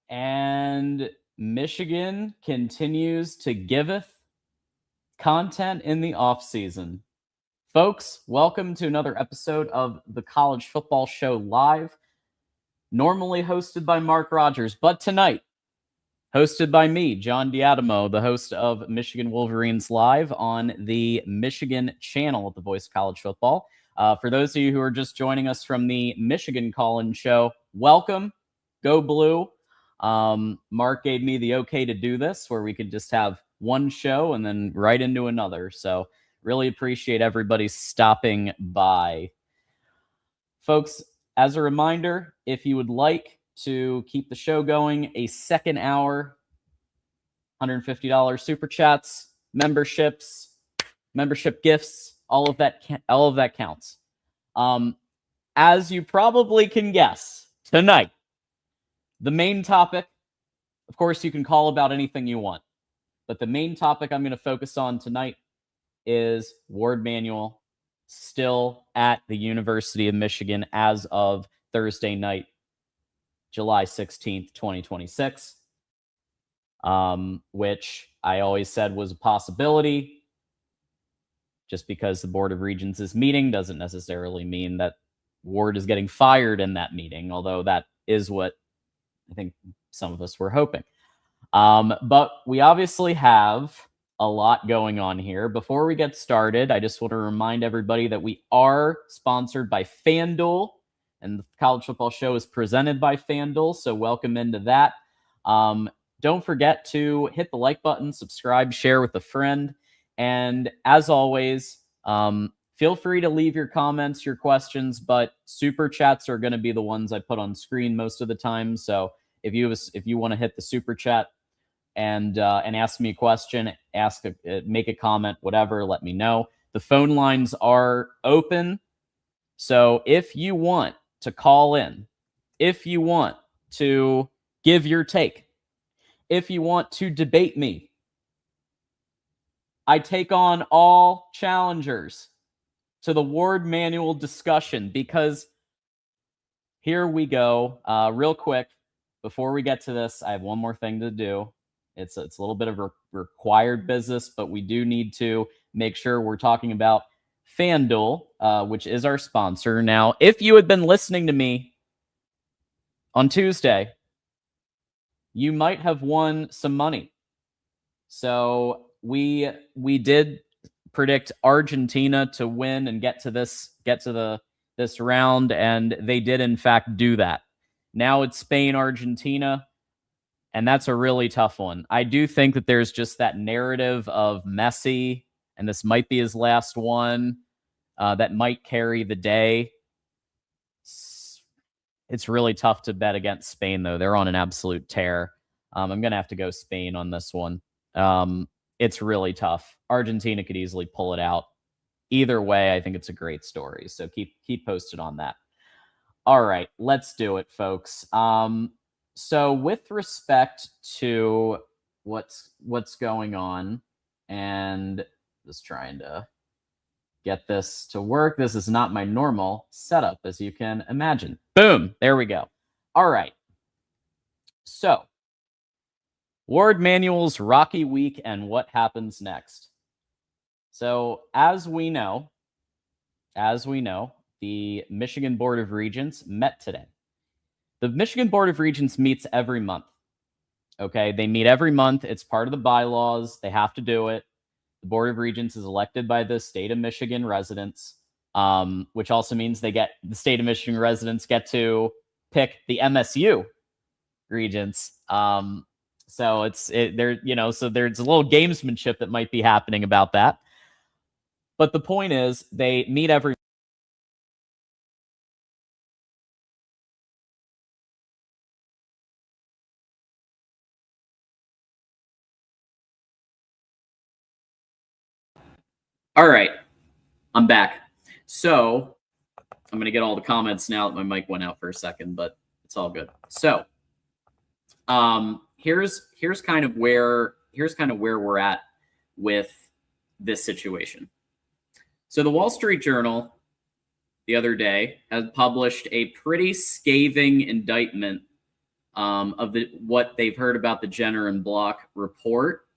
And Michigan continues to giveth content in the offseason. Folks, welcome to another episode of the College Football Show Live, normally hosted by Mark Rogers, but tonight, hosted by me, John Diadamo, the host of Michigan Wolverines Live on the Michigan channel of the Voice of College Football. For those of you who are just joining us from the Michigan Call-In Show, welcome. Go Blue. Mark gave me the okay to do this, where we could just have one show and then right into another. So really appreciate everybody stopping by. Folks, as a reminder, if you would like to keep the show going a second hour, $150 super chats, memberships, membership gifts, all of that counts. As you probably can guess, tonight, the main topic, of course, you can call about anything you want, but the main topic I'm going to focus on tonight is Ward Manuel still at the University of Michigan as of Thursday night, July 16th, 2026, which I always said was a possibility. Just because the Board of Regents is meeting doesn't necessarily mean that Ward is getting fired in that meeting, although that is what I think some of us were hoping. But we obviously have a lot going on here. Before we get started, I just want to remind everybody that we are sponsored by FanDuel, and the College Football Show is presented by FanDuel, so welcome into that. Don't forget to hit the like button, subscribe, share with a friend, and as always, feel free to leave your comments, your questions, but super chats are going to be the ones I put on screen most of the time. So if you want to hit the super chat and ask me a question, make a comment, whatever, let me know. The phone lines are open. So if you want to call in, if you want to give your take, if you want to debate me, I take on all challengers to the Ward Manual discussion, because here we go. Real quick, before we get to this, I have one more thing to do. It's a little bit of required business, but we do need to make sure we're talking about FanDuel, which is our sponsor. Now, if you had been listening to me on Tuesday, you might have won some money. So we did predict Argentina to win and get to this round, and they did in fact do that. Now it's Spain, Argentina, and that's a really tough one. I do think that there's just that narrative of Messi, and this might be his last one, that might carry the day. It's really tough to bet against Spain, though. They're on an absolute tear. I'm going to have to go Spain on this one. It's really tough. Argentina could easily pull it out. Either way, I think it's a great story. So keep posted on that. All right, let's do it, folks. So with respect to what's going on, and just trying to get this to work. This is not my normal setup, as you can imagine. Boom, there we go. All right. So Ward Manuel's rocky week and what happens next. So as we know, the Michigan Board of Regents met today. The Michigan Board of Regents meets every month. Okay, they meet every month. It's part of the bylaws. They have to do it. The Board of Regents is elected by the state of Michigan residents, which also means the state of Michigan residents get to pick the MSU regents. So there's a little gamesmanship that might be happening about that. But the point is, they meet every. All right, I'm back. So I'm going to get all the comments now that my mic went out for a second, but it's all good. So here's kind of where we're at with this situation. So the Wall Street Journal the other day has published a pretty scathing indictment of what they've heard about the Jenner and Block report,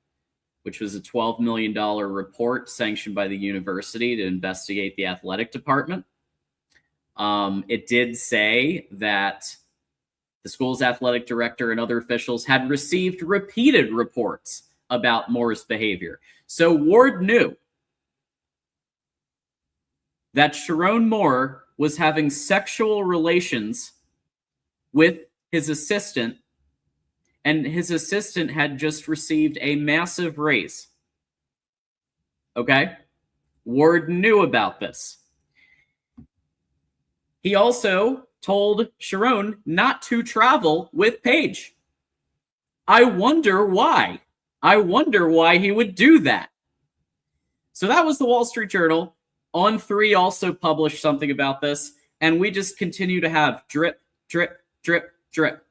which was a $12 million report sanctioned by the university to investigate the athletic department. It did say that the school's athletic director and other officials had received repeated reports about Moore's behavior. So Ward knew that Sharon Moore was having sexual relations with his assistant, and his assistant had just received a massive raise. Okay? Ward knew about this. He also told Sharon not to travel with Paige. I wonder why. I wonder why he would do that. So that was the Wall Street Journal. On3 also published something about this, and we just continue to have drip, drip, drip, drip.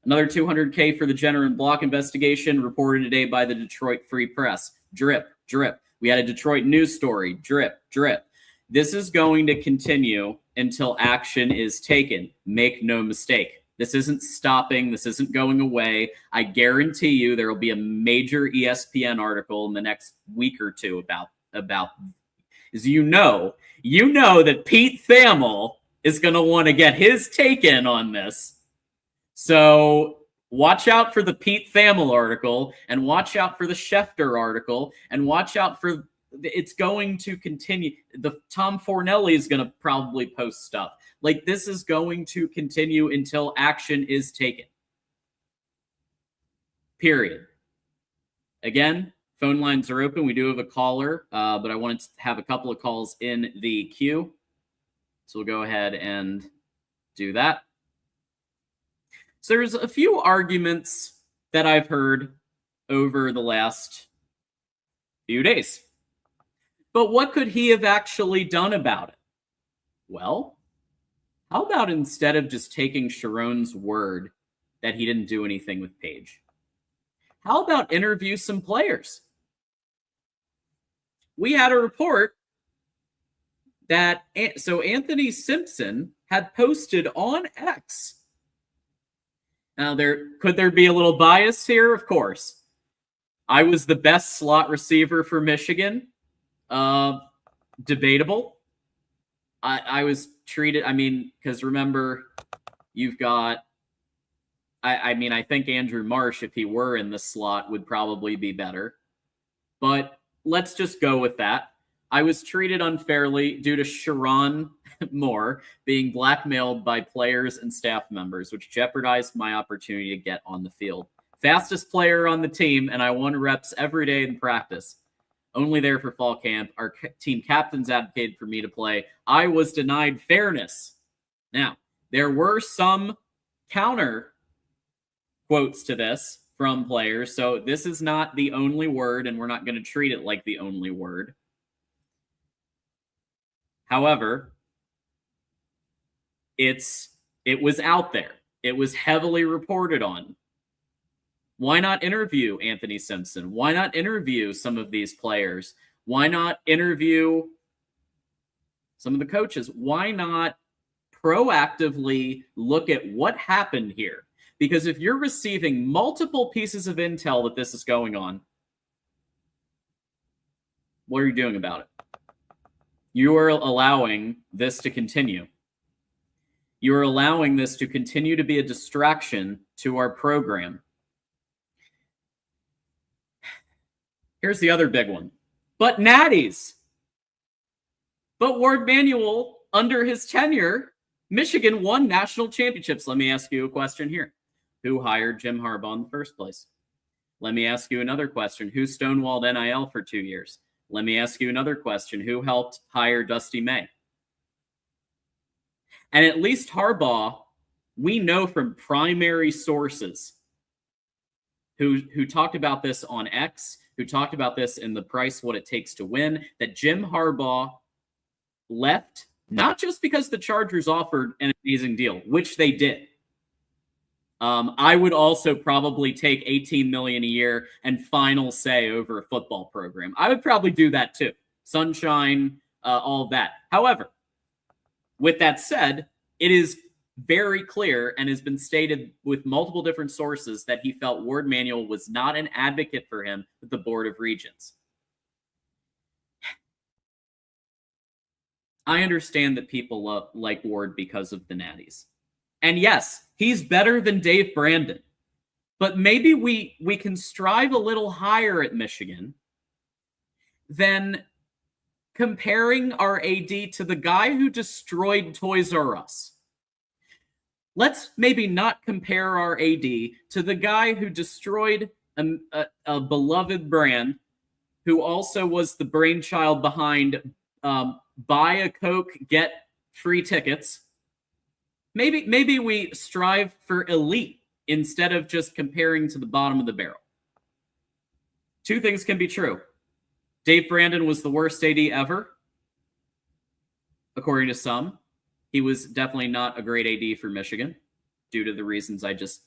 Another $200K for the Jenner and Block investigation reported today by the Detroit Free Press. Drip, drip. We had a Detroit news story. Drip, drip. This is going to continue until action is taken. Make no mistake. This isn't stopping. This isn't going away. I guarantee you there will be a major ESPN article in the next week or two about is you know that Pete Thamel is going to want to get his take in on this. So watch out for the Pete Thamel article, and watch out for the Schefter article, and watch out for it's going to continue. The Tom Fornelli is going to probably post stuff. Like, this is going to continue until action is taken. Period. Again, phone lines are open. We do have a caller, but I wanted to have a couple of calls in the queue. So we'll go ahead and do that. So there's a few arguments that I've heard over the last few days. But what could he have actually done about it? Well, how about instead of just taking Sharon's word that he didn't do anything with Paige, how about interview some players? We had a report that Anthony Simpson had posted on X. Now, could there be a little bias here? Of course. I was the best slot receiver for Michigan. Debatable. I was treated, because remember, you've got, I think Andrew Marsh, if he were in the slot, would probably be better. But let's just go with that. I was treated unfairly due to Sharon Moore being blackmailed by players and staff members, which jeopardized my opportunity to get on the field. Fastest player on the team, and I won reps every day in practice. Only there for fall camp. Our team captains advocated for me to play. I was denied fairness. Now, there were some counter quotes to this from players, so this is not the only word, and we're not going to treat it like the only word. However, it was out there. It was heavily reported on. Why not interview Anthony Simpson? Why not interview some of these players? Why not interview some of the coaches? Why not proactively look at what happened here? Because if you're receiving multiple pieces of intel that this is going on, what are you doing about it? You are allowing this to continue. You are allowing this to continue to be a distraction to our program. Here's the other big one. But natties. But Ward Manuel, under his tenure, Michigan won national championships. Let me ask you a question here. Who hired Jim Harbaugh in the first place? Let me ask you another question. Who stonewalled NIL for 2 years? Let me ask you another question. Who helped hire Dusty May? And at least Harbaugh, we know from primary sources who talked about this on X, who talked about this in The Price What It Takes to Win, that Jim Harbaugh left not just because the Chargers offered an amazing deal, which they did. I would also probably take $18 million a year and final say over a football program. I would probably do that too. Sunshine, all of that. However, with that said, it is very clear and has been stated with multiple different sources that he felt Ward Manuel was not an advocate for him with the Board of Regents. I understand that people like Ward because of the natties. And yes, he's better than Dave Brandon. But maybe we can strive a little higher at Michigan than comparing our AD to the guy who destroyed Toys R Us. Let's maybe not compare our AD to the guy who destroyed a beloved brand, who also was the brainchild behind buy a Coke, get free tickets. Maybe we strive for elite instead of just comparing to the bottom of the barrel. Two things can be true. Dave Brandon was the worst AD ever, according to some. He was definitely not a great AD for Michigan due to the reason I just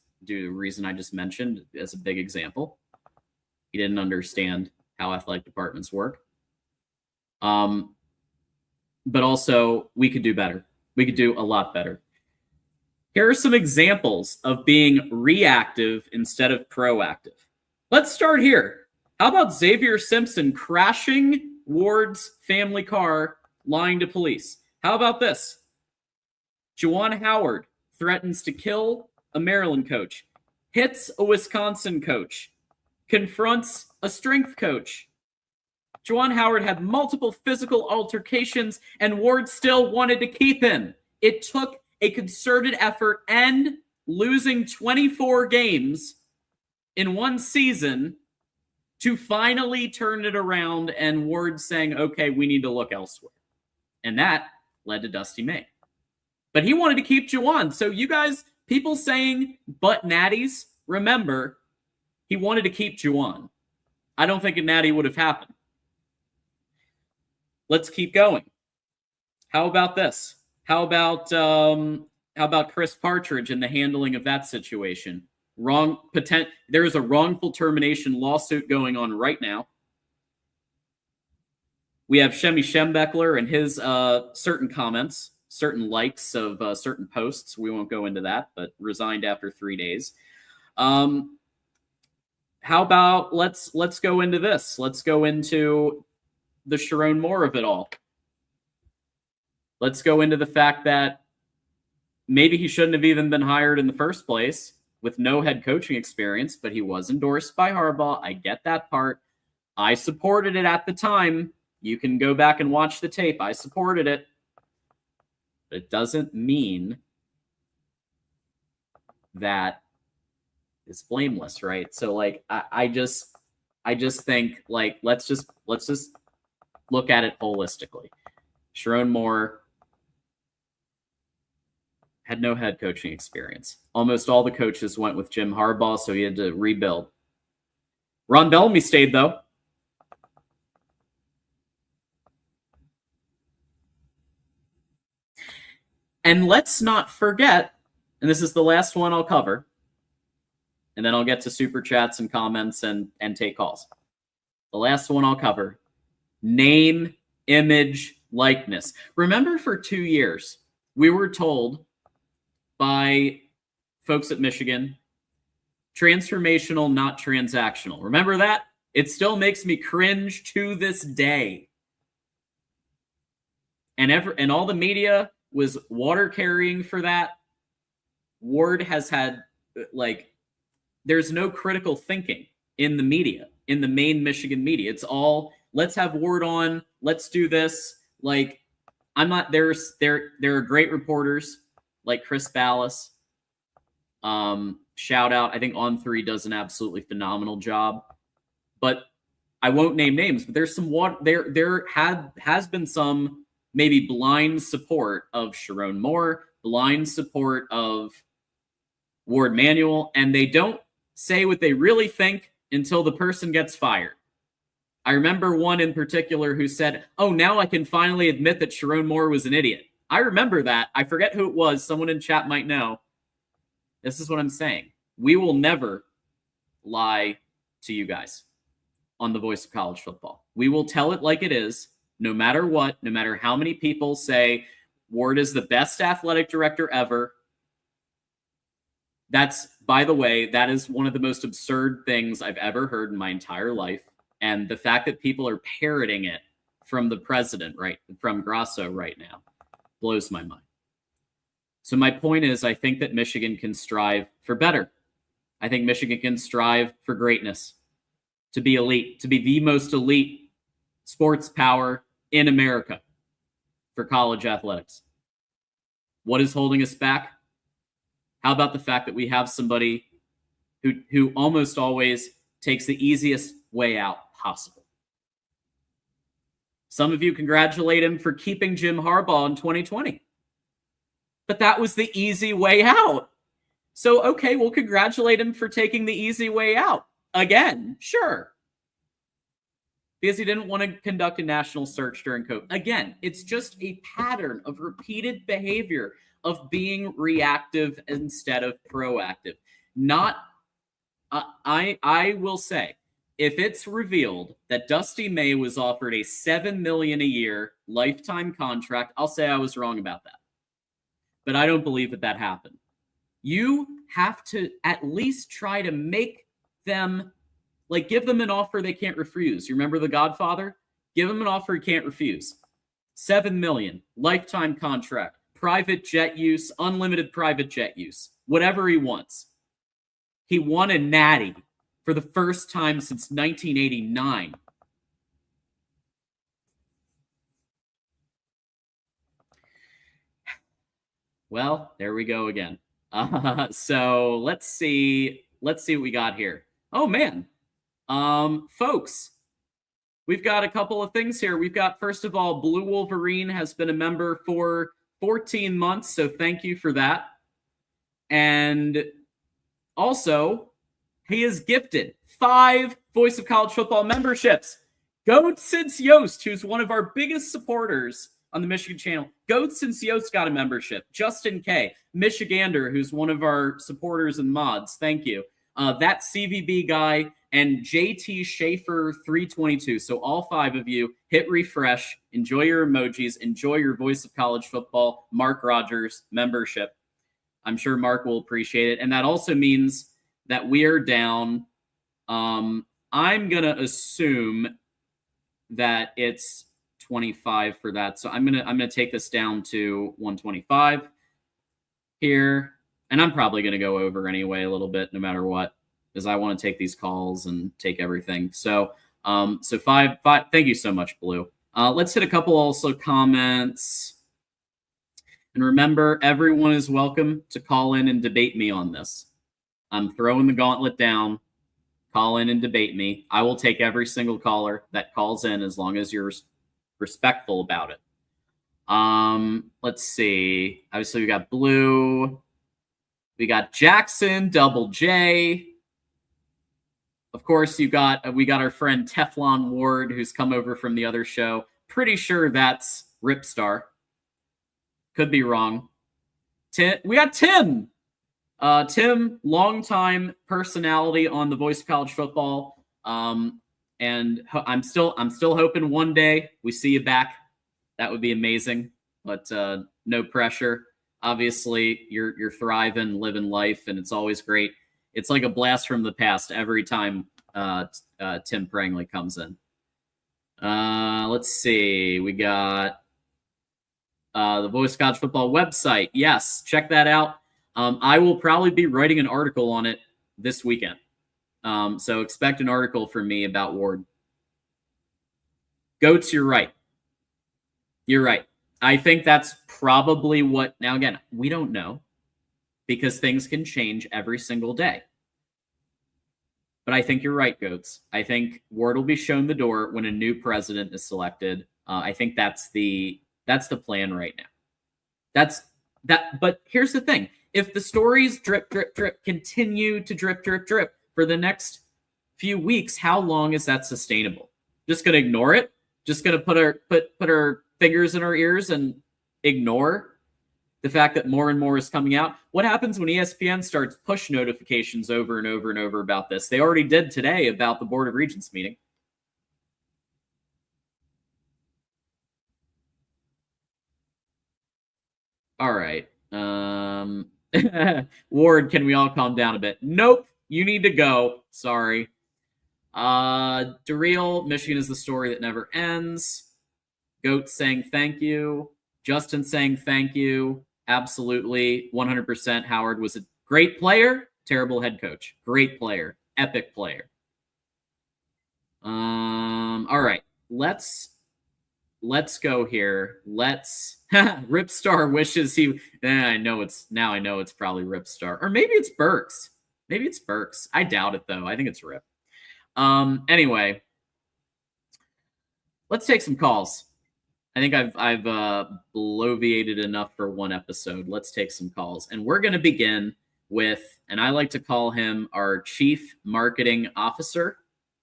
mentioned as a big example. He didn't understand how athletic departments work. But also, we could do better. We could do a lot better. Here are some examples of being reactive instead of proactive. Let's start here. How about Xavier Simpson crashing Ward's family car, lying to police? How about this? Juwan Howard threatens to kill a Maryland coach, hits a Wisconsin coach, confronts a strength coach. Juwan Howard had multiple physical altercations, and Ward still wanted to keep him. It took a concerted effort and losing 24 games in one season to finally turn it around, and Ward saying, okay, we need to look elsewhere. And that led to Dusty May. But he wanted to keep Juwan. So you guys, people saying, but natties, remember, he wanted to keep Juwan. I don't think a natty would have happened. Let's keep going. How about this? How about Chris Partridge and the handling of that situation? There is a wrongful termination lawsuit going on right now. We have Shemi Schembechler and his certain comments, certain likes of certain posts. We won't go into that, but resigned after 3 days. How about let's go into this? Let's go into the Sharon Moore of it all. Let's go into the fact that maybe he shouldn't have even been hired in the first place with no head coaching experience, but he was endorsed by Harbaugh. I get that part. I supported it at the time. You can go back and watch the tape. I supported it. But it doesn't mean that it's blameless, right? So like I just think like let's just look at it holistically. Sharon Moore had no head coaching experience. Almost all the coaches went with Jim Harbaugh, so he had to rebuild. Ron Bellamy stayed, though. And let's not forget, and this is the last one I'll cover, and then I'll get to super chats and comments and take calls. The last one I'll cover, name, image, likeness. Remember, for 2 years, we were told by folks at Michigan, transformational, not transactional. Remember that? It still makes me cringe to this day. And all the media was water carrying for that. Ward has had, like, there's no critical thinking in the media, in the main Michigan media. It's all, let's have Ward on, let's do this. Like, there are great reporters like Chris Ballas. Shout out. I think On3 does an absolutely phenomenal job. But I won't name names, but there's some there has been some maybe blind support of Sharon Moore, blind support of Ward Manuel, and they don't say what they really think until the person gets fired. I remember one in particular who said, oh, now I can finally admit that Sharon Moore was an idiot. I remember that. I forget who it was. Someone in chat might know. This is what I'm saying. We will never lie to you guys on the Voice of College Football. We will tell it like it is, no matter what, no matter how many people say Ward is the best athletic director ever. That's, by the way, that is one of the most absurd things I've ever heard in my entire life. And the fact that people are parroting it from the president, right, from Grasso right now, blows my mind. So my point is, I think that Michigan can strive for better. I think Michigan can strive for greatness, to be elite, to be the most elite sports power in America for college athletics. What is holding us back? How about the fact that we have somebody who almost always takes the easiest way out possible? Some of you congratulate him for keeping Jim Harbaugh in 2020. But that was the easy way out. So, okay, we'll congratulate him for taking the easy way out. Again, sure. Because he didn't want to conduct a national search during COVID. Again, it's just a pattern of repeated behavior of being reactive instead of proactive. Not, I will say, if it's revealed that Dusty May was offered a $7 million a year lifetime contract, I'll say I was wrong about that. But I don't believe that happened. You have to at least try to make them, like, give them an offer they can't refuse. You remember The Godfather? Give them an offer he can't refuse. $7 million, lifetime contract, private jet use, unlimited private jet use, whatever he wants. He won a natty for the first time since 1989. Well, there we go again. So let's see what we got here. Oh man, folks, we've got a couple of things here. We've got, first of all, Blue Wolverine has been a member for 14 months, so thank you for that. And also, he is gifted 5 Voice of College Football memberships. Goat Since Yost, who's one of our biggest supporters on the Michigan channel. Goat Since Yost got a membership. Justin K. Michigander, who's one of our supporters and mods. Thank you. That CVB guy and JT Schaefer 322. So all 5 of you, hit refresh, enjoy your emojis, enjoy your Voice of College Football Mark Rogers membership. I'm sure Mark will appreciate it. And that also means that we are down. I'm going to assume that it's 25 for that. So I'm gonna take this down to 125 here. And I'm probably going to go over anyway a little bit, no matter what, because I want to take these calls and take everything. So, so five. Thank you so much, Blue. Let's hit a couple also comments. And remember, everyone is welcome to call in and debate me on this. I'm throwing the gauntlet down. Call in and debate me. I will take every single caller that calls in as long as you're respectful about it. Let's see. Obviously, we got Blue. We got Jackson, Double J. Of course, we got our friend Teflon Ward, who's come over from the other show. Pretty sure that's Ripstar. Could be wrong. We got Tim. Tim, longtime personality on the Voice of College Football. And I'm still hoping one day we see you back. That would be amazing. But no pressure. Obviously, you're thriving, living life, and it's always great. It's like a blast from the past every time Tim Prangley comes in. Let's see. We got the Voice of College Football website. Yes, check that out. I will probably be writing an article on it this weekend. So expect an article from me about Ward. Goats, you're right. You're right. I think that's probably what... Now, again, we don't know because things can change every single day. But I think you're right, Goats. I think Ward will be shown the door when a new president is selected. I think that's the plan right now. But here's the thing. If the stories drip, drip, drip, continue to drip, drip, drip for the next few weeks, how long is that sustainable? Just going to ignore it? Just going to put our fingers in our ears and ignore the fact that more and more is coming out? What happens when ESPN starts push notifications over and over and over about this? They already did today about the Board of Regents meeting. All right. Ward, can we all calm down a bit? Nope, you need to go. Sorry. Daryl, Michigan is the story that never ends. Goat saying thank you. Justin saying thank you. Absolutely, 100%. Howard was a great player, terrible head coach. Great player, epic player. All right, let's go here. Let's Ripstar wishes he. I know it's probably Ripstar, or maybe it's Burks. Maybe it's Burks. I doubt it though. I think it's Rip. Anyway, let's take some calls. I think I've bloviated enough for one episode. Let's take some calls, and we're going to begin with, and I like to call him our chief marketing officer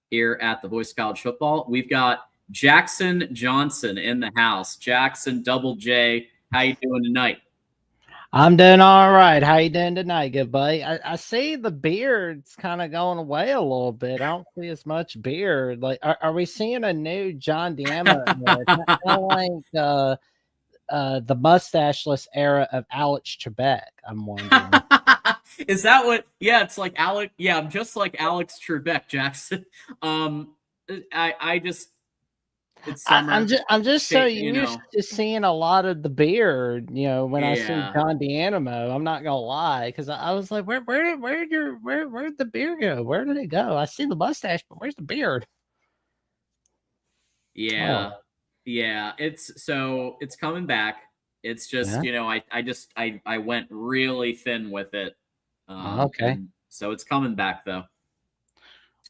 here at the Voice of College Football. We've got Jackson Johnson in the house. Jackson, Double J, how you doing tonight? I'm doing all right. How you doing tonight, good buddy? I see the beard's kind of going away a little bit. I don't see as much beard. Like, are we seeing a new John Diema? Kind of like the mustacheless era of Alex Trebek. I'm wondering. Is that what? Yeah, it's like Alex. Yeah, I'm just like Alex Trebek, Jackson. I just. It's summer. I'm just so used to seeing a lot of the beard, when I see John Dianimo. I'm not gonna lie, because I was like, where'd the beard go? Where did it go? I see the mustache, but where's the beard? Yeah. Oh. Yeah, it's coming back. It's just, I went really thin with it. Okay. So it's coming back though.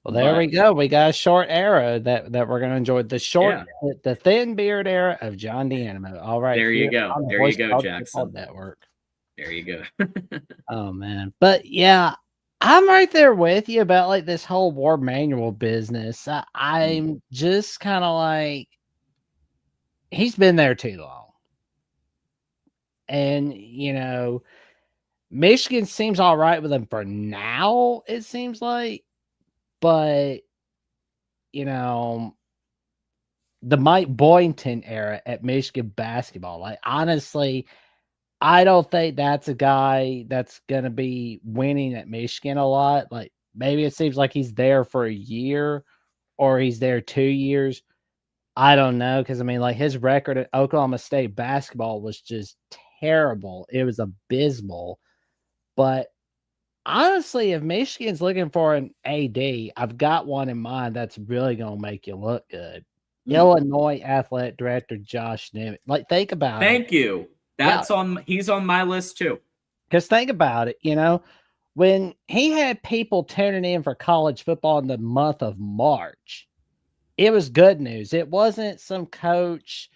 Well, there we go. We got a short era that we're going to enjoy. The thin beard era of John Dianimo. All right. There you go. There you go, Jackson. Network. There you go. Oh, man. But yeah, I'm right there with you about like this whole Ward Manual business. I'm just kind of like, he's been there too long. And, Michigan seems all right with him for now, it seems like. But, the Mike Boynton era at Michigan basketball, like, honestly, I don't think that's a guy that's going to be winning at Michigan a lot. Like, maybe it seems like he's there for a year or he's there 2 years. I don't know. Because, I mean, like, his record at Oklahoma State basketball was just terrible. It was abysmal. But honestly, if Michigan's looking for an AD, I've got one in mind that's really going to make you look good. Illinois Athletic Director Josh Nimitz. Like, think about it. Thank you. He's on my list too. Because think about it, when he had people tuning in for college football in the month of March, it was good news. It wasn't some coach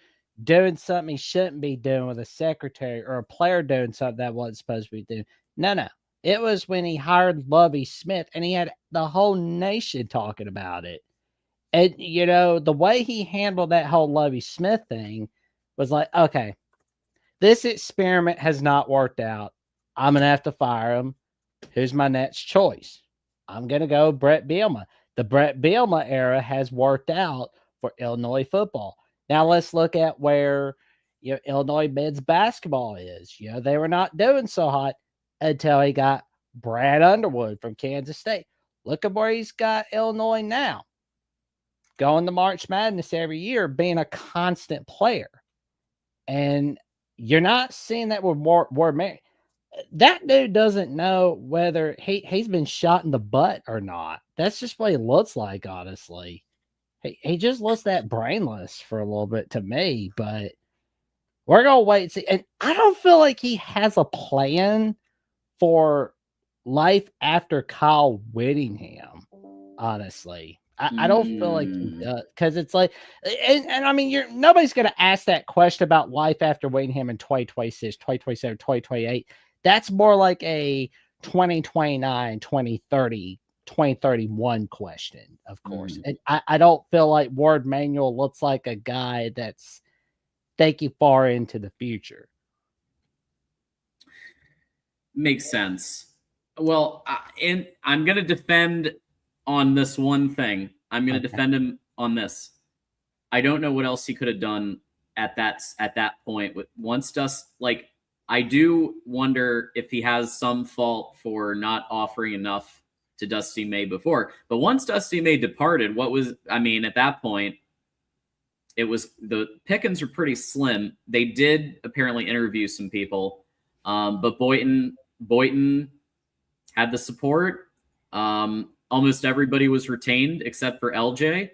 doing something he shouldn't be doing with a secretary or a player doing something that wasn't supposed to be doing. No. It was when he hired Lovie Smith and he had the whole nation talking about it. And, the way he handled that whole Lovie Smith thing was like, okay, this experiment has not worked out. I'm going to have to fire him. Who's my next choice? I'm going to go Brett Bielema. The Brett Bielema era has worked out for Illinois football. Now let's look at where, Illinois men's basketball is. They were not doing so hot until he got Brad Underwood from Kansas State. Look at where he's got Illinois now. Going to March Madness every year, being a constant player. And you're not seeing that with Ward Manuel. That dude doesn't know whether he's been shot in the butt or not. That's just what he looks like, honestly. He just looks that brainless for a little bit to me, but we're going to wait and see. And I don't feel like he has a plan for life after Kyle Whittingham, honestly. I don't feel like he does, because it's like, and I mean, nobody's going to ask that question about life after Whittingham in 2026, 2027, 2028. That's more like a 2029, 2030, 2031 question, of course. And I don't feel like Ward Manuel looks like a guy that's thinking far into the future. Makes sense. Well, and I'm going to defend on this one thing. I'm going to defend him on this. I don't know what else he could have done at that point. Once Dust, like, I do wonder if he has some fault for not offering enough to Dusty May before. But once Dusty May departed, at that point, it was the pickings were pretty slim. They did apparently interview some people, but Boynton had the support. Almost everybody was retained except for LJ.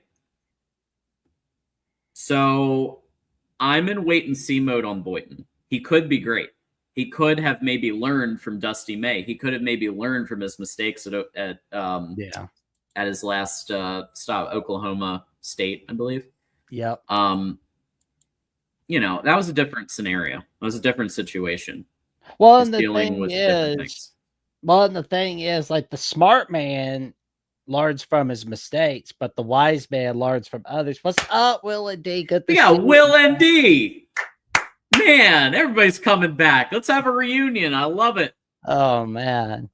So I'm in wait and see mode on Boynton. He could be great. He could have maybe learned from Dusty May. He could have maybe learned from his mistakes at his last stop, Oklahoma State, I believe. Yep. That was a different scenario. It was a different situation. Well, and the thing is, like, the smart man learns from his mistakes, but the wise man learns from others. What's up, Will and D? Good to see you. Will and D. Man, everybody's coming back. Let's have a reunion. I love it. Oh man.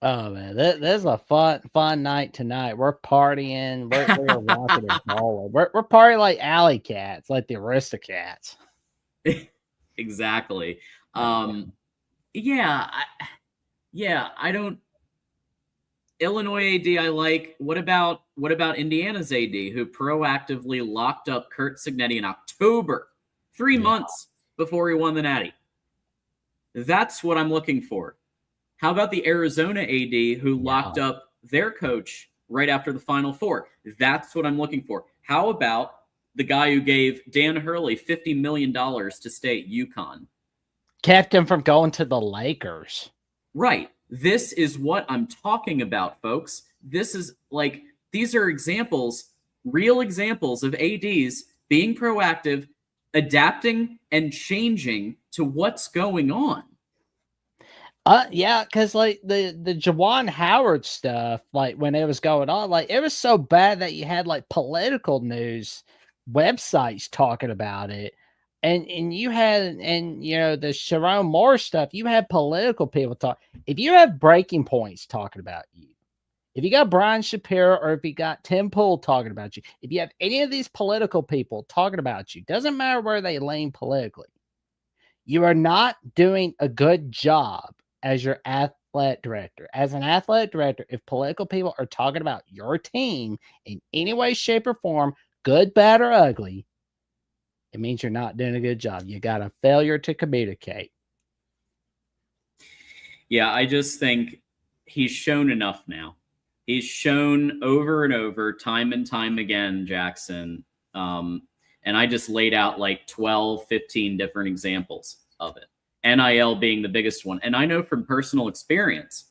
Oh man, this is a fun night tonight. We're partying. We're walking and balling. We're partying like alley cats, like the Aristocats. Exactly. I don't. Illinois AD I like. What about Indiana's AD, who proactively locked up Curt Cignetti in October, 3 months before he won the Natty? That's what I'm looking for. How about the Arizona AD who locked up their coach right after the Final Four? That's what I'm looking for. How about the guy who gave Dan Hurley $50 million to stay at UConn? Kept him from going to the Lakers. Right. This is what I'm talking about, folks. These are examples, real examples of ADs being proactive, adapting, and changing to what's going on. Because like the Juwan Howard stuff, like when it was going on, like it was so bad that you had like political news websites talking about it. And you had, the Sharon Moore stuff, you had political people talk. If you have breaking points talking about you, if you got Brian Shapiro or if you got Tim Pool talking about you, if you have any of these political people talking about you, doesn't matter where they lean politically, you are not doing a good job as your athletic director. As an athletic director, if political people are talking about your team in any way, shape, or form, good, bad, or ugly, it means you're not doing a good job. You got a failure to communicate. Yeah, I just think he's shown enough now. He's shown over and over, time and time again, Jackson. And I just laid out like 12, 15 different examples of it. NIL being the biggest one. And I know from personal experience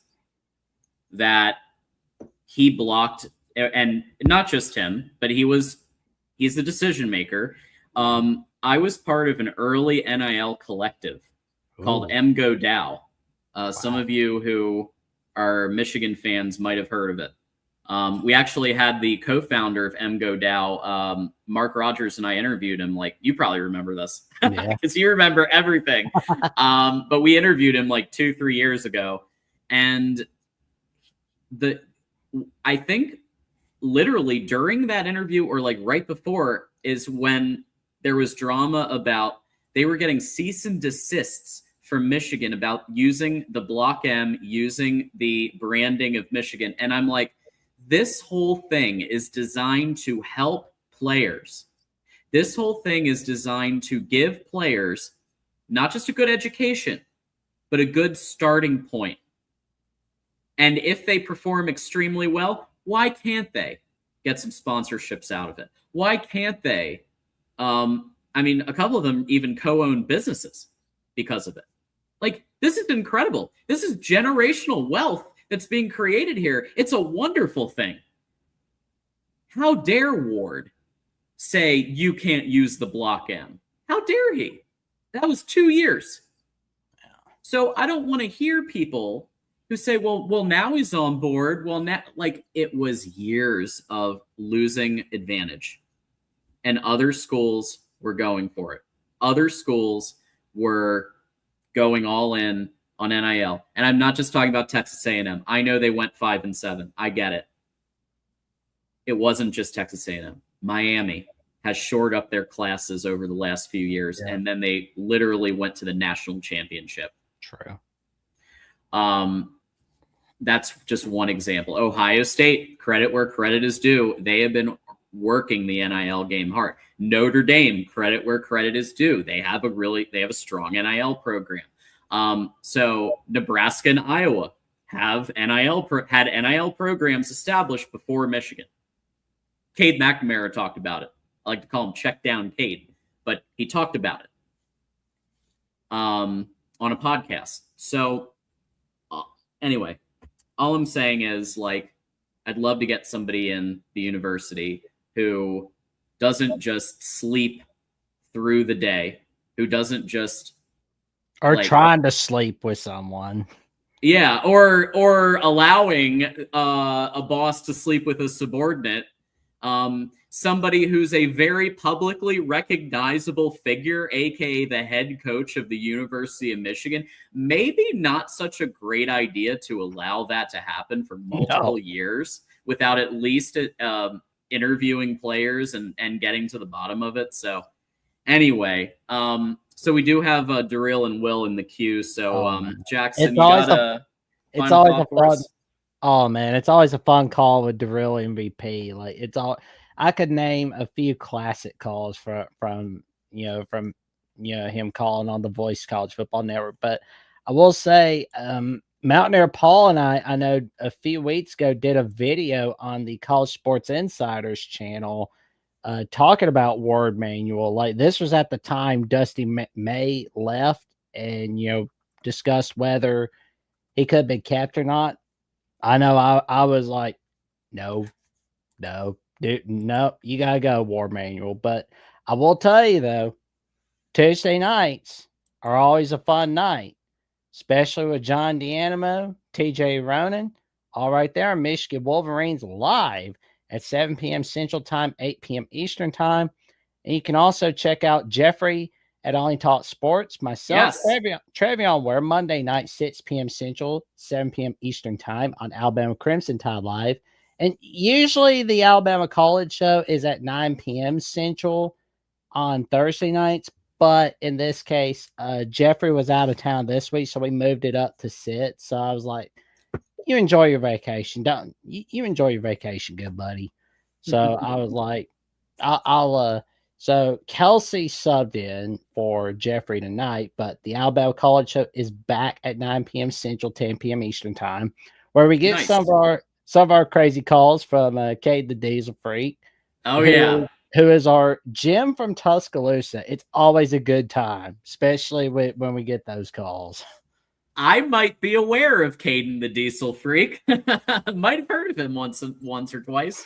that he blocked, and not just him, but he's the decision maker. I was part of an early NIL collective called MGO DAO. Some of you who are Michigan fans might have heard of it. We actually had the co-founder of MGO DAO, Mark Rogers, and I interviewed him. Like, you probably remember this because you remember everything. But we interviewed him like 2-3 years ago. And I think literally during that interview or like right before is when there was drama about they were getting cease and desists from Michigan about using the Block M, using the branding of Michigan. And I'm like, this whole thing is designed to help players. This whole thing is designed to give players not just a good education, but a good starting point. And if they perform extremely well, why can't they get some sponsorships out of it? Why can't they? A couple of them even co-own businesses because of it. Like, this is incredible. This is generational wealth that's being created here. It's a wonderful thing. How dare Ward say you can't use the Block M? How dare he? That was 2 years. So I don't want to hear people who say, well, now he's on board. Well, now, like, it was years of losing advantage. And other schools were going for it. Other schools were going all in on NIL. And I'm not just talking about Texas A&M. I know they went 5-7. I get it. It wasn't just Texas A&M. Miami has shored up their classes over the last few years, and then they literally went to the national championship. True. That's just one example. Ohio State, credit where credit is due. They have been working the NIL game hard. Notre Dame, credit where credit is due. They have a strong NIL program. So Nebraska and Iowa have had NIL programs established before Michigan. Cade McNamara talked about it. I like to call him check down Cade, but he talked about it on a podcast. So anyway, all I'm saying is, like, I'd love to get somebody in the university who doesn't just sleep through the day, who doesn't just trying to sleep with someone. Yeah, or allowing a boss to sleep with a subordinate. Somebody who's a very publicly recognizable figure, aka the head coach of the University of Michigan. Maybe not such a great idea to allow that to happen for multiple years without at least interviewing players and getting to the bottom of it. So anyway, so we do have Darrell and Will in the queue. So Jackson, it's always a fun call with Darrell MVP. Like, I could name a few classic calls from him calling on the Voice College Football Network. But I will say, Mountaineer Paul and I know a few weeks ago did a video on the College Sports Insiders channel talking about Word Manual. Like, this was at the time Dusty May left, and discussed whether he could have been kept or not. I know I was like, no, dude, no, you gotta go Word Manual. But I will tell you though, Tuesday nights are always a fun night, especially with John D'Animo, TJ Ronan, all right there. Michigan Wolverines live at 7 p.m. Central Time, 8 p.m. Eastern Time. And you can also check out Jeffrey at Only Talk Sports, myself, Trevion Ware, Monday night, 6 p.m. Central, 7 p.m. Eastern Time on Alabama Crimson Tide Live. And usually the Alabama College Show is at 9 p.m. Central on Thursday nights. But in this case, Jeffrey was out of town this week, so we moved it up to 6. So I was like, you enjoy your vacation. You enjoy your vacation, good buddy. So I was like, so Kelsey subbed in for Jeffrey tonight, but the Alabama College Show is back at 9 p.m. Central, 10 p.m. Eastern Time, where we get some of our crazy calls from Cade the Diesel Freak. Who is our Jim from Tuscaloosa. It's always a good time, especially when we get those calls. I might be aware of Caden the Diesel Freak. Might have heard of him once or twice.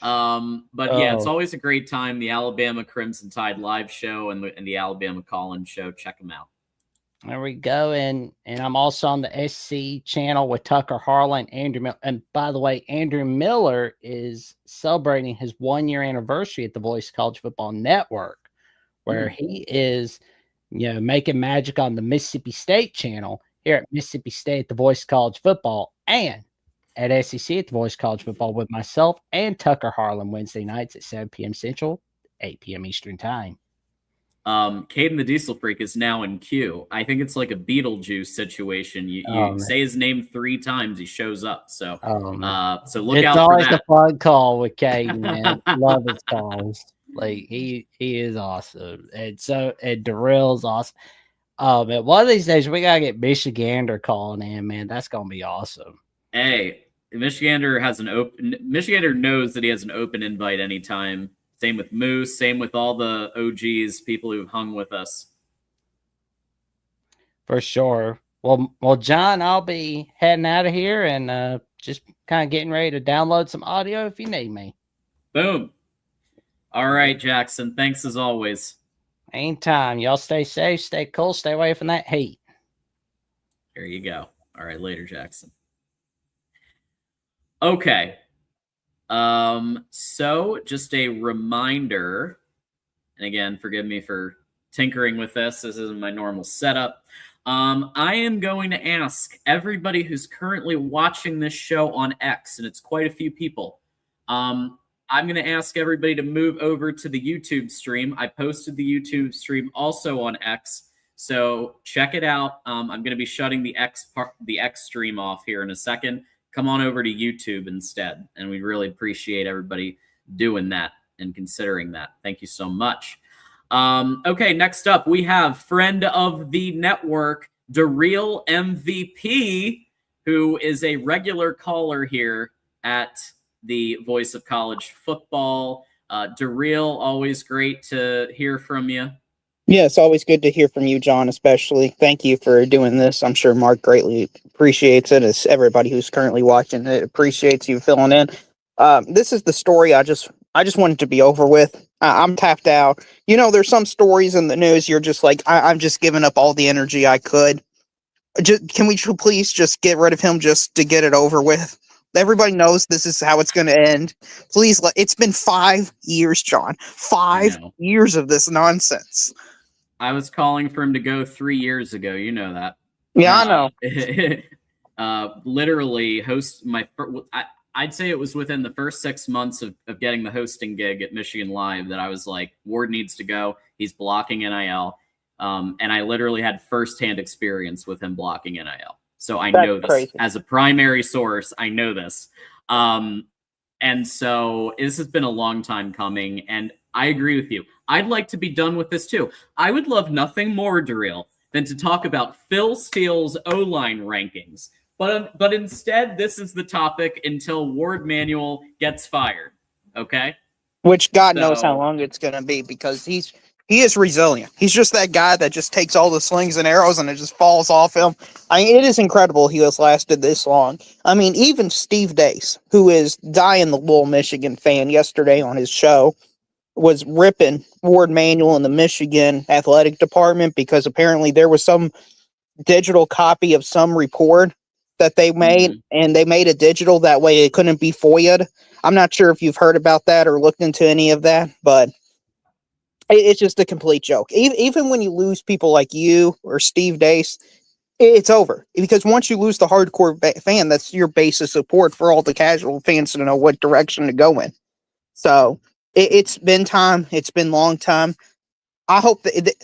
But yeah, it's always a great time. The Alabama Crimson Tide live show and the Alabama Call-In show. Check them out. There we go. And I'm also on the SC channel with Tucker Harlan, Andrew Miller. And by the way, Andrew Miller is celebrating his 1-year anniversary at the Voice College Football Network, where he is, making magic on the Mississippi State channel here at Mississippi State, the Voice College Football, and at SEC at the Voice College Football with myself and Tucker Harlan Wednesday nights at 7 p.m. Central, 8 p.m. Eastern Time. Caden the Diesel Freak is now in queue. I think it's like a Beetlejuice situation. You say his name 3 times, he shows up. So so look out for that. It's always a fun call with Caden, man. Love his calls. Like, he is awesome. And Darrell's awesome. Man, one of these days we gotta get Michigander calling in, man. That's gonna be awesome. Hey, Michigander knows that he has an open invite anytime. Same with Moose, same with all the OGs, people who've hung with us. For sure. Well, John, I'll be heading out of here and just kind of getting ready to download some audio if you need me. Boom. All right, Jackson. Thanks as always. Anytime. Y'all stay safe, stay cool, stay away from that heat. There you go. All right, later, Jackson. Okay. So just a reminder, and again, forgive me for tinkering with this. This isn't my normal setup. I am going to ask everybody who's currently watching this show on X, and it's quite a few people. I I'm going to ask everybody to move over to the YouTube stream. I posted the YouTube stream also on X, so check it out. I'm going to be shutting the X stream off here in a second. Come on over to YouTube instead, and we really appreciate everybody doing that and considering that. Thank you so much. Okay, next up, we have friend of the network, DeReal MVP, who is a regular caller here at the Voice of College Football. DeReal, always great to hear from you. Yeah, it's always good to hear from you, John, especially. Thank you for doing this. I'm sure Mark greatly appreciates it, as everybody who's currently watching it appreciates you filling in. This is the story I just wanted to be over with. I'm tapped out. You know, there's some stories in the news you're just like, I'm just giving up all the energy I could. Can we please just get rid of him just to get it over with? Everybody knows this is how it's going to end. Please, it's been 5 years, John. 5 years of this nonsense. I was calling for him to go 3 years ago. You know that. Yeah, I know. Literally, I'd say it was within the first 6 months of getting the hosting gig at Michigan Live that I was like, Ward needs to go. He's blocking NIL. And I literally had firsthand experience with him blocking NIL. So I know this crazy. As a primary source. I know this. And so this has been a long time coming. And I agree with you. I'd like to be done with this too. I would love nothing more, DeReal, than to talk about Phil Steele's O-line rankings. But instead, this is the topic until Ward Manuel gets fired. Okay? Which God knows how long it's going to be, because he is resilient. He's just that guy that just takes all the slings and arrows and it just falls off him. I mean, it is incredible he has lasted this long. I mean, even Steve Dace, who is dying the Louisville, Michigan fan, yesterday on his show, was ripping Ward Manuel in the Michigan athletic department because apparently there was some digital copy of some report that they made, and they made it digital. That way it couldn't be FOIA'd. I'm not sure if you've heard about that or looked into any of that, but it's just a complete joke. Even when you lose people like you or Steve Dace, it's over. Because once you lose the hardcore fan, that's your base of support for all the casual fans to know what direction to go in. So it's been time. It's been long time. I hope that,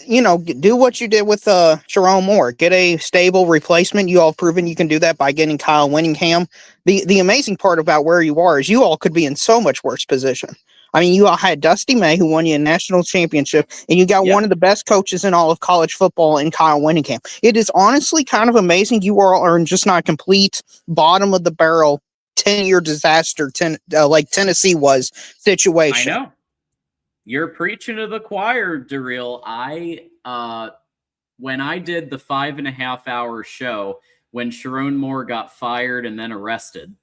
do what you did with Jerome Moore. Get a stable replacement. You all have proven you can do that by getting Kyle Winningham. The amazing part about where you are is you all could be in so much worse position. I mean, you all had Dusty May, who won you a national championship, and you got one of the best coaches in all of college football in Kyle Winningham. It is honestly kind of amazing you all are just not complete bottom of the barrel 10-year disaster, like Tennessee was situation. I know. You're preaching to the choir, DeReal. When I did the 5.5-hour show when Sharon Moore got fired and then arrested,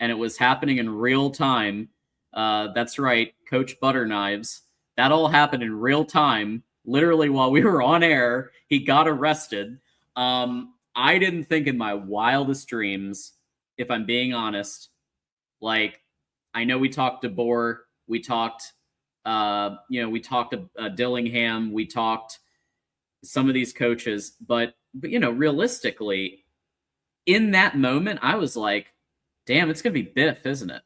and it was happening in real time. That's right, Coach Butterknives. That all happened in real time. Literally while we were on air, he got arrested. I didn't think in my wildest dreams, if I'm being honest, like, I know we talked DeBoer, we talked Dillingham, we talked some of these coaches, but realistically, in that moment, I was like, damn, it's going to be Biff, isn't it?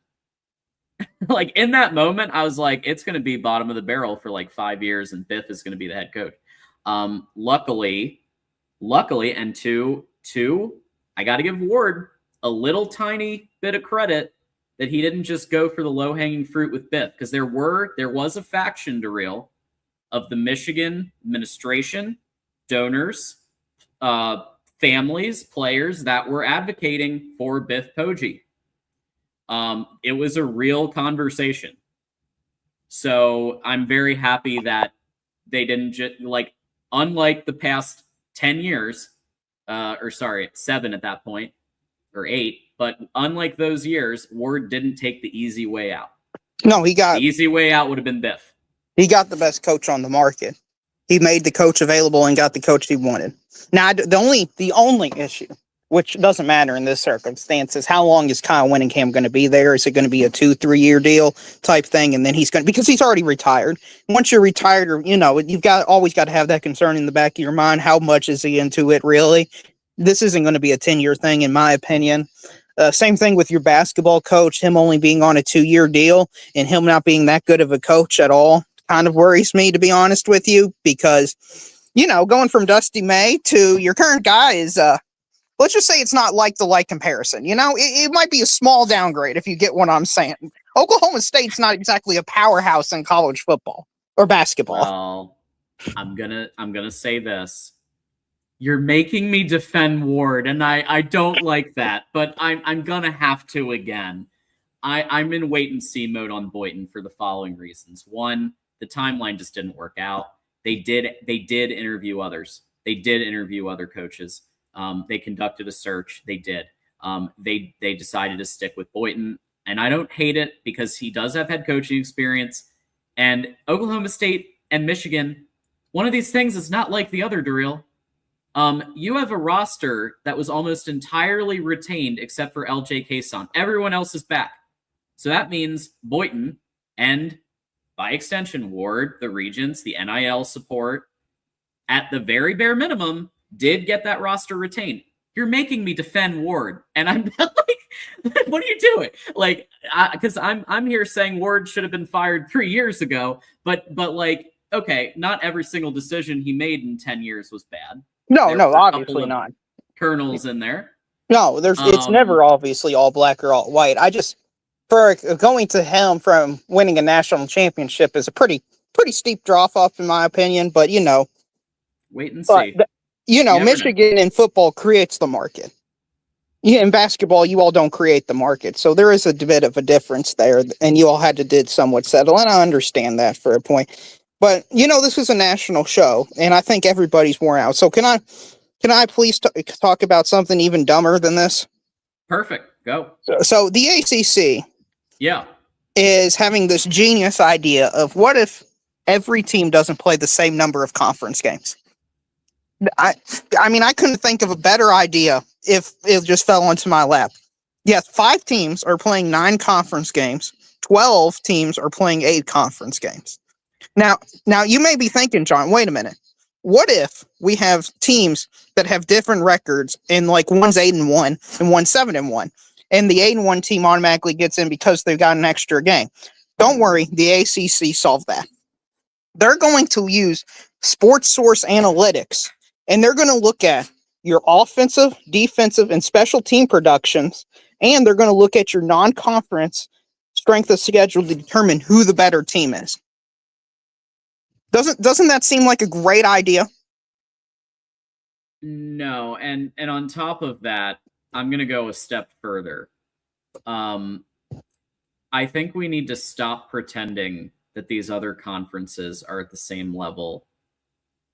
Like, in that moment, I was like, it's going to be bottom of the barrel for like 5 years, and Biff is going to be the head coach. Luckily, and two, I got to give Ward a little tiny bit of credit that he didn't just go for the low-hanging fruit with Biff, because there was a faction, DeReal, of the Michigan administration, donors, families, players that were advocating for Biff Poggi. It was a real conversation. So I'm very happy that they didn't just, unlike the past 10 years, 7 at that point, or 8, but unlike those years, Ward didn't take the easy way out. No, the easy way out would have been Biff. He got the best coach on the market. He made the coach available and got the coach he wanted. Now, the only issue, which doesn't matter in this circumstance, is how long is Kyle Winningham going to be there? Is it going to be a 2-3 year deal type thing? And then because he's already retired. Once you're retired, or you've always got to have that concern in the back of your mind. How much is he into it really? This isn't going to be a 10-year thing, in my opinion. Same thing with your basketball coach, him only being on a 2-year deal and him not being that good of a coach at all kind of worries me, to be honest with you, because, going from Dusty May to your current guy is, let's just say it's not like the like comparison. It might be a small downgrade if you get what I'm saying. Oklahoma State's not exactly a powerhouse in college football or basketball. Well, I'm gonna say this. You're making me defend Ward, and I don't like that, but I'm gonna have to again. I'm in wait and see mode on Boynton for the following reasons. One, the timeline just didn't work out. They did interview others. They did interview other coaches. They conducted a search. They did. They decided to stick with Boynton, and I don't hate it because he does have head coaching experience. And Oklahoma State and Michigan, one of these things is not like the other, Daryl. You have a roster that was almost entirely retained except for LJ Kason. Everyone else is back. So that means Boynton and, by extension, Ward, the Regents, the NIL support, at the very bare minimum, did get that roster retained. You're making me defend Ward, and I'm like, what are you doing? Like, because I'm here saying Ward should have been fired 3 years ago, but like, okay, not every single decision he made in 10 years was bad. No, obviously not. Kernels in there. No, it's never obviously all black or all white. For going to him from winning a national championship is a pretty steep drop off in my opinion, but wait and see. Michigan in football creates the market. In basketball, you all don't create the market. So there is a bit of a difference there, and you all had to did somewhat settle, and I understand that for a point. But, this is a national show, and I think everybody's worn out. So can I please talk about something even dumber than this? Perfect. Go. So the ACC is having this genius idea of what if every team doesn't play the same number of conference games? I couldn't think of a better idea if it just fell onto my lap. Yes, 5 teams are playing 9 conference games. 12 teams are playing 8 conference games. Now you may be thinking, John, wait a minute. What if we have teams that have different records and like one's 8-1 and one's 7-1, and the 8-1 team automatically gets in because they've got an extra game? Don't worry, the ACC solved that. They're going to use Sports Source analytics, and they're going to look at your offensive, defensive, and special team productions, and they're going to look at your non-conference strength of schedule to determine who the better team is. Doesn't that seem like a great idea? No, and on top of that, I'm going to go a step further. I think we need to stop pretending that these other conferences are at the same level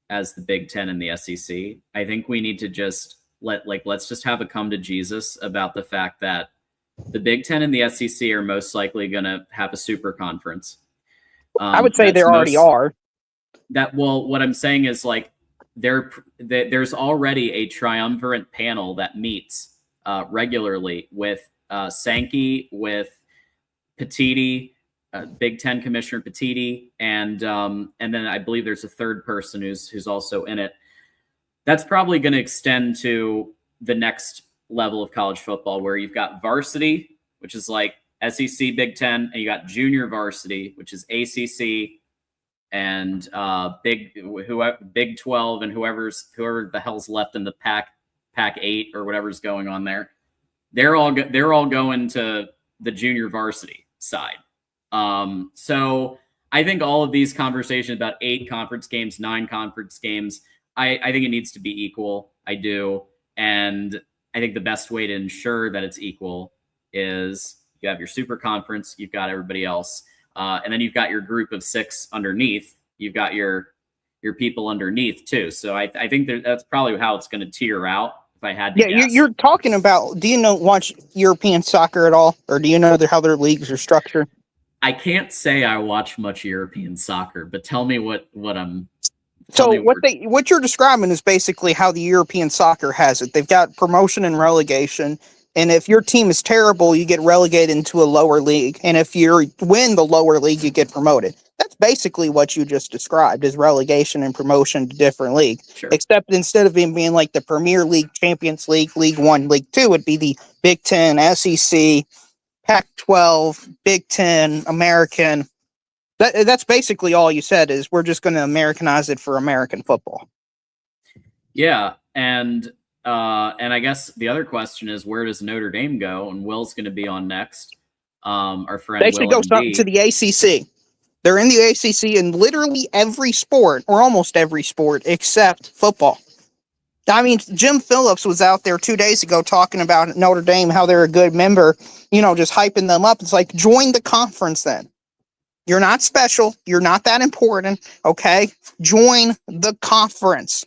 as the Big Ten and the SEC. I think we need to just let's just have a come to Jesus about the fact that the Big Ten and the SEC are most likely going to have a super conference. I would say there already are. What I'm saying is there's already a triumvirate panel that meets regularly with Sankey, with Petiti, Big Ten Commissioner Petiti, and then I believe there's a third person who's also in it. That's probably going to extend to the next level of college football, where you've got varsity, which is like SEC, Big Ten, and you got junior varsity, which is ACC, and Big 12, and whoever the hell's left in the Pac 8 or whatever's going on there. They're all going to the junior varsity side. So I think all of these conversations about 8 conference games, 9 conference games, I think it needs to be equal. I do. And I think the best way to ensure that it's equal is you have your super conference, you've got everybody else. And then you've got your group of 6 underneath. You've got your people underneath too. So I think that's probably how it's going to tier out. If I had to guess. You're talking about. Do you watch European soccer at all, or do you know how their leagues are structured? I can't say I watch much European soccer, but tell me what I'm. So what you're describing is basically how the European soccer has it. They've got promotion and relegation. And if your team is terrible, you get relegated into a lower league. And if you win the lower league, you get promoted. That's basically what you just described is relegation and promotion to different league. Sure. Except instead of being like the Premier League, Champions League, League One, League Two, it'd be the Big Ten, SEC, Pac-12, Big Ten, American. That's basically all you said is we're just going to Americanize it for American football. Yeah, and I guess the other question is where does Notre Dame go? And Will's going to be on next. Our friend They should Will go something to the ACC. They're in the ACC in literally every sport, or almost every sport, except football. I mean, Jim Phillips was out there 2 days ago talking about Notre Dame, how they're a good member, just hyping them up. It's like, join the conference then. You're not special. You're not that important. Okay? Join the conference.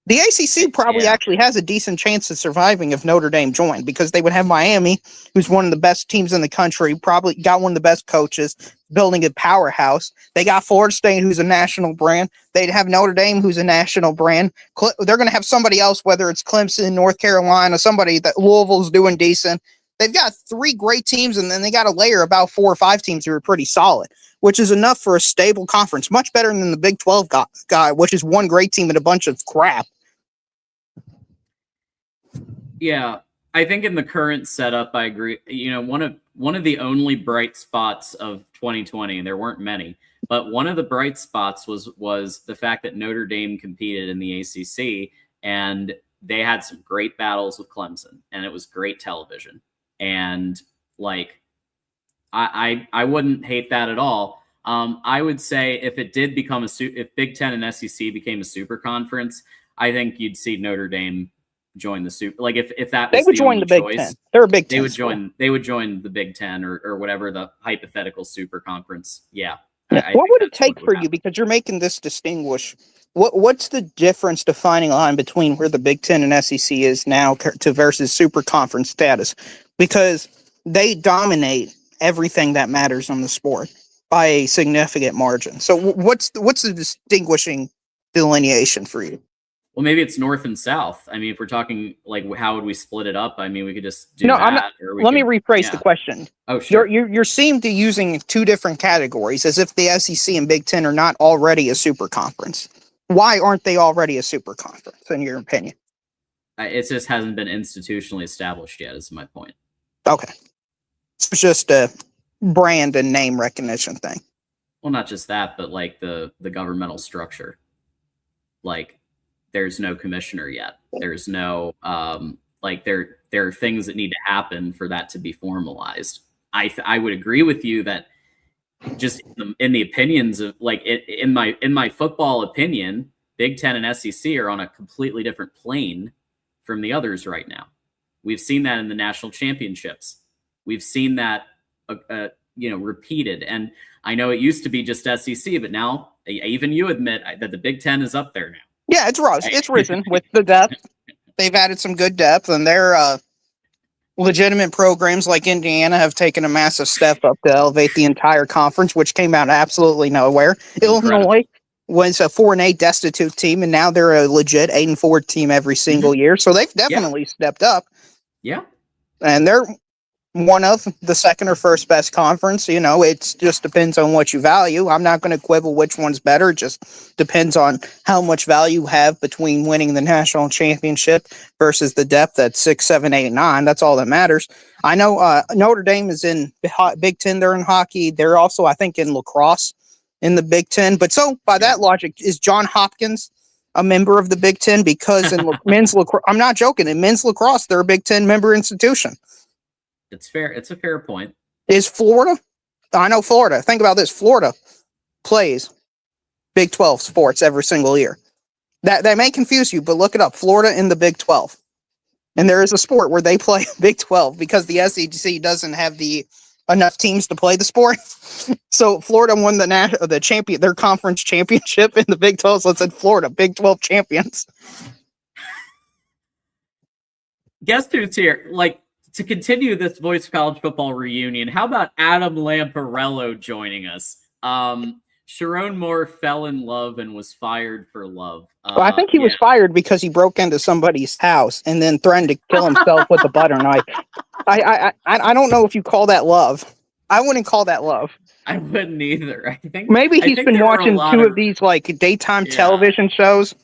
The ACC probably actually has a decent chance of surviving if Notre Dame joined, because they would have Miami, who's one of the best teams in the country, probably got one of the best coaches, building a powerhouse. They got Florida State, who's a national brand. They'd have Notre Dame, who's a national brand. They're going to have somebody else, whether it's Clemson, North Carolina, somebody that Louisville's doing decent. They've got 3 great teams, and then they got a layer about 4 or 5 teams who are pretty solid, which is enough for a stable conference, much better than the Big 12 guy, which is one great team and a bunch of crap. Yeah, I think in the current setup, I agree. One of the only bright spots of 2020, and there weren't many, but one of the bright spots was the fact that Notre Dame competed in the ACC, and they had some great battles with Clemson, and it was great television. And I wouldn't hate that at all. I would say if it did become if Big Ten and SEC became a super conference, I think you'd see Notre Dame join the super. If that was they would join the Big Ten. They're a Big Ten. They would join the Big Ten or whatever the hypothetical super conference. Yeah. What would it take for you? Because you're making this distinguish. What's the difference defining line between where the Big Ten and SEC is now to versus super conference status? Because they dominate everything that matters on the sport by a significant margin. So what's the distinguishing delineation for you? Well, maybe it's north and south. I mean, if we're talking how would we split it up? I mean, we could just do that. Let me rephrase the question. Oh, sure. You're seem to using 2 different categories as if the SEC and Big Ten are not already a super conference. Why aren't they already a super conference, in your opinion? It just hasn't been institutionally established yet, is my point. Okay. It's just a brand and name recognition thing. Well, not just that, but the governmental structure. There's no commissioner yet. There's no there are things that need to happen for that to be formalized. I would agree with you that just in the opinions of in my football opinion, Big Ten and SEC are on a completely different plane from the others right now. We've seen that in the national championships. We've seen that repeated. And I know it used to be just SEC, but now even you admit that the Big Ten is up there now. Yeah, it's risen with the depth. They've added some good depth, and their legitimate programs like Indiana have taken a massive step up to elevate the entire conference, which came out of absolutely nowhere. Illinois was a 4-8 destitute team, and now they're a legit 8-4 team every single year. So they've definitely stepped up. Yeah, and they're one of the second or first best conference. It just depends on what you value. I'm not going to quibble which one's better. It just depends on how much value you have between winning the national championship versus the depth at 6, 7, 8, 9. That's all that matters. I know Notre Dame is in Big Ten. They're in hockey. They're also, I think, in lacrosse in the Big Ten. But so by that logic, is John Hopkins a member of the Big Ten? Because in men's lacrosse, I'm not joking. In men's lacrosse, they're a Big Ten member institution. It's fair. It's a fair point. Is Florida? I know Florida. Think about this. Florida plays Big 12 sports every single year. That may confuse you, but look it up. Florida in the Big 12. And there is a sport where they play Big 12 because the SEC doesn't have enough teams to play the sport. So Florida won their conference championship in the Big 12. So it said Florida, Big 12 champions. Guess who's here? To continue this Voice of College Football reunion, how about Adam Lamparello joining us? Sharon Moore fell in love and was fired for love. Well, I think he was fired because he broke into somebody's house and then threatened to kill himself with a butter knife. I don't know if you call that love. I wouldn't call that love. I wouldn't either. I think Maybe I he's think been there were a watching lot two of these like daytime Yeah. television shows.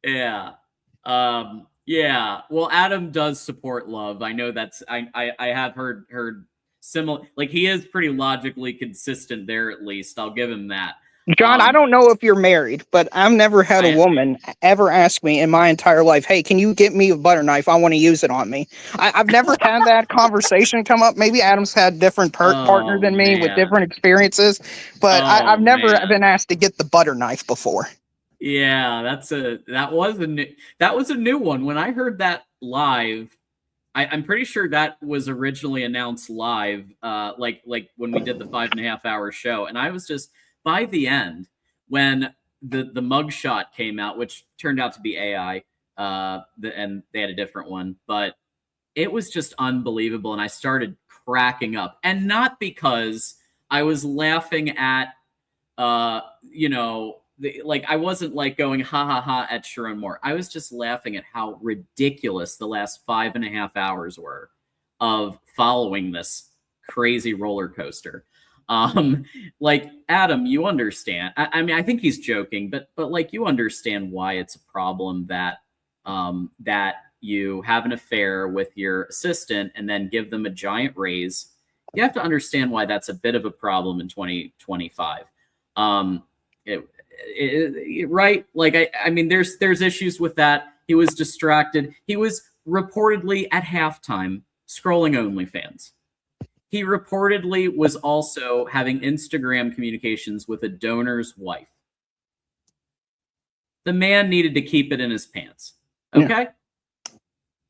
Yeah. Yeah. Well, Adam does support love. I know that's I have heard similar, like he is pretty logically consistent there, at least. I'll give him that. John, I don't know if you're married, but I've never had a woman ever ask me in my entire life, hey, can you get me a butter knife? I want to use it on me. I've never had that conversation come up. Maybe Adam's had a different partner than me with different experiences, but I've never been asked to get the butter knife before. Yeah, that was a new one. When I heard that live, I'm pretty sure that was originally announced live, like when we did the 5.5 hour show. And I was just, by the end, when the mugshot came out, which turned out to be AI, and they had a different one, but it was just unbelievable. And I started cracking up, and not because I was laughing at, like I wasn't like going ha ha ha at Sharon Moore. I was just laughing at how ridiculous the last 5.5 hours were of following this crazy roller coaster. Like Adam, you understand. I mean, I think he's joking, but like you understand why it's a problem that that you have an affair with your assistant and then give them a giant raise. You have to understand why that's a bit of a problem in 2025. Right? Like I mean, there's issues with that. He was distracted. He was reportedly at halftime scrolling OnlyFans. He reportedly was also having Instagram communications with a donor's wife. The man needed to keep it in his pants. Okay? Yeah.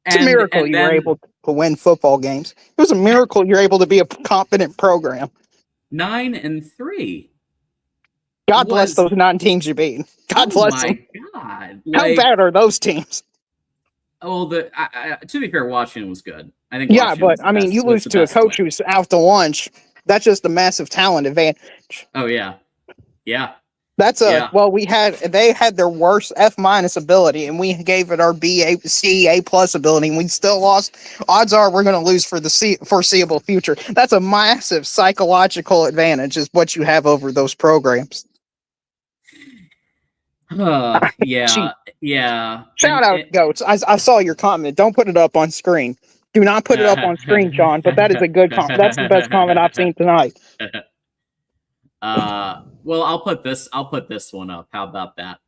It's a miracle you were able to win football games. It was a miracle you're able to be a competent program. 9-3. God bless those 9 teams you beat. God bless them. God. How bad are those teams? Oh, to be fair, Washington was good. I think. Yeah, but I mean, you lose to a coach who's out to lunch. That's just a massive talent advantage. Oh yeah, yeah. That's well, they had their worst F- ability, and we gave it our C A+ ability, and we still lost. Odds are we're going to lose for the foreseeable future. That's a massive psychological advantage, is what you have over those programs. Yeah. Shout out, Goats. I saw your comment. Don't put it up on screen. Do not put it up on screen, John. But that is a good comment. That's the best comment I've seen tonight. Well, I'll put this one up. How about that?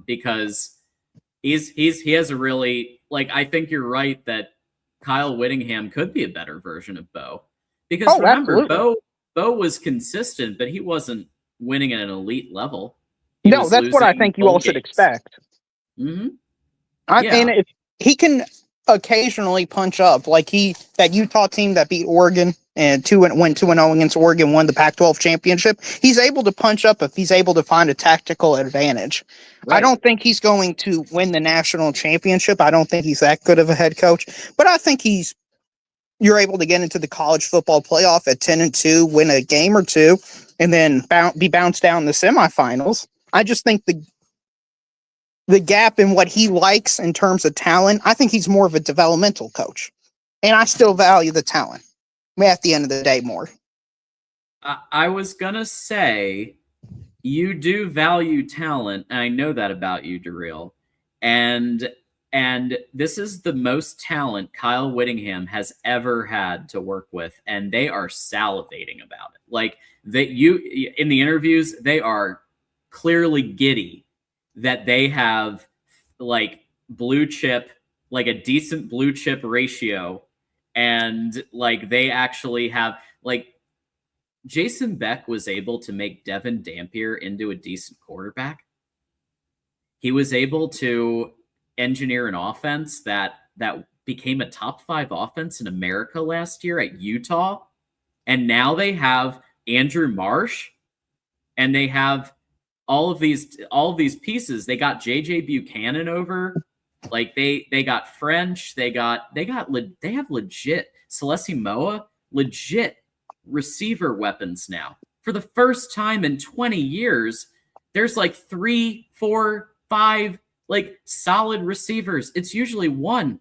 Because he has a really, like, I think you're right that Kyle Whittingham could be a better version of Bo. Because remember, Bo was consistent, but he wasn't winning at an elite level. No, that's what I think you all should expect. Mm-hmm. And if he can occasionally punch up, like that Utah team that beat Oregon and went 2-0 against Oregon, won the Pac-12 championship. He's able to punch up if he's able to find a tactical advantage. Right. I don't think he's going to win the national championship. I don't think he's that good of a head coach, but I think you're able to get into the college football playoff at 10-2, win a game or two, and then be bounced down in the semifinals. I just think the gap in what he likes in terms of talent, I think he's more of a developmental coach. And I still value the talent at the end of the day more. I was going to say, you do value talent, and I know that about you, Darrell. And this is the most talent Kyle Whittingham has ever had to work with, and they are salivating about it. Like, in the interviews, they are clearly giddy that they have like blue chip, like a decent blue chip ratio. And like they actually have, like, Jason Beck was able to make Devin Dampier into a decent quarterback. He was able to engineer an offense that became a top 5 offense in America last year at Utah. And now they have Andrew Marsh, and they have all of these pieces. They got JJ Buchanan over. Like they got French. They have legit Celessi Moa, legit receiver weapons now. For the first time in 20 years, there's like 3, 4, 5 like solid receivers. It's usually one,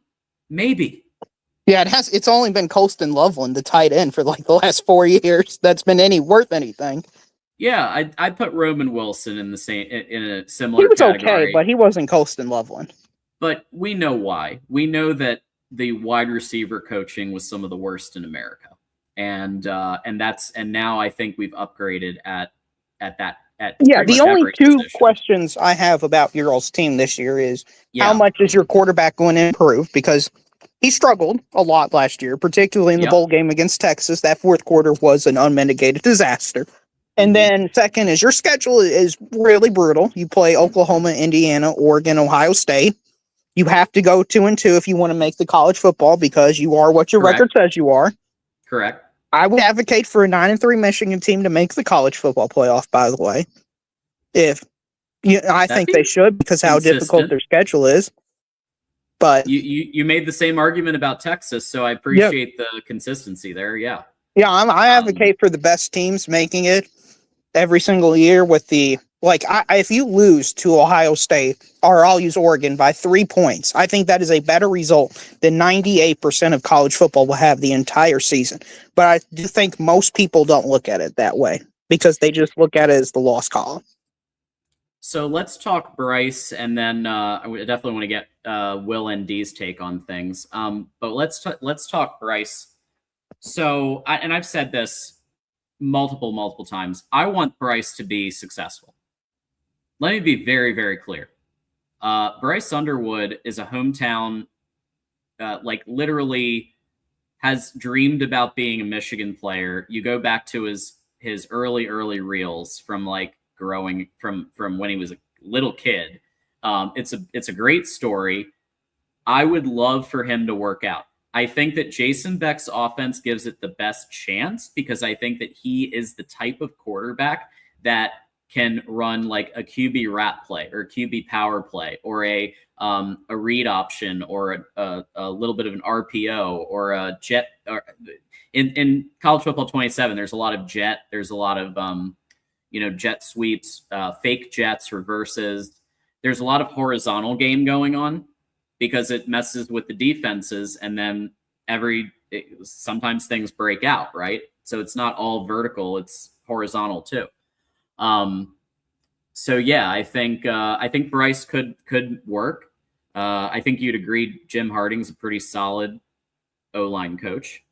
maybe. Yeah, it's only been Colston Loveland, the tight end, for like the last 4 years that's been worth anything. Yeah, I'd put Roman Wilson in a He similar was category. okay, but he wasn't Colston Loveland. But we know why. We know that the wide receiver coaching was some of the worst in America, and now I think we've upgraded at that. Yeah, the only two questions I have about your all's team this year is how much is your quarterback going to improve? Because he struggled a lot last year, particularly in the bowl game against Texas. That fourth quarter was an unmitigated disaster. And then second is your schedule is really brutal. You play Oklahoma, Indiana, Oregon, Ohio State. You have to go 2-2 if you want to make the college football because you are what your record says you are. Correct. I would advocate for a 9-3 Michigan team to make the college football playoff, by the way. I think they should because how difficult their schedule is. But you made the same argument about Texas, so I appreciate the consistency there. Yeah. Yeah, I advocate for the best teams making it every single year with the if you lose to Ohio State, or I'll use Oregon, by 3 points, I think that is a better result than 98% of college football will have the entire season. But I do think most people don't look at it that way because they just look at it as the loss column. So let's talk Bryce, and then I definitely want to get Will and D's take on things. But let's talk Bryce. So, I've said this multiple times. I want Bryce to be successful. Let me be very, very clear. Bryce Underwood is a hometown, literally has dreamed about being a Michigan player. You go back to his early reels from growing from when he was a little kid. It's a great story. I would love for him to work out. I think that Jason Beck's offense gives it the best chance because I think that he is the type of quarterback that can run like a QB wrap play or QB power play or a read option or a little bit of an RPO or a jet. Or in college football 27, there's a lot of jet. There's a lot of jet sweeps, fake jets, reverses. There's a lot of horizontal game going on because it messes with the defenses, and then sometimes things break out, right? So it's not all vertical; it's horizontal too. So yeah, I think Bryce could work. I think you'd agree Jim Harding's a pretty solid O-line coach.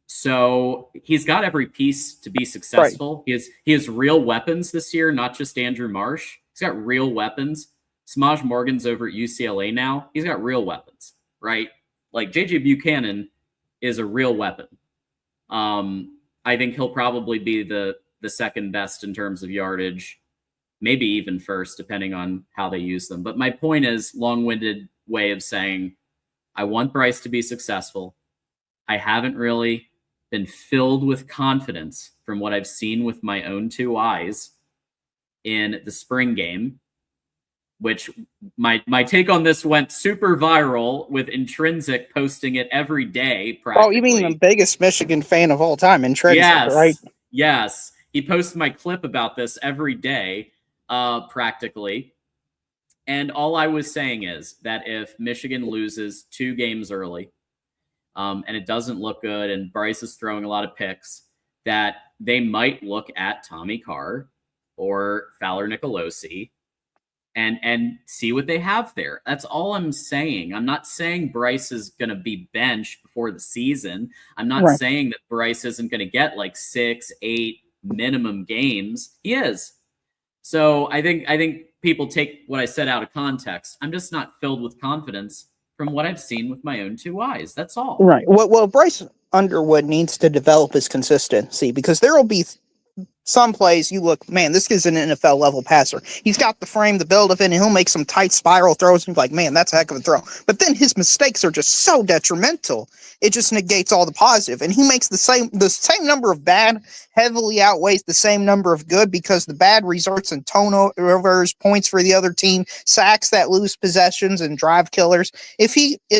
So he's got every piece to be successful. Right. He has real weapons this year, not just Andrew Marsh. He's got real weapons. Samaj Morgan's over at UCLA now. He's got real weapons, right? Like J.J. Buchanan is a real weapon. I think he'll probably be the second best in terms of yardage, maybe even first, depending on how they use them. But my point is, long-winded way of saying, I want Bryce to be successful. I haven't really been filled with confidence from what I've seen with my own two eyes in the spring game, which my take on this went super viral with Intrinsic posting it every day. Oh, you mean the biggest Michigan fan of all time, Intrinsic, right? Yes. He posts my clip about this every day, practically. And all I was saying is that if Michigan loses 2 games early, and it doesn't look good, and Bryce is throwing a lot of picks, that they might look at Tommy Carr or Fowler Nicolosi and see what they have there. That's all I'm saying. I'm not saying Bryce is going to be benched before the season. I'm not saying that Bryce isn't going to get like 6, 8 minimum games. He is. So I think people take what I said out of context. I'm just not filled with confidence from what I've seen with my own 2 eyes. That's all. Right. Well, Bryce Underwood needs to develop his consistency because there will be some plays you look, man, this is an NFL level passer. He's got the frame, the build of it, and he'll make some tight spiral throws and you're like, man, that's a heck of a throw. But then his mistakes are just so detrimental. It just negates all the positive. And he makes the same number of bad heavily outweighs the same number of good because the bad results in turnovers, points for the other team, sacks that lose possessions, and drive killers.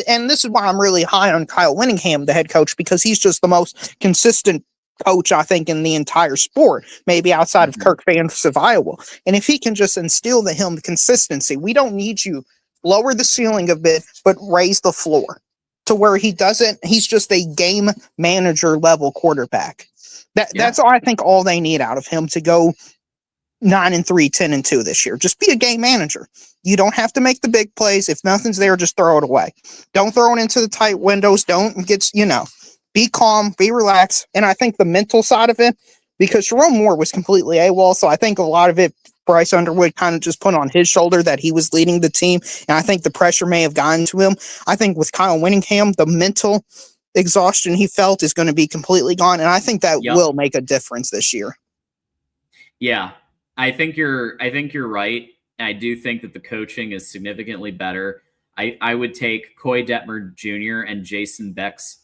And this is why I'm really high on Kyle Winningham, the head coach, because he's just the most consistent coach, I think, in the entire sport, maybe outside of Kirk Ferentz of Iowa. And if he can just instill in him consistency, we don't need you lower the ceiling a bit, but raise the floor to where he's just a game manager level quarterback. That's all I think all they need out of him to go 9-3, 10-2 this year. Just be a game manager. You don't have to make the big plays. If nothing's there, just throw it away. Don't throw it into the tight windows. Don't get, be calm, be relaxed. And I think the mental side of it, because Jerome Moore was completely AWOL, so I think a lot of it Bryce Underwood kind of just put on his shoulder that he was leading the team, and I think the pressure may have gotten to him. I think with Kyle Winningham, the mental exhaustion he felt is going to be completely gone, and I think that will make a difference this year. Yeah, I think you're right. I do think that the coaching is significantly better. I would take Coy Detmer Jr. and Jason Beck's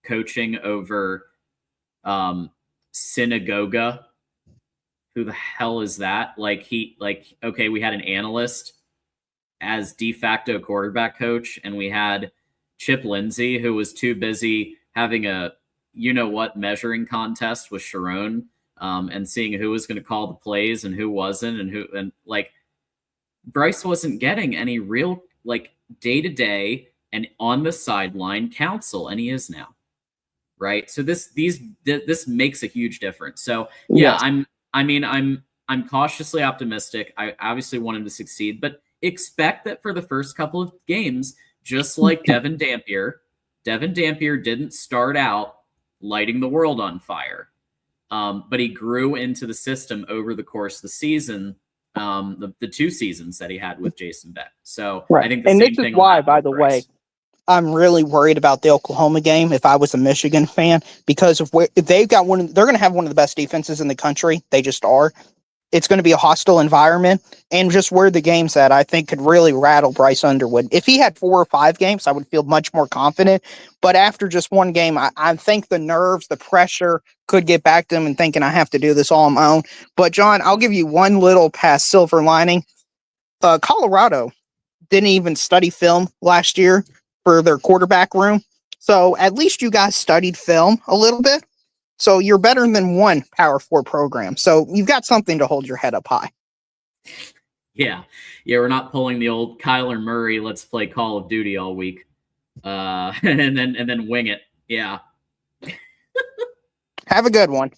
coaching over Synagoga. Who the hell is that? Okay, we had an analyst as de facto quarterback coach, and we had Chip Lindsey, who was too busy having a measuring contest with Sharon, and seeing who was going to call the plays and who wasn't, and Bryce wasn't getting any real day-to-day and on the sideline counsel, and he is now, right? So this makes a huge difference. So yeah, yes. I'm cautiously optimistic. I obviously want him to succeed, but expect that for the first couple of games, just like Devin Dampier didn't start out lighting the world on fire, but he grew into the system over the course of the season, the 2 seasons that he had with Jason Beck. So I think and this is why, by the way, I'm really worried about the Oklahoma game if I was a Michigan fan, because if they've got they're going to have one of the best defenses in the country. They just are. It's going to be a hostile environment, and just where the game's at, I think could really rattle Bryce Underwood. If he had 4 or 5 games, I would feel much more confident. But after just one game, I think the nerves, the pressure could get back to him and thinking I have to do this all on my own. But John, I'll give you one little past silver lining. Colorado didn't even study film last year for their quarterback room. So at least you guys studied film a little bit. So you're better than one Power 4 program. So you've got something to hold your head up high. Yeah. We're not pulling the old Kyler Murray, let's play Call of Duty all week. And then wing it. Yeah. Have a good one.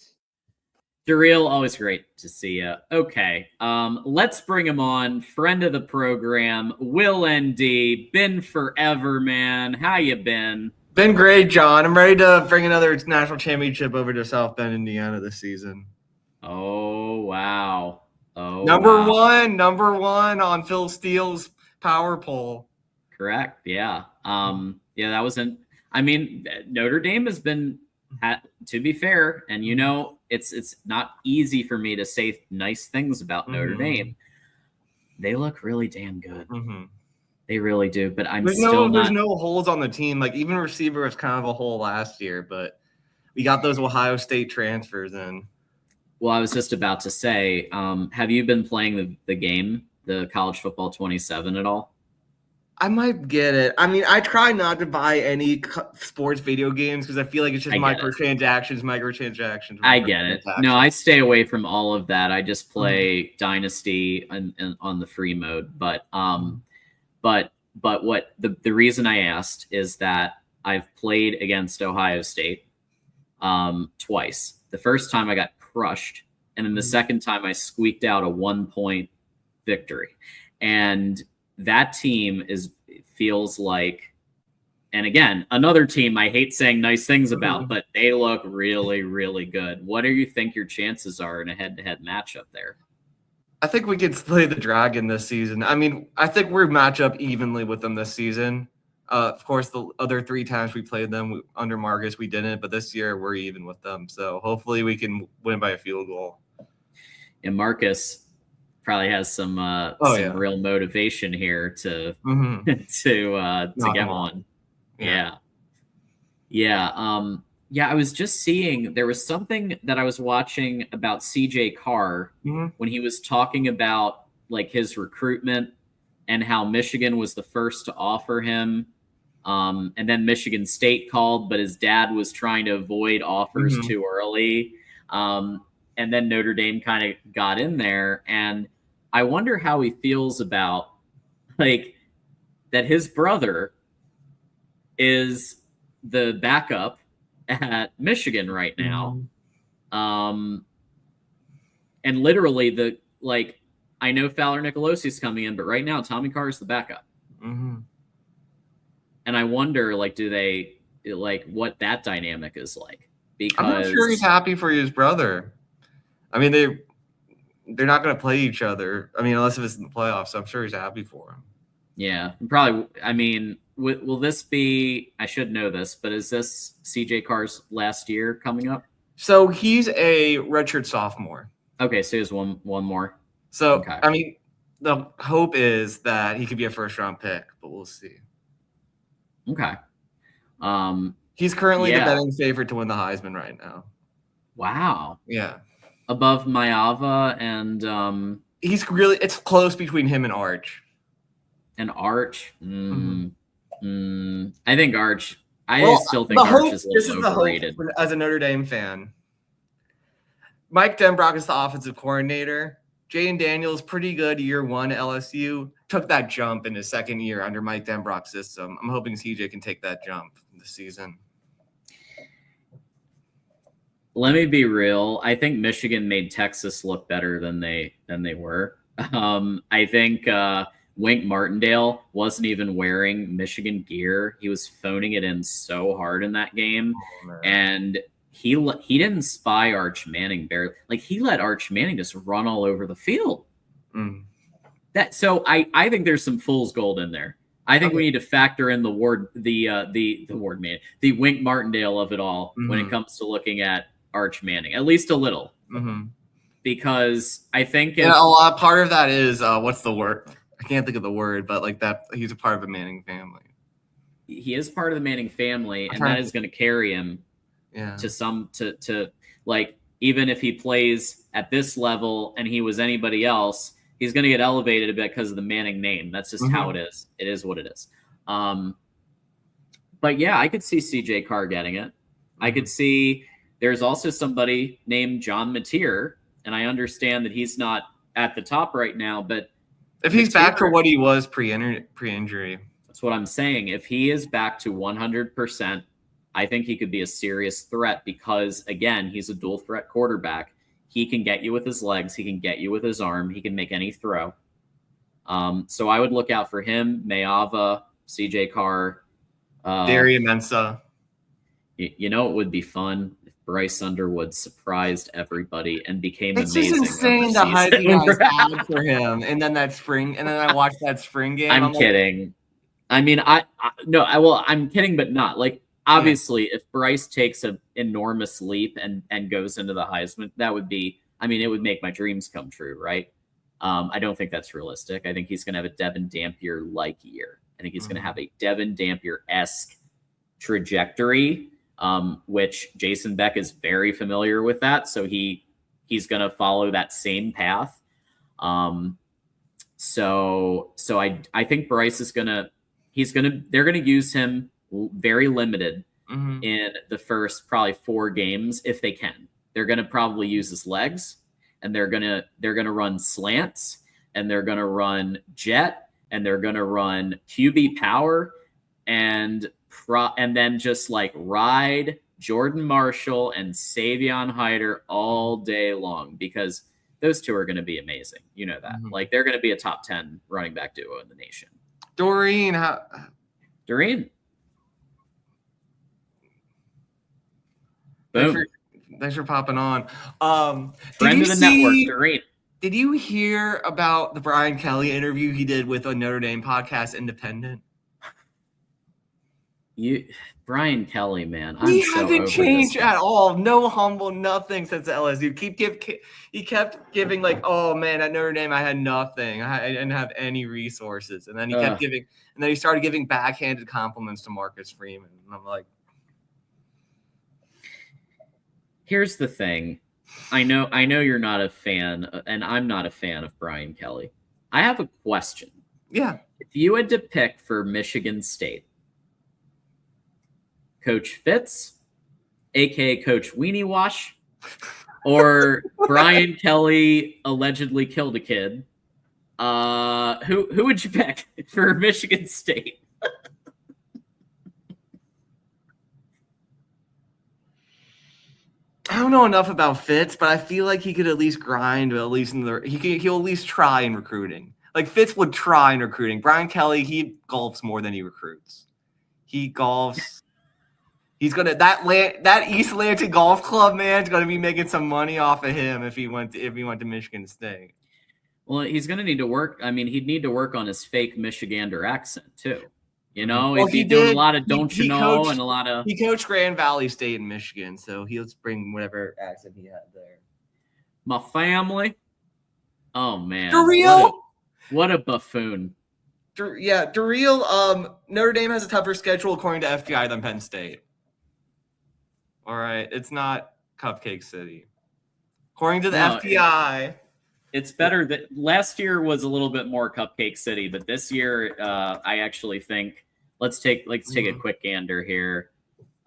Daryl, always great to see you. Okay, let's bring him on. Friend of the program, Will ND. Been forever, man. How you been? Been great, John. I'm ready to bring another national championship over to South Bend, Indiana this season. Oh, wow. Number one on Phil Steele's power poll. Correct, yeah. That wasn't – Notre Dame has been – to be fair, and it's not easy for me to say nice things about Notre Dame. They look really damn good. Mm-hmm. They really do, but there's no holes on the team. Even receiver was kind of a hole last year, but we got those Ohio State transfers in. Well, I was just about to say, have you been playing the game, the College Football 27 at all? I might get it. I try not to buy any sports video games because I feel like it's just microtransactions. I get it. No, I stay away from all of that. I just play Dynasty on the free mode. But what the reason I asked is that I've played against Ohio State twice. The first time I got crushed, and then the second time I squeaked out a 1-point victory. And that team feels like, and again, another team I hate saying nice things about, but they look really, really good. What do you think your chances are in a head-to-head matchup there? I think we could play the Dragon this season. I think we're match up evenly with them this season. Of course, the other 3 times we played them under Marcus, we didn't, but this year we're even with them. So hopefully we can win by a field goal. And Marcus probably has some real motivation here to get one. I was just seeing there was something that I was watching about CJ Carr when he was talking about his recruitment and how Michigan was the first to offer him, and then Michigan State called, but his dad was trying to avoid offers too early, and then Notre Dame kind of got in there. And I wonder how he feels about that his brother is the backup at Michigan right now. And literally I know Fowler Nicolosi's coming in, but right now Tommy Carr is the backup. Mm-hmm. And I wonder, do they what that dynamic is like? Because I'm not sure he's happy for his brother. I mean, they're not going to play each other. I mean, unless it's in the playoffs. So I'm sure he's happy for him. Yeah, probably. I mean, will this be? I should know this, but is this CJ Carr's last year coming up? So he's a redshirt sophomore. Okay, so he's one more. So okay. I mean, the hope is that he could be a first-round pick, but we'll see. Okay. He's currently the betting favorite to win the Heisman right now. Wow. Yeah. Above Maeva and it's close between him and Arch. And Arch? I think Arch. Still think Arch is a little overrated. As a Notre Dame fan, Mike Denbrock is the offensive coordinator. Jaden Daniels, pretty good year one at LSU. Took that jump in his second year under Mike Denbrock's system. I'm hoping CJ can take that jump this season. Let me be real. I think Michigan made Texas look better than they were. I think Wink Martindale wasn't even wearing Michigan gear. He was phoning it in so hard in that game, and he didn't spy Arch Manning barely. He let Arch Manning just run all over the field. So I think there's some fool's gold in there. I think we need to factor in the Wink Martindale of it all when it comes to looking at Arch Manning, at least a little, because I think a lot. Part of that is what's the word? I can't think of the word, but that he's a part of a Manning family. He is part of the Manning family, and that is going to carry him to even if he plays at this level and he was anybody else, he's going to get elevated a bit because of the Manning name. That's just how it is. It is what it is. But yeah, I could see CJ Carr getting it. I could see there's also somebody named John Mateer, and I understand that he's not at the top right now, but if he's back to what he was pre-injury. That's what I'm saying. If he is back to 100%, I think he could be a serious threat because, again, he's a dual threat quarterback. He can get you with his legs. He can get you with his arm. He can make any throw. So I would look out for him, Maeva, CJ Carr. Darian Mensah. You know, it would be fun if Bryce Underwood surprised everybody and became amazing. It's just insane the hype you guys had for him. And then I watched that spring game. I'm kidding. I mean, I'm kidding, but not. Obviously, if Bryce takes an enormous leap and goes into the Heisman, that would be, it would make my dreams come true, right? I don't think that's realistic. I think he's going to have a Devin Dampier-like year. I think he's going to have a Devin Dampier-esque trajectory, which Jason Beck is very familiar with that. So he's going to follow that same path. So I think Bryce is they're going to use him very limited in the first probably 4 games if they can. They're going to probably use his legs, and they're going to run slants, and they're going to run jet, and they're going to run QB power, and then just ride Jordan Marshall and Savion Hyder all day long, because those two are going to be amazing. You know that. They're going to be a top 10 running back duo in the nation. Doreen. Boom. Thanks for popping on. Friend of the network, Doreen. Did you hear about the Brian Kelly interview he did with a Notre Dame podcast, Independent? Brian Kelly, man. He hasn't changed at all. No humble, nothing since LSU. He kept giving oh man, at Notre Dame I had nothing. I didn't have any resources, and then he kept giving, and then he started giving backhanded compliments to Marcus Freeman, and I'm like. Here's the thing. I know you're not a fan, and I'm not a fan of Brian Kelly. I have a question. Yeah. If you had to pick for Michigan State, Coach Fitz, a.k.a. Coach Weenie Wash, or Brian Kelly allegedly killed a kid, who would you pick for Michigan State? don't know enough about Fitz, but I feel like he could at least grind, at least he'll at least try in recruiting. Like Fitz would try in recruiting. Brian Kelly, he golfs more than he recruits. He golfs. He's gonna that East Lansing Golf Club man's gonna be making some money off of him if he went to Michigan State. Well, he's gonna need to work. I mean, he'd need to work on his fake Michigander accent too. You know, well, if he's doing a lot of don't you know and a lot of he coached Grand Valley State in Michigan, so he'll bring whatever accent he had there. My family. Oh man, For real? What a buffoon. Yeah, Darrell, Notre Dame has a tougher schedule according to FBI than Penn State. All right, it's not Cupcake City. According to the FBI. It's better that last year was a little bit more Cupcake City, but this year I actually think let's take a quick gander here.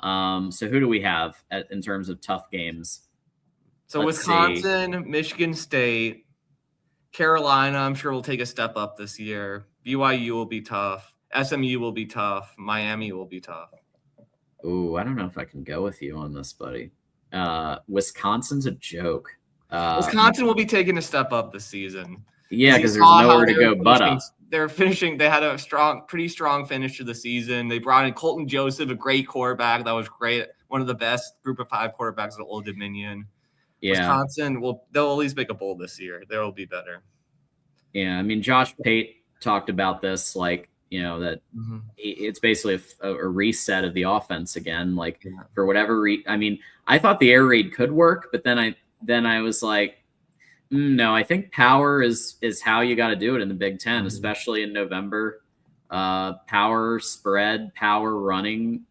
So who do we have in terms of tough games? So Wisconsin, Michigan State, Carolina, I'm sure will take a step up this year. BYU will be tough. SMU will be tough. Miami will be tough. Ooh, I don't know if I can go with you on this, buddy. Wisconsin's a joke. Wisconsin will be taking a step up this season. Yeah, because there's nowhere to go but up. They had a pretty strong finish to the season. They brought in Colton Joseph, a great quarterback. That was great. One of the best group of 5 quarterbacks at Old Dominion. Yeah. Wisconsin they'll at least make a bowl this year. They'll be better. Yeah, I mean, Josh Pate talked about this, that it's basically a reset of the offense again. For whatever I mean, I thought the air raid could work, but then I was like, no, I think power is how you got to do it in the Big Ten, especially in November. Power spread, power running,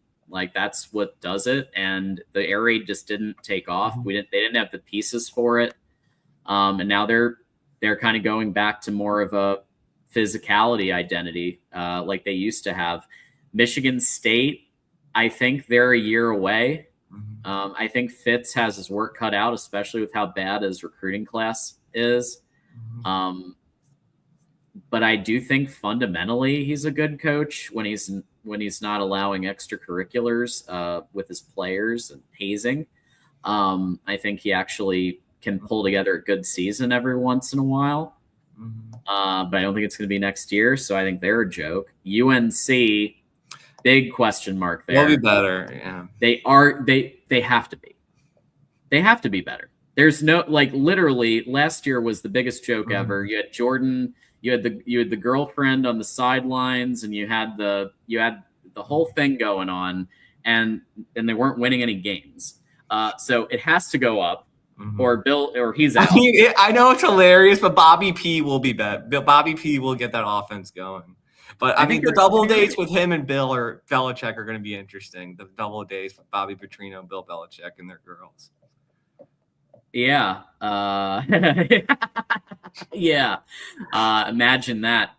that's what does it. And the air raid just didn't take off. They didn't have the pieces for it. And now they're kind of going back to more of a physicality identity like they used to have. Michigan State, I think they're a year away. I think Fitz has his work cut out, especially with how bad his recruiting class is. But I do think fundamentally he's a good coach when he's not allowing extracurriculars with his players and hazing. I think he actually can pull together a good season every once in a while. But I don't think it's going to be next year. So I think they're a joke. UNC, big question mark there. They'll be better. Yeah. They have to be. They have to be better. There's no literally last year was the biggest joke ever. You had Jordan, you had the girlfriend on the sidelines, and you had the whole thing going on, and they weren't winning any games. So it has to go up. Or he's out. I know it's hilarious, but Bobby P will be better. Bobby P will get that offense going. But I mean, the double dates with him and Bill or Belichick are going to be interesting. The double dates with Bobby Petrino, Bill Belichick, and their girls. Yeah. Yeah. Imagine that.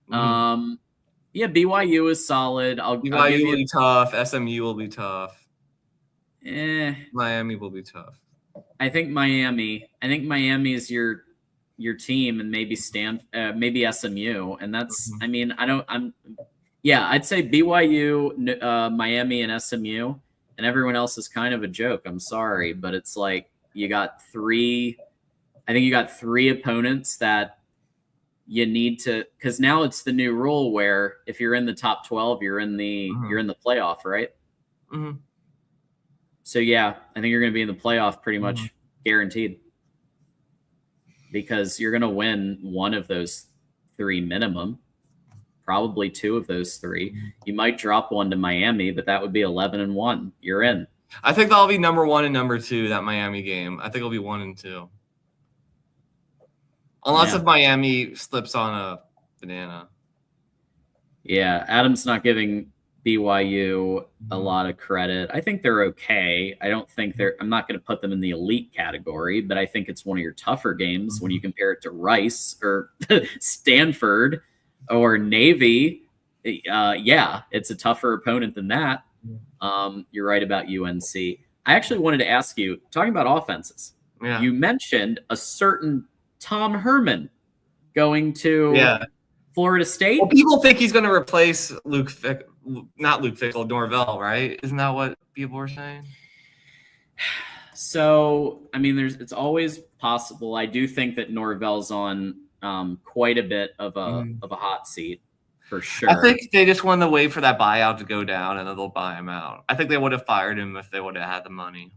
Yeah, BYU is solid. BYU will be tough. SMU will be tough. Miami will be tough. I think Miami is your team, and maybe maybe SMU, and that's I'd say BYU, Miami, and SMU, and everyone else is kind of a joke. I'm sorry, but it's you got 3. I think you got 3 opponents that you need to, because now it's the new rule where if you're in the top 12, you're in the playoff, right? So yeah, I think you're going to be in the playoff pretty much guaranteed, because you're going to win one of those 3 minimum, probably 2 of those 3. You might drop one to Miami, but that would be 11-1. You're in. I think that'll be number 1 and number 2, that Miami game. I think it'll be 1 and 2. Unless if Miami slips on a banana. Yeah, Adam's not giving BYU a lot of credit. I think they're okay. I don't think I'm not going to put them in the elite category, but I think it's one of your tougher games when you compare it to Rice or Stanford or Navy. Yeah, it's a tougher opponent than that. You're right about UNC. I actually wanted to ask you, talking about offenses, you mentioned a certain Tom Herman going to Florida State. Well, people think he's going to replace not Luke Fickell, Norvell, right? Isn't that what people were saying? So I mean, it's always possible. I do think that Norvell's on quite a bit of a hot seat for sure. I think they just wanted to wait for that buyout to go down, and then they'll buy him out. I think they would have fired him if they would have had the money.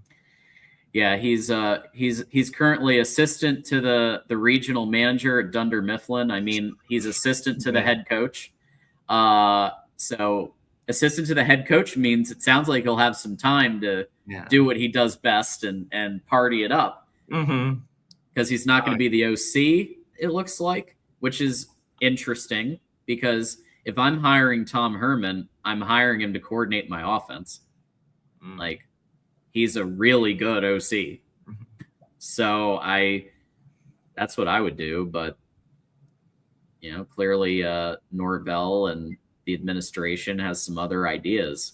Yeah, he's currently assistant to the regional manager at Dunder Mifflin. I mean, he's assistant to the head coach. So assistant to the head coach means it sounds like he'll have some time to do what he does best and party it up. Because he's not going to be the OC, it looks like, which is interesting because if I'm hiring Tom Herman, I'm hiring him to coordinate my offense. Like, he's a really good OC. So that's what I would do. But, clearly Norvell and the administration has some other ideas.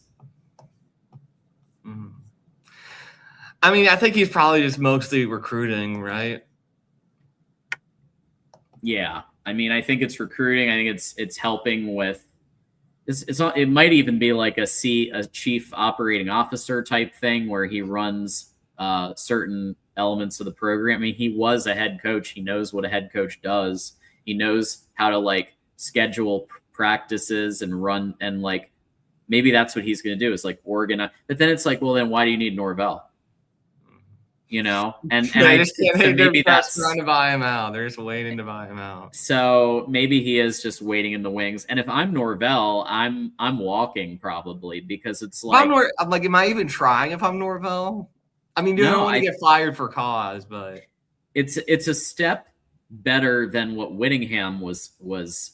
I mean, I think he's probably just mostly recruiting, right? Yeah. I mean, I think it's recruiting. I think it's helping with it might even be like a chief operating officer type thing where he runs certain elements of the program. I mean, he was a head coach. He knows what a head coach does. He knows how to schedule practices and run, and maybe that's what he's going to do is organize. But then it's well, then why do you need Norvell? And I just maybe that's trying to buy him out. They're just waiting to buy him out. So maybe he is just waiting in the wings. And if I'm Norvell, I'm walking probably, because it's I'm am I even trying if I'm Norvell? I mean, you don't want to get fired for cause, but it's a step better than what Whittingham was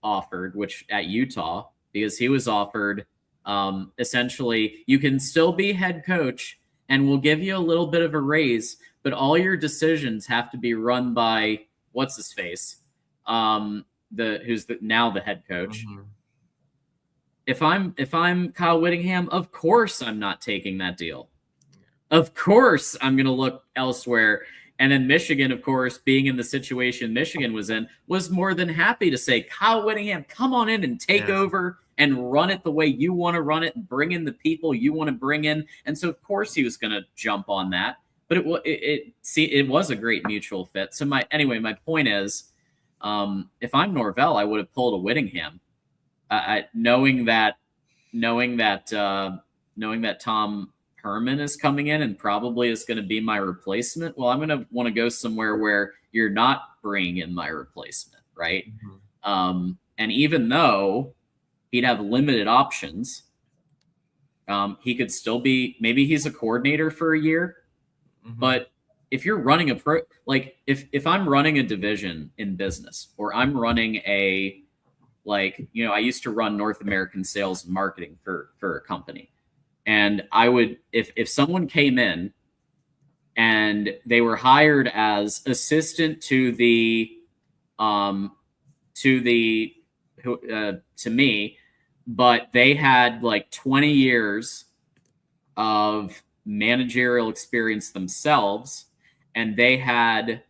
offered, which at Utah, because he was offered essentially you can still be head coach and we'll give you a little bit of a raise, but all your decisions have to be run by what's his face, who's now the head coach. If I'm Kyle Whittingham, of course I'm not taking that deal. Of course I'm going to look elsewhere. And then Michigan, of course, being in the situation Michigan was in, was more than happy to say, Kyle Whittingham, come on in and take over and run it the way you want to run it and bring in the people you want to bring in. And so, of course, he was going to jump on that. But it was a great mutual fit. So my point is, if I'm Norvell, I would have pulled a Whittingham, knowing that Tom Herman is coming in and probably is going to be my replacement. Well, I'm going to want to go somewhere where you're not bringing in my replacement, right? And even though he'd have limited options, he could still be, maybe he's a coordinator for a year. But if you're running if I'm running a division in business, or I'm running I used to run North American sales and marketing for a company. And I would, if someone came in and they were hired as assistant to me, but they had 20 years of managerial experience themselves, and they had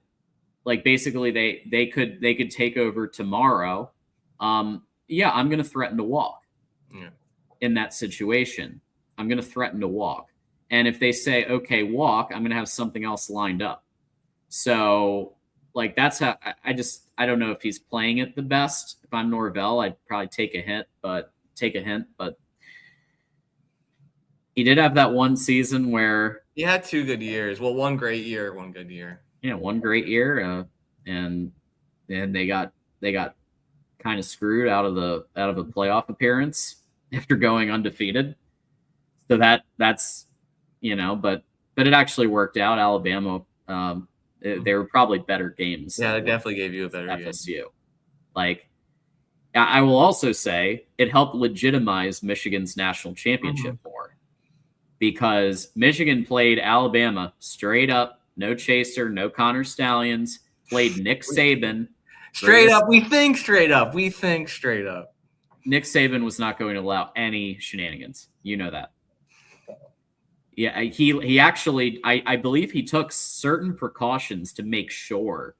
basically they could take over tomorrow. I'm going to threaten to walk in that situation. I'm going to threaten to walk. And if they say, okay, walk, I'm going to have something else lined up. So that's how I don't know if he's playing it the best. If I'm Norvell, I'd probably take a hint, but he did have that one season where he had 2 good years. Well, one great year, one good year. Yeah, one great year. And then they got kind of screwed out of a playoff appearance after going undefeated. So that's but it actually worked out. Alabama, they were probably better games. Yeah, it definitely gave you a better FSU. Game. I will also say it helped legitimize Michigan's national championship more, because Michigan played Alabama straight up, no chaser, no Connor Stallions, played Nick Saban. Straight up. We think straight up. Nick Saban was not going to allow any shenanigans. You know that. Yeah, he actually, I believe he took certain precautions to make sure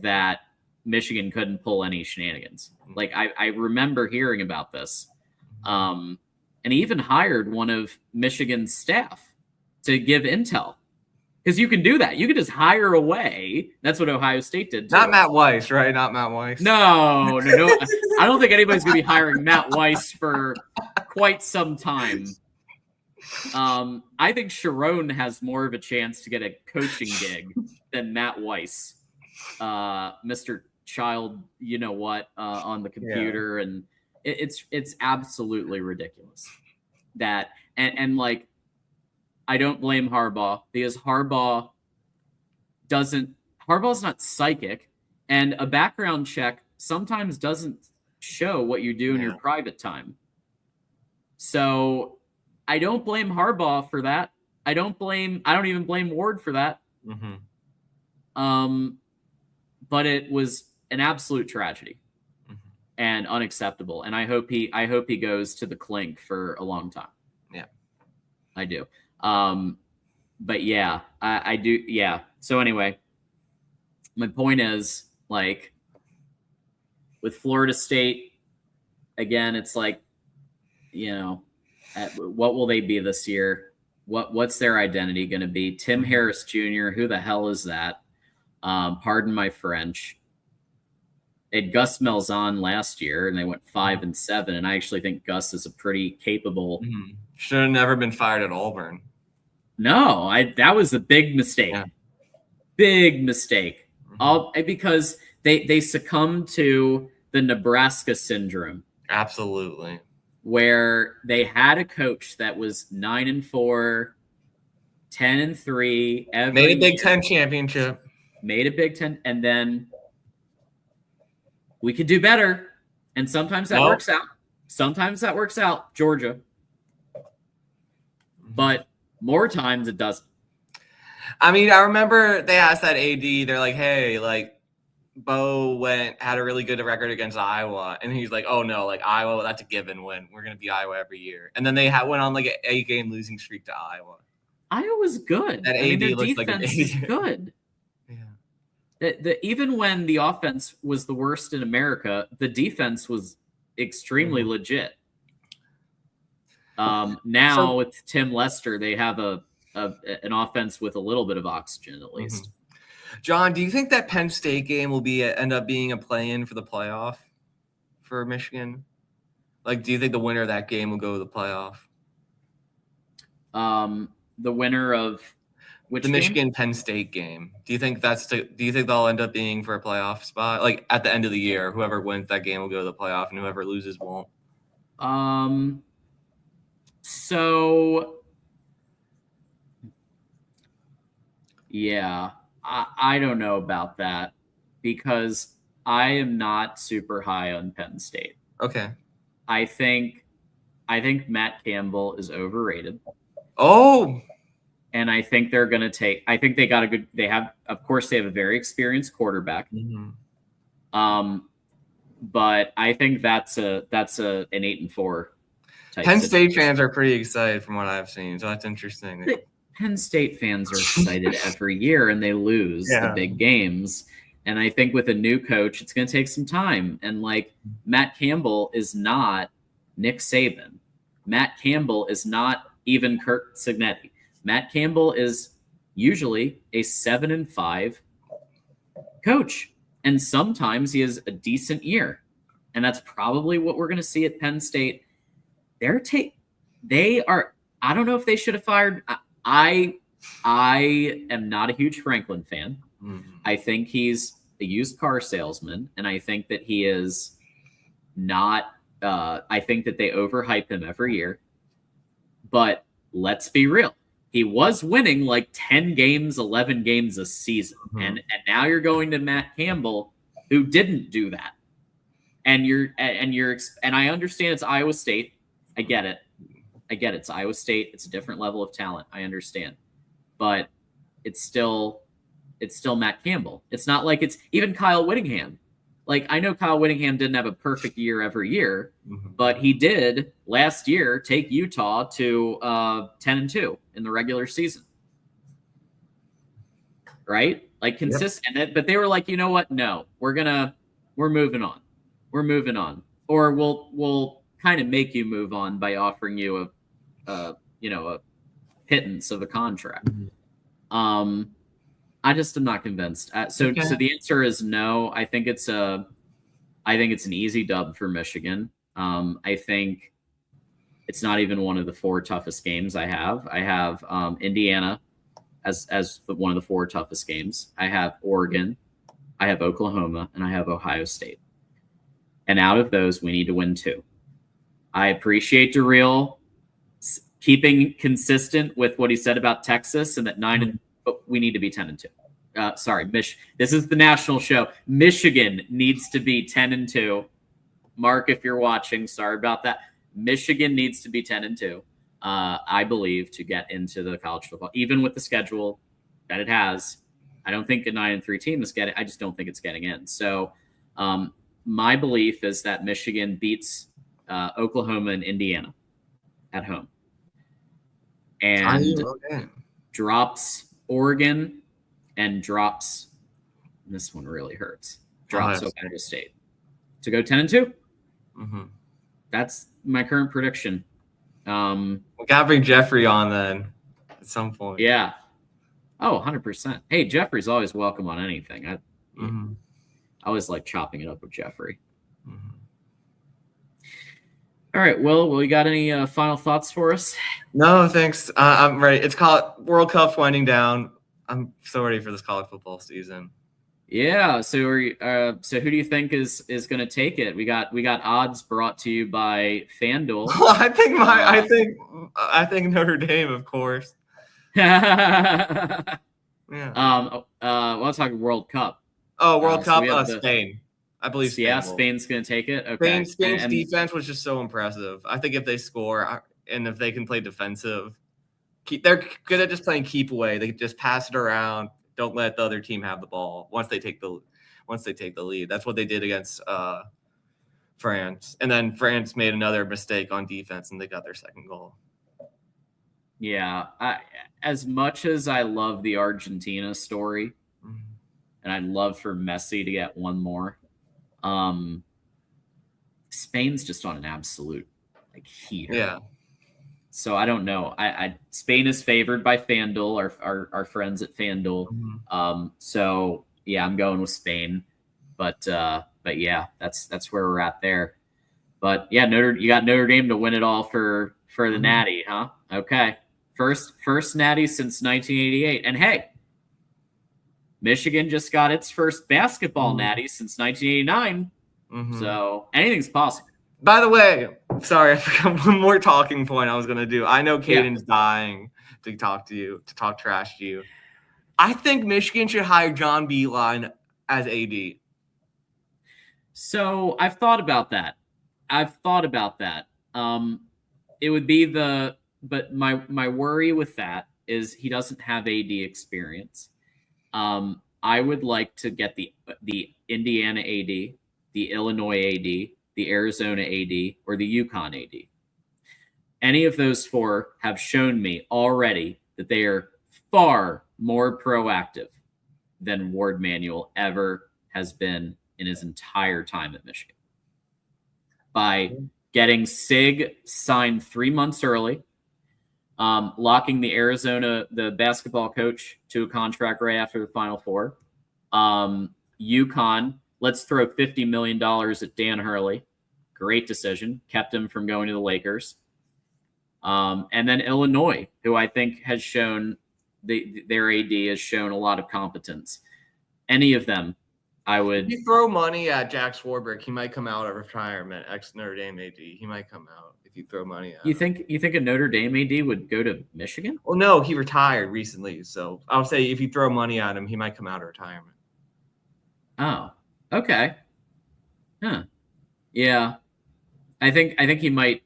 that Michigan couldn't pull any shenanigans. I remember hearing about this. And he even hired one of Michigan's staff to give intel Because you can do that. You can just hire away. That's what Ohio State did too. Not Matt Weiss, right? Not Matt Weiss. No. I don't think anybody's going to be hiring Matt Weiss for quite some time. I think Sharon has more of a chance to get a coaching gig than Matt Weiss. Mr. Child, you know what, on the computer. And it's absolutely ridiculous. That, and like, I don't blame Harbaugh because Harbaugh's not psychic, and a background check sometimes doesn't show what you do in your private time. So I don't blame Harbaugh for that. I don't even blame Ward for that. But it was an absolute tragedy and unacceptable. And I hope he goes to the clink for a long time. Yeah, I do. But yeah, I do. Yeah. So anyway, my point is, like, with Florida State, again, it's like, you know, what will they be this year? What's their identity going to be? Tim Harris Jr., who the hell is that? Pardon my French. They had Gus Malzahn last year, and they went 5-7. And I actually think Gus is a pretty capable. Should have never been fired at Auburn. No, that was a big mistake. Yeah. Big mistake. Because they succumbed to the Nebraska syndrome. Absolutely. Where they had a coach that was 9-4, 10-3 every made a Big year. Ten championship. Made a Big Ten, and then we could do better. And sometimes that works out. Sometimes that works out, Georgia. But more times it doesn't. I mean, I remember they asked that AD, they're like, hey, like, Bo had a really good record against Iowa. And he's like, oh, no, like, Iowa, that's a given win. We're going to beat Iowa every year. And then they went on, like, an 8-game losing streak to Iowa. Iowa's good. That AD looks like an defense is good. Yeah. Even when the offense was the worst in America, the defense was extremely legit. Now with Tim Lester, they have an offense with a little bit of oxygen at least. John, do you think that Penn State game will end up being a play-in for the playoff for Michigan? Like, do you think the winner of that game will go to the playoff? The winner of which the game? Michigan Penn State game. Do you think they'll end up being for a playoff spot? Like at the end of the year, whoever wins that game will go to the playoff, and whoever loses won't. So yeah. I don't know about that because I am not super high on Penn State. Okay. I think Matt Campbell is overrated. Oh. And I think they're going to they have a very experienced quarterback. But I think that's an 8-4 type. Penn State fans are pretty excited from what I've seen. So that's interesting. Penn State fans are excited every year, and they lose the big games. And I think with a new coach, it's going to take some time. And like Matt Campbell is not Nick Saban. Matt Campbell is not even Kirk Cignetti. Matt Campbell is usually a 7-5 coach. And sometimes he has a decent year. And that's probably what we're going to see at Penn State. They are, I don't know if they should have fired. I am not a huge Franklin fan. I think he's a used car salesman, and I think that he is not. I think that they overhype him every year. But let's be real. He was winning like 10 games, 11 games a season. And now you're going to Matt Campbell, who didn't do that. And I understand it's Iowa State. I get it. It's Iowa State. It's a different level of talent. I understand. But it's still Matt Campbell. It's not like it's even Kyle Whittingham. Like, I know Kyle Whittingham didn't have a perfect year every year, but he did last year take Utah to 10-2 in the regular season. Right? Like consistent. But they were like, you know what? No, we're moving on. We're moving on. Or we'll kind of make you move on by offering you a pittance of a contract. I just am not convinced. So the answer is no. I think it's an easy dub for Michigan. I think it's not even one of the 4 toughest games I have. I have Indiana as one of the 4 toughest games. I have Oregon, I have Oklahoma, and I have Ohio State. And out of those, we need to win 2. I appreciate DeReal keeping consistent with what he said about Texas and that 9 but we need to be 10-2. This is the national show. Michigan needs to be 10-2. Mark, if you're watching, sorry about that. Michigan needs to be 10-2. I believe, to get into the college football, even with the schedule that it has. I don't think a 9-3 team is getting. I just don't think it's getting in. So, my belief is that Michigan beats Oklahoma and Indiana at home, and drops Oregon, and drops. This one really hurts. Drops Ohio State to go 10-2. Mm-hmm. That's my current prediction. We gotta bring Jeffrey on then at some point. Yeah. Oh, 100%. Hey, Jeffrey's always welcome on anything. I always like chopping it up with Jeffrey. Mm-hmm. All right. Well, we got any final thoughts for us? No, thanks. I'm ready. It's called World Cup's winding down. I'm so ready for this college football season. Yeah. So, so who do you think is going to take it? We got odds brought to you by FanDuel. I think Notre Dame, of course. Yeah. Well, let's talk World Cup. Oh, World Cup, Spain. I believe Spain. Yeah, Spain's going to take it. Okay. Spain's defense was just so impressive. I think if they score and if they can play defensive, they're good at just playing keep away. They just pass it around. Don't let the other team have the ball once they take the lead. That's what they did against France. And then France made another mistake on defense and they got their second goal. Yeah. As much as I love the Argentina story, and I'd love for Messi to get one more, Spain's just on an absolute heater. Yeah. So I don't know. Spain is favored by FanDuel, our friends at FanDuel. So yeah, I'm going with Spain. But yeah, that's where we're at there. But yeah, you got Notre Dame to win it all for the Natty, huh? Okay. First Natty since 1988. And hey, Michigan just got its first basketball Natty since 1989. So anything's possible. By the way, sorry, I forgot one more talking point I was going to do. I know Caden's dying to talk to you, to talk trash to you. I think Michigan should hire John Beeline as AD. So I've thought about that. It would be but my worry with that is he doesn't have AD experience. I would like to get the Indiana AD, the Illinois AD, the Arizona AD, or the UConn AD. Any of those 4 have shown me already that they are far more proactive than Ward Manuel ever has been in his entire time at Michigan. By getting SIG signed 3 months early, locking the basketball coach to a contract right after the Final Four. UConn, let's throw $50 million at Dan Hurley. Great decision. Kept him from going to the Lakers. And then Illinois, who I think has shown their AD has shown a lot of competence. Any of them, I would. If you throw money at Jack Swarbrick, he might come out of retirement. Ex Notre Dame AD, he might come out if you throw money at. You think a Notre Dame AD would go to Michigan? Well, no, he retired recently, so I'll say if you throw money at him, he might come out of retirement. Oh, okay. Huh. Yeah. I think he might,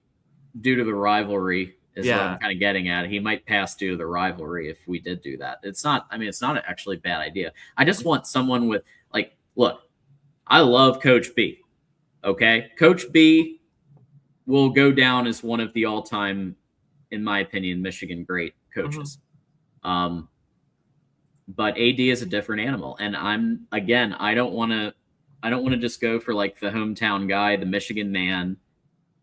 due to the rivalry, is what I'm kind of getting at. He might pass due to the rivalry if we did do that. It's not actually a bad idea. I just want someone with, look, I love Coach B. Okay? Coach B will go down as one of the all-time, in my opinion, Michigan great coaches. But AD is a different animal. And I don't want to just go for the hometown guy, the Michigan man.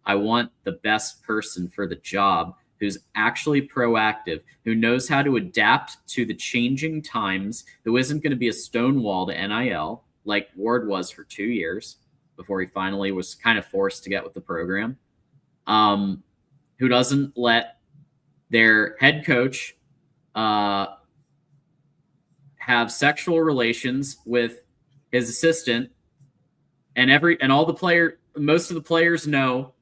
I want the best person for the job who's actually proactive, who knows how to adapt to the changing times, who isn't going to be a stonewall to NIL like Ward was for 2 years before he finally was kind of forced to get with the program, who doesn't let their head coach have sexual relations with his assistant, and most of the players know.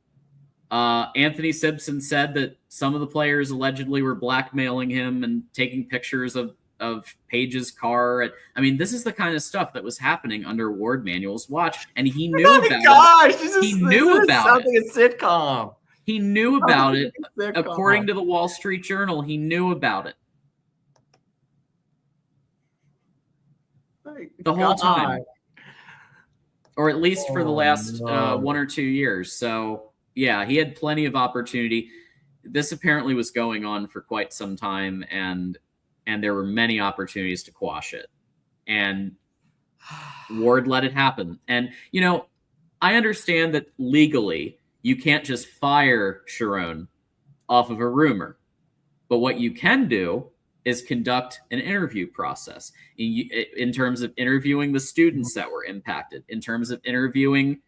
Anthony Simpson said that some of the players allegedly were blackmailing him and taking pictures of Paige's car. I mean, this is the kind of stuff that was happening under Ward Manuel's watch, and he knew about it. He knew about it. A sitcom. He knew about it. According to the Wall Street Journal, he knew about it the whole time, or at least for the last 1 or 2 years. So yeah, he had plenty of opportunity. This apparently was going on for quite some time, and there were many opportunities to quash it. And Ward let it happen. And, you know, I understand that legally you can't just fire Sharon off of a rumor. But what you can do is conduct an interview process in terms of interviewing the students that were impacted, in terms of interviewing,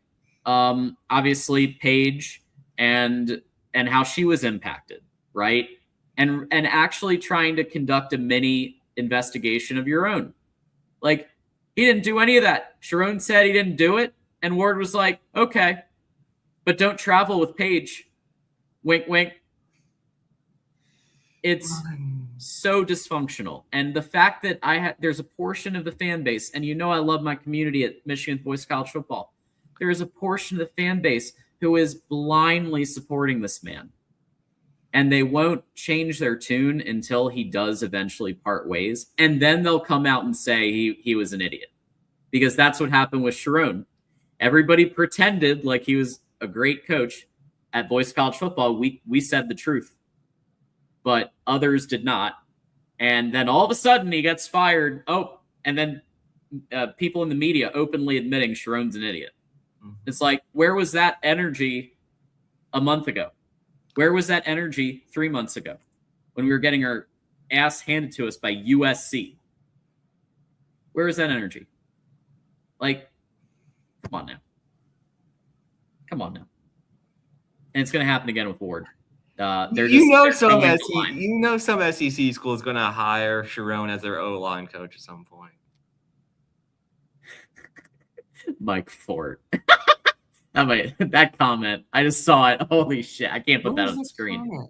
obviously, Paige and how she was impacted, right? And actually trying to conduct a mini investigation of your own. Like, he didn't do any of that. Sharon said he didn't do it, and Ward was like, okay, but don't travel with Paige. Wink, wink. It's so dysfunctional. And the fact that there's a portion of the fan base, and you know I love my community at Michigan Boys College Football. There is a portion of the fan base who is blindly supporting this man. And they won't change their tune until he does eventually part ways. And then they'll come out and say he was an idiot. Because that's what happened with Sharon. Everybody pretended like he was a great coach at Boys College Football. We said the truth. But others did not. And then all of a sudden he gets fired. Oh, and then people in the media openly admitting Sharon's an idiot. It's like, where was that energy a month ago? Where was that energy 3 months ago when we were getting our ass handed to us by USC? Where is that energy? Like, come on now. Come on now. And it's going to happen again with Ward. Some SEC school is going to hire Sharon as their O-line coach at some point. Mike Ford. That comment, I just saw it. Holy shit. I can't put that on the screen.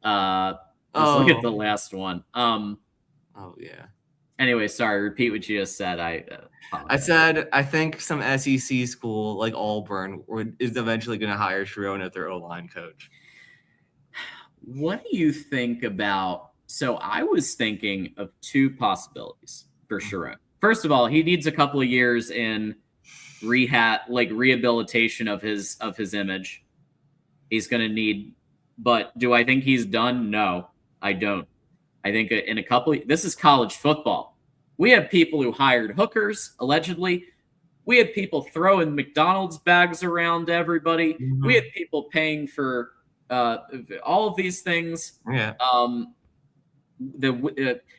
Let's look at the last one. Oh, yeah. Anyway, sorry. Repeat what you just said. I said, I think some SEC school like Auburn is eventually going to hire Sharon as their O-line coach. What do you think about? So I was thinking of two possibilities for Sharon. First of all, he needs a couple of years in rehabilitation of his image. He's going to need, but do I think he's done? No, I don't. I think in a couple this is college football. We have people who hired hookers, allegedly. We had people throwing McDonald's bags around everybody. Mm-hmm. We had people paying for all of these things. Yeah.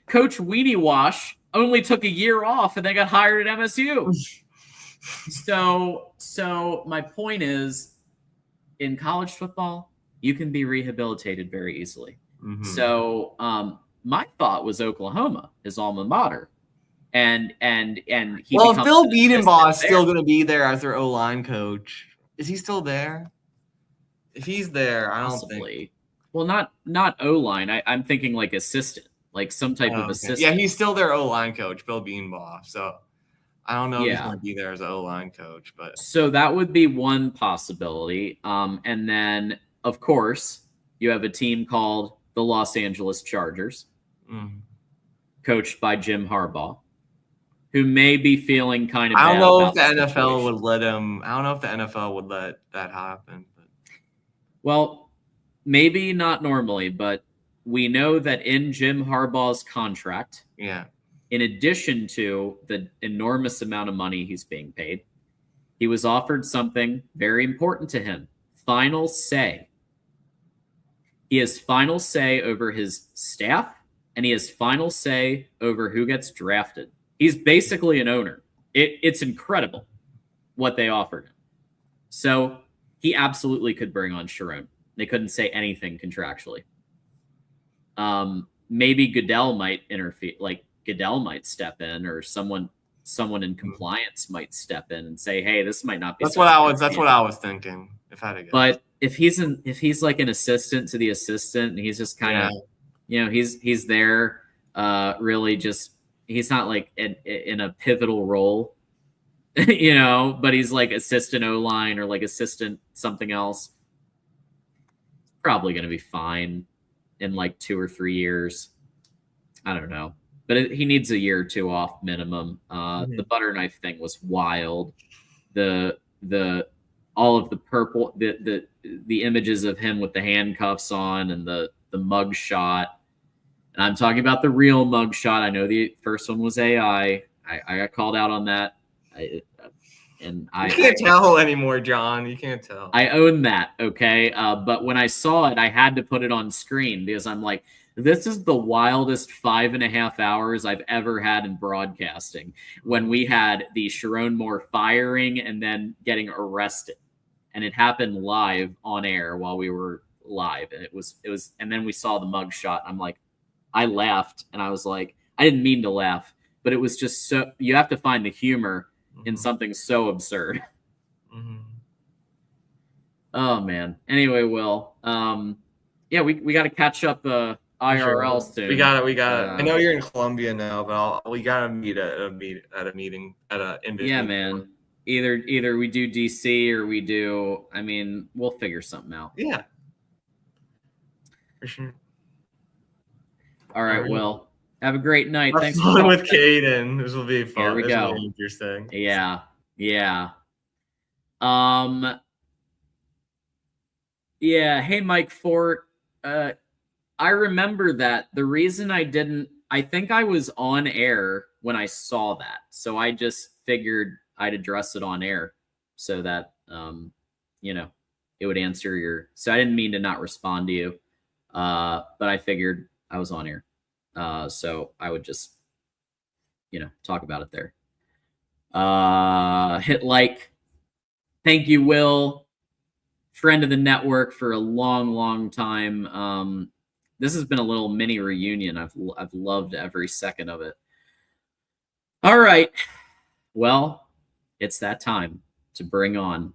Coach Weenie Wash only took a year off and they got hired at MSU. So my point is, in college football, you can be rehabilitated very easily. Mm-hmm. So my thought was Oklahoma, his alma mater, and he. Well, if Bill Biedenbaugh is still going to be there as their O-line coach, is he still there? If he's there, I don't think. Well, not O-line. I'm thinking like assistant, like some type of assistant. Yeah, he's still their O-line coach, Bill Biedenbaugh. So I don't know if he's going to be there as an O-line coach, but so that would be one possibility. And then of course you have a team called the Los Angeles Chargers, coached by Jim Harbaugh, who may be feeling kind of. I don't know if the NFL would let him. I don't know if the NFL would let that happen. Well, maybe not normally, but we know that in Jim Harbaugh's contract, in addition to the enormous amount of money he's being paid, he was offered something very important to him: final say. He has final say over his staff, and he has final say over who gets drafted. He's basically an owner. It's incredible what they offered him. So he absolutely could bring on Sharon. They couldn't say anything contractually. Maybe Goodell might interfere, like Goodell might step in, or someone in compliance might step in and say, "Hey, this might not be." That's what I was thinking. If I had to guess. But if he's like an assistant to the assistant, and he's just kind of, he's there, really just he's not like in a pivotal role, but he's like assistant O-line or like assistant something else. It's probably going to be fine in like 2 or 3 years. I don't know. But he needs a year or two off minimum. The butter knife thing was wild. The all of the purple, the images of him with the handcuffs on and the mug shot. And I'm talking about the real mug shot. I know the first one was AI. I got called out on that. You can't tell anymore, John. You can't tell. I own that, okay? But when I saw it, I had to put it on screen because I'm like, this is the wildest 5.5 hours I've ever had in broadcasting, when we had the Sharon Moore firing and then getting arrested. And it happened live on air while we were live. And it was, and then we saw the mug shot. I'm like, I laughed and I was like, I didn't mean to laugh, but it was just so, you have to find the humor in something so absurd. Oh man. Anyway, Will, yeah, we got to catch up, IRL soon. We got it. I know you're in Columbia now, but we got to meet at a meeting at a in-between. Yeah, man. Either we do DC or we do. I mean, we'll figure something out. Yeah, for sure. All right, Will. Have a great night. Have Thanks fun with Caden. This will be fun. Here we go. Interesting. Yeah. Yeah. Hey, Mike Fort. I remember that. The reason I think I was on air when I saw that. So I just figured I'd address it on air so that, it would answer your, so I didn't mean to not respond to you. But I figured I was on air. So I would just, talk about it there. Hit like. Thank you, Will. Friend of the network for a long, long time. This has been a little mini reunion. I've loved every second of it. All right. Well, it's that time to bring on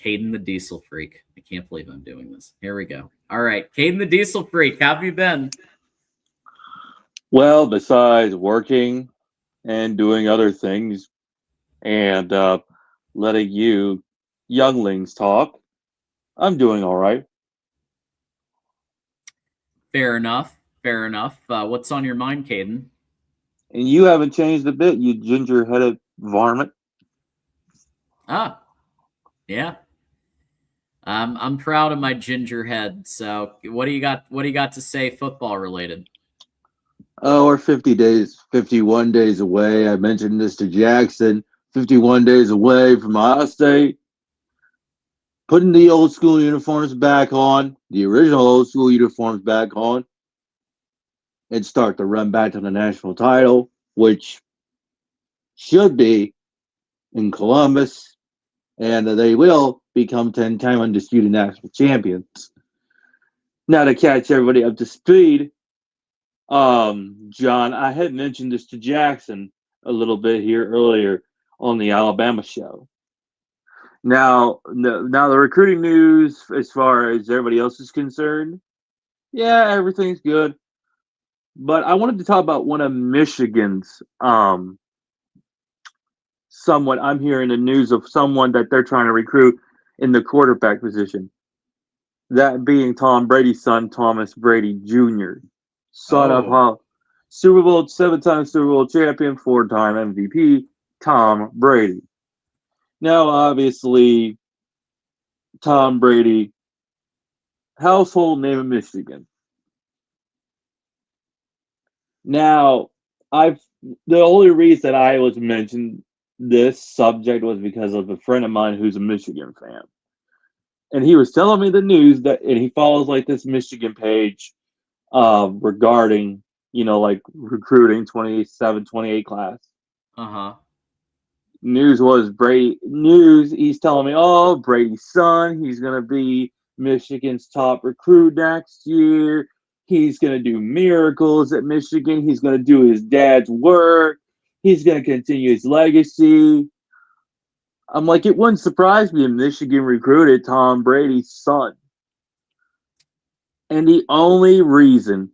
Caden the Diesel Freak. I can't believe I'm doing this. Here we go. All right. Caden the Diesel Freak, how have you been? Well, besides working and doing other things and letting you younglings talk, I'm doing all right. Fair enough. What's on your mind, Caden? And you haven't changed a bit, you ginger-headed varmint. Yeah. I'm proud of my ginger head. So what do you got to say football related? Oh, we're 51 days away. I mentioned this to Jackson. 51 days away from Ohio State. Putting the old school uniforms back on, the original old school uniforms back on, and start the run back to the national title, which should be in Columbus, and they will become 10-time undisputed national champions. Now, to catch everybody up to speed, John, I had mentioned this to Jackson a little bit here earlier on the Alabama show. Now the recruiting news, as far as everybody else is concerned, yeah, everything's good. But I wanted to talk about one of Michigan's, somewhat, I'm hearing the news of someone that they're trying to recruit in the quarterback position. That being Tom Brady's son, Thomas Brady Jr., son of 7-time Super Bowl champion, 4-time MVP, Tom Brady. Now, obviously, Tom Brady, household name in Michigan. Now, the only reason I was mentioning this subject was because of a friend of mine who's a Michigan fan. and he was telling me the news that, and he follows like this Michigan page regarding, like recruiting 27, 28 class. Uh-huh. News was Brady. News, he's telling me, oh, Brady's son, he's going to be Michigan's top recruit next year. He's going to do miracles at Michigan. He's going to do his dad's work. He's going to continue his legacy. I'm like, it wouldn't surprise me if Michigan recruited Tom Brady's son. And the only reason,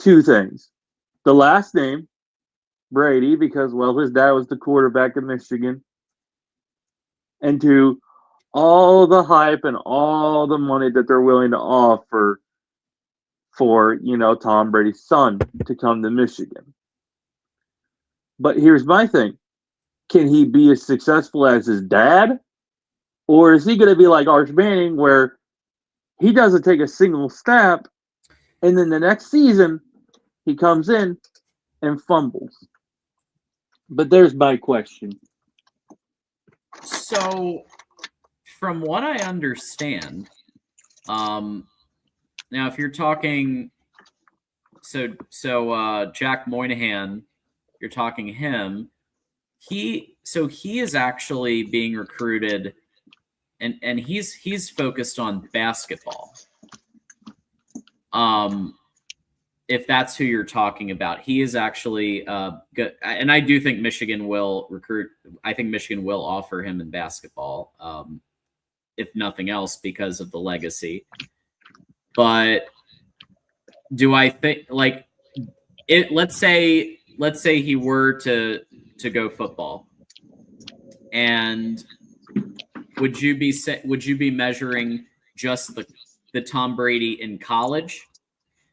two things. The last name, Brady, because, well, his dad was the quarterback of Michigan. And two, all the hype and all the money that they're willing to offer for, Tom Brady's son to come to Michigan. But here's my thing. Can he be as successful as his dad? Or is he going to be like Arch Manning, where he doesn't take a single snap, and then the next season he comes in and fumbles? But there's my question. So, from what I understand, now if you're talking, Jack Moynihan, you're talking him. He is actually being recruited, and he's focused on basketball. If that's who you're talking about, he is actually good, and I do think Michigan will recruit. I think Michigan will offer him in basketball, if nothing else, because of the legacy. But do I think like it? Let's say he were to go football, and would you be measuring just the Tom Brady in college?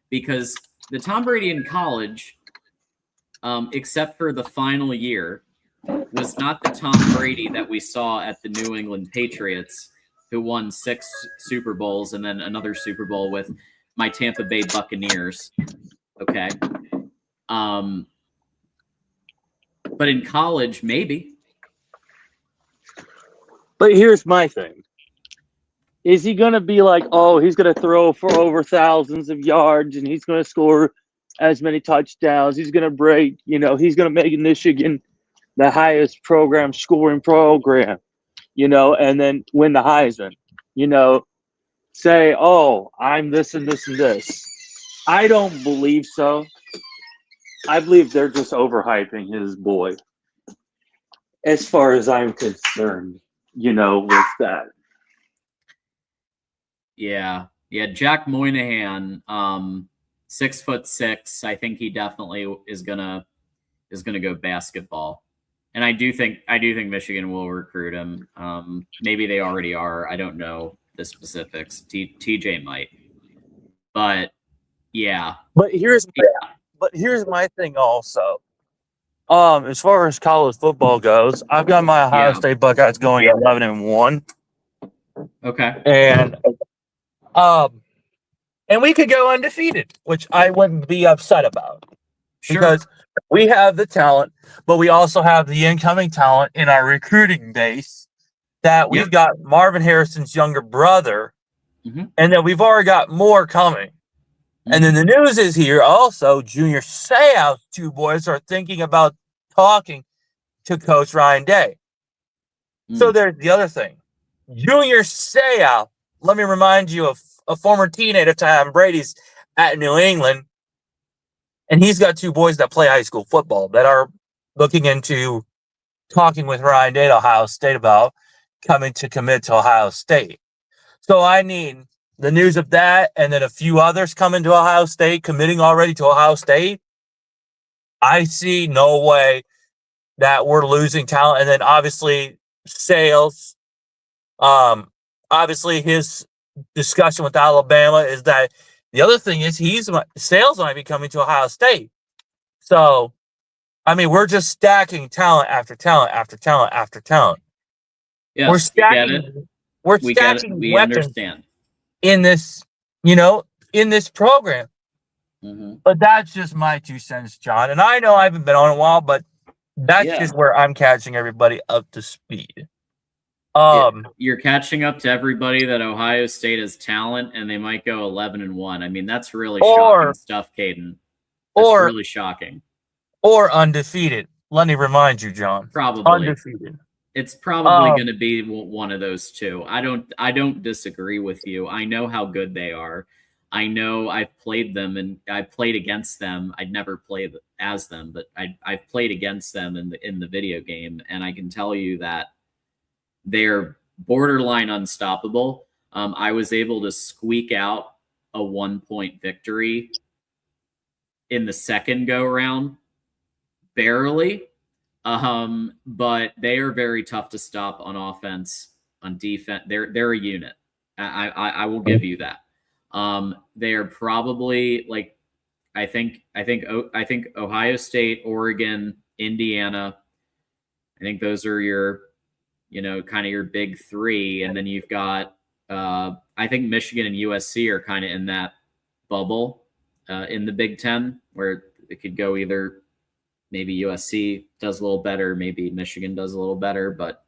Because the Tom Brady in college, except for the final year, was not the Tom Brady that we saw at the New England Patriots, who won 6 Super Bowls and then another Super Bowl with my Tampa Bay Buccaneers. Okay. But in college, maybe. But here's my thing. Is he going to be like, oh, he's going to throw for over thousands of yards and he's going to score as many touchdowns? He's going to break, he's going to make Michigan the highest scoring program, and then win the Heisman, say, oh, I'm this and this and this. I don't believe so. I believe they're just overhyping his boy, as far as I'm concerned, with that. Yeah. Jack Moynihan, 6'6". I think he definitely is gonna go basketball, and I do think Michigan will recruit him. Maybe they already are. I don't know the specifics. TJ might, but yeah. But here's my thing also. As far as college football goes, I've got my Ohio State Buckeyes going 11-1. Okay. And we could go undefeated, which I wouldn't be upset about. Sure. Because we have the talent, but we also have the incoming talent in our recruiting base that we've got Marvin Harrison's younger brother, and then we've already got more coming. And then the news is here also, Junior Seau's 2 boys are thinking about talking to Coach Ryan Day. So there's the other thing. Junior Seau, let me remind you of a former teenager Tom Brady's at New England. And he's got 2 boys that play high school football that are looking into talking with Ryan Day at Ohio State about coming to commit to Ohio State. So I need the news of that, and then a few others coming to Ohio State, committing already to Ohio State. I see no way that we're losing talent. And then obviously Sales, obviously his discussion with Alabama is that the other thing is Sales might be coming to Ohio State. So, I mean, we're just stacking talent after talent after talent after talent. Yes, we're stacking we weapons understand. in this, in this program. But that's just my 2 cents, John. And I know I haven't been on a while, but that's just where I'm catching everybody up to speed. You're catching up to everybody that Ohio State has talent, and they might go 11-1. I mean, that's really shocking stuff, Caden. That's really shocking. Or undefeated. Let me remind you, John. Probably undefeated. It's probably going to be one of those two. I don't disagree with you. I know how good they are. I know I've played them and I've played against them. I'd never played as them, but I've played against them in the video game, and I can tell you that they're borderline unstoppable. I was able to squeak out a 1-point victory in the second go round, barely. But they are very tough to stop on offense, on defense. They're a unit. I will give you that. They are probably like, I think Ohio State, Oregon, Indiana. I think those are your, kind of your big three. And then you've got, I think Michigan and USC are kind of in that bubble in the Big Ten, where it could go either. Maybe USC does a little better. Maybe Michigan does a little better. But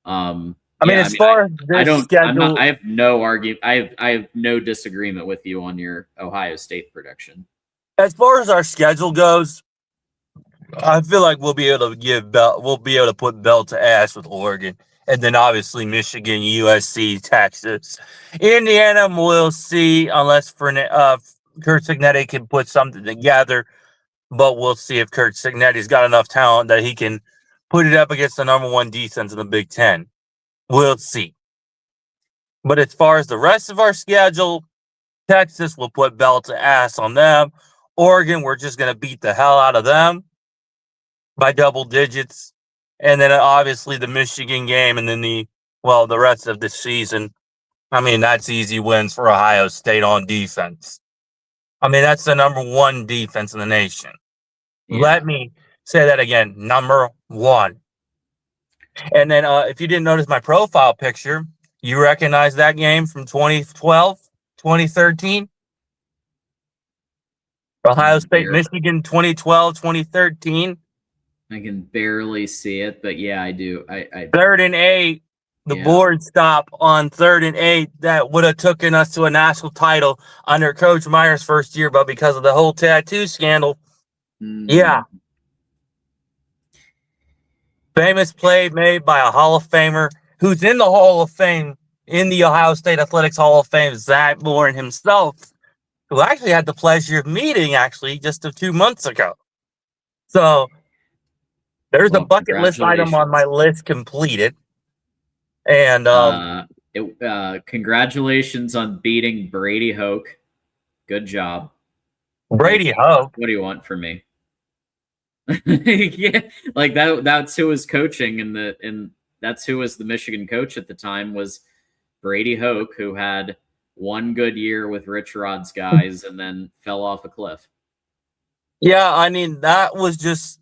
I have no argument. I have no disagreement with you on your Ohio State prediction. As far as our schedule goes, I feel like we'll be able to put belt to ass with Oregon, and then obviously Michigan, USC, Texas, Indiana. We'll see, unless Kurt Cignetti can put something together. But we'll see if Kurt Cignetti's got enough talent that he can put it up against the number one defense in the Big Ten. We'll see. But as far as the rest of our schedule, Texas will put belt to ass on them. Oregon, we're just going to beat the hell out of them by double digits. And then obviously the Michigan game, and then the rest of the season. I mean, that's easy wins for Ohio State on defense. I mean, that's the number one defense in the nation. Yeah. Let me say that again, number one. And then if you didn't notice my profile picture, you recognize that game from 2012, 2013? Ohio State, Michigan, 2012, 2013. I can barely see it, but yeah, I do. I 3rd and 8. The board stop on 3rd and 8 that would have taken us to a national title under Coach Meyer's first year, but because of the whole tattoo scandal, yeah. Famous play made by a Hall of Famer who's in the Hall of Fame, in the Ohio State Athletics Hall of Fame, Zach Bourne himself, who I actually had the pleasure of meeting just 2 months ago. So there's a bucket list item on my list completed. And congratulations on beating Brady Hoke. Good job. Brady Hoke. What do you want from me? Yeah, like that's who was coaching and that's who was the Michigan coach at the time, was Brady Hoke, who had one good year with Rich Rod's guys and then fell off a cliff. Yeah, I mean, that was just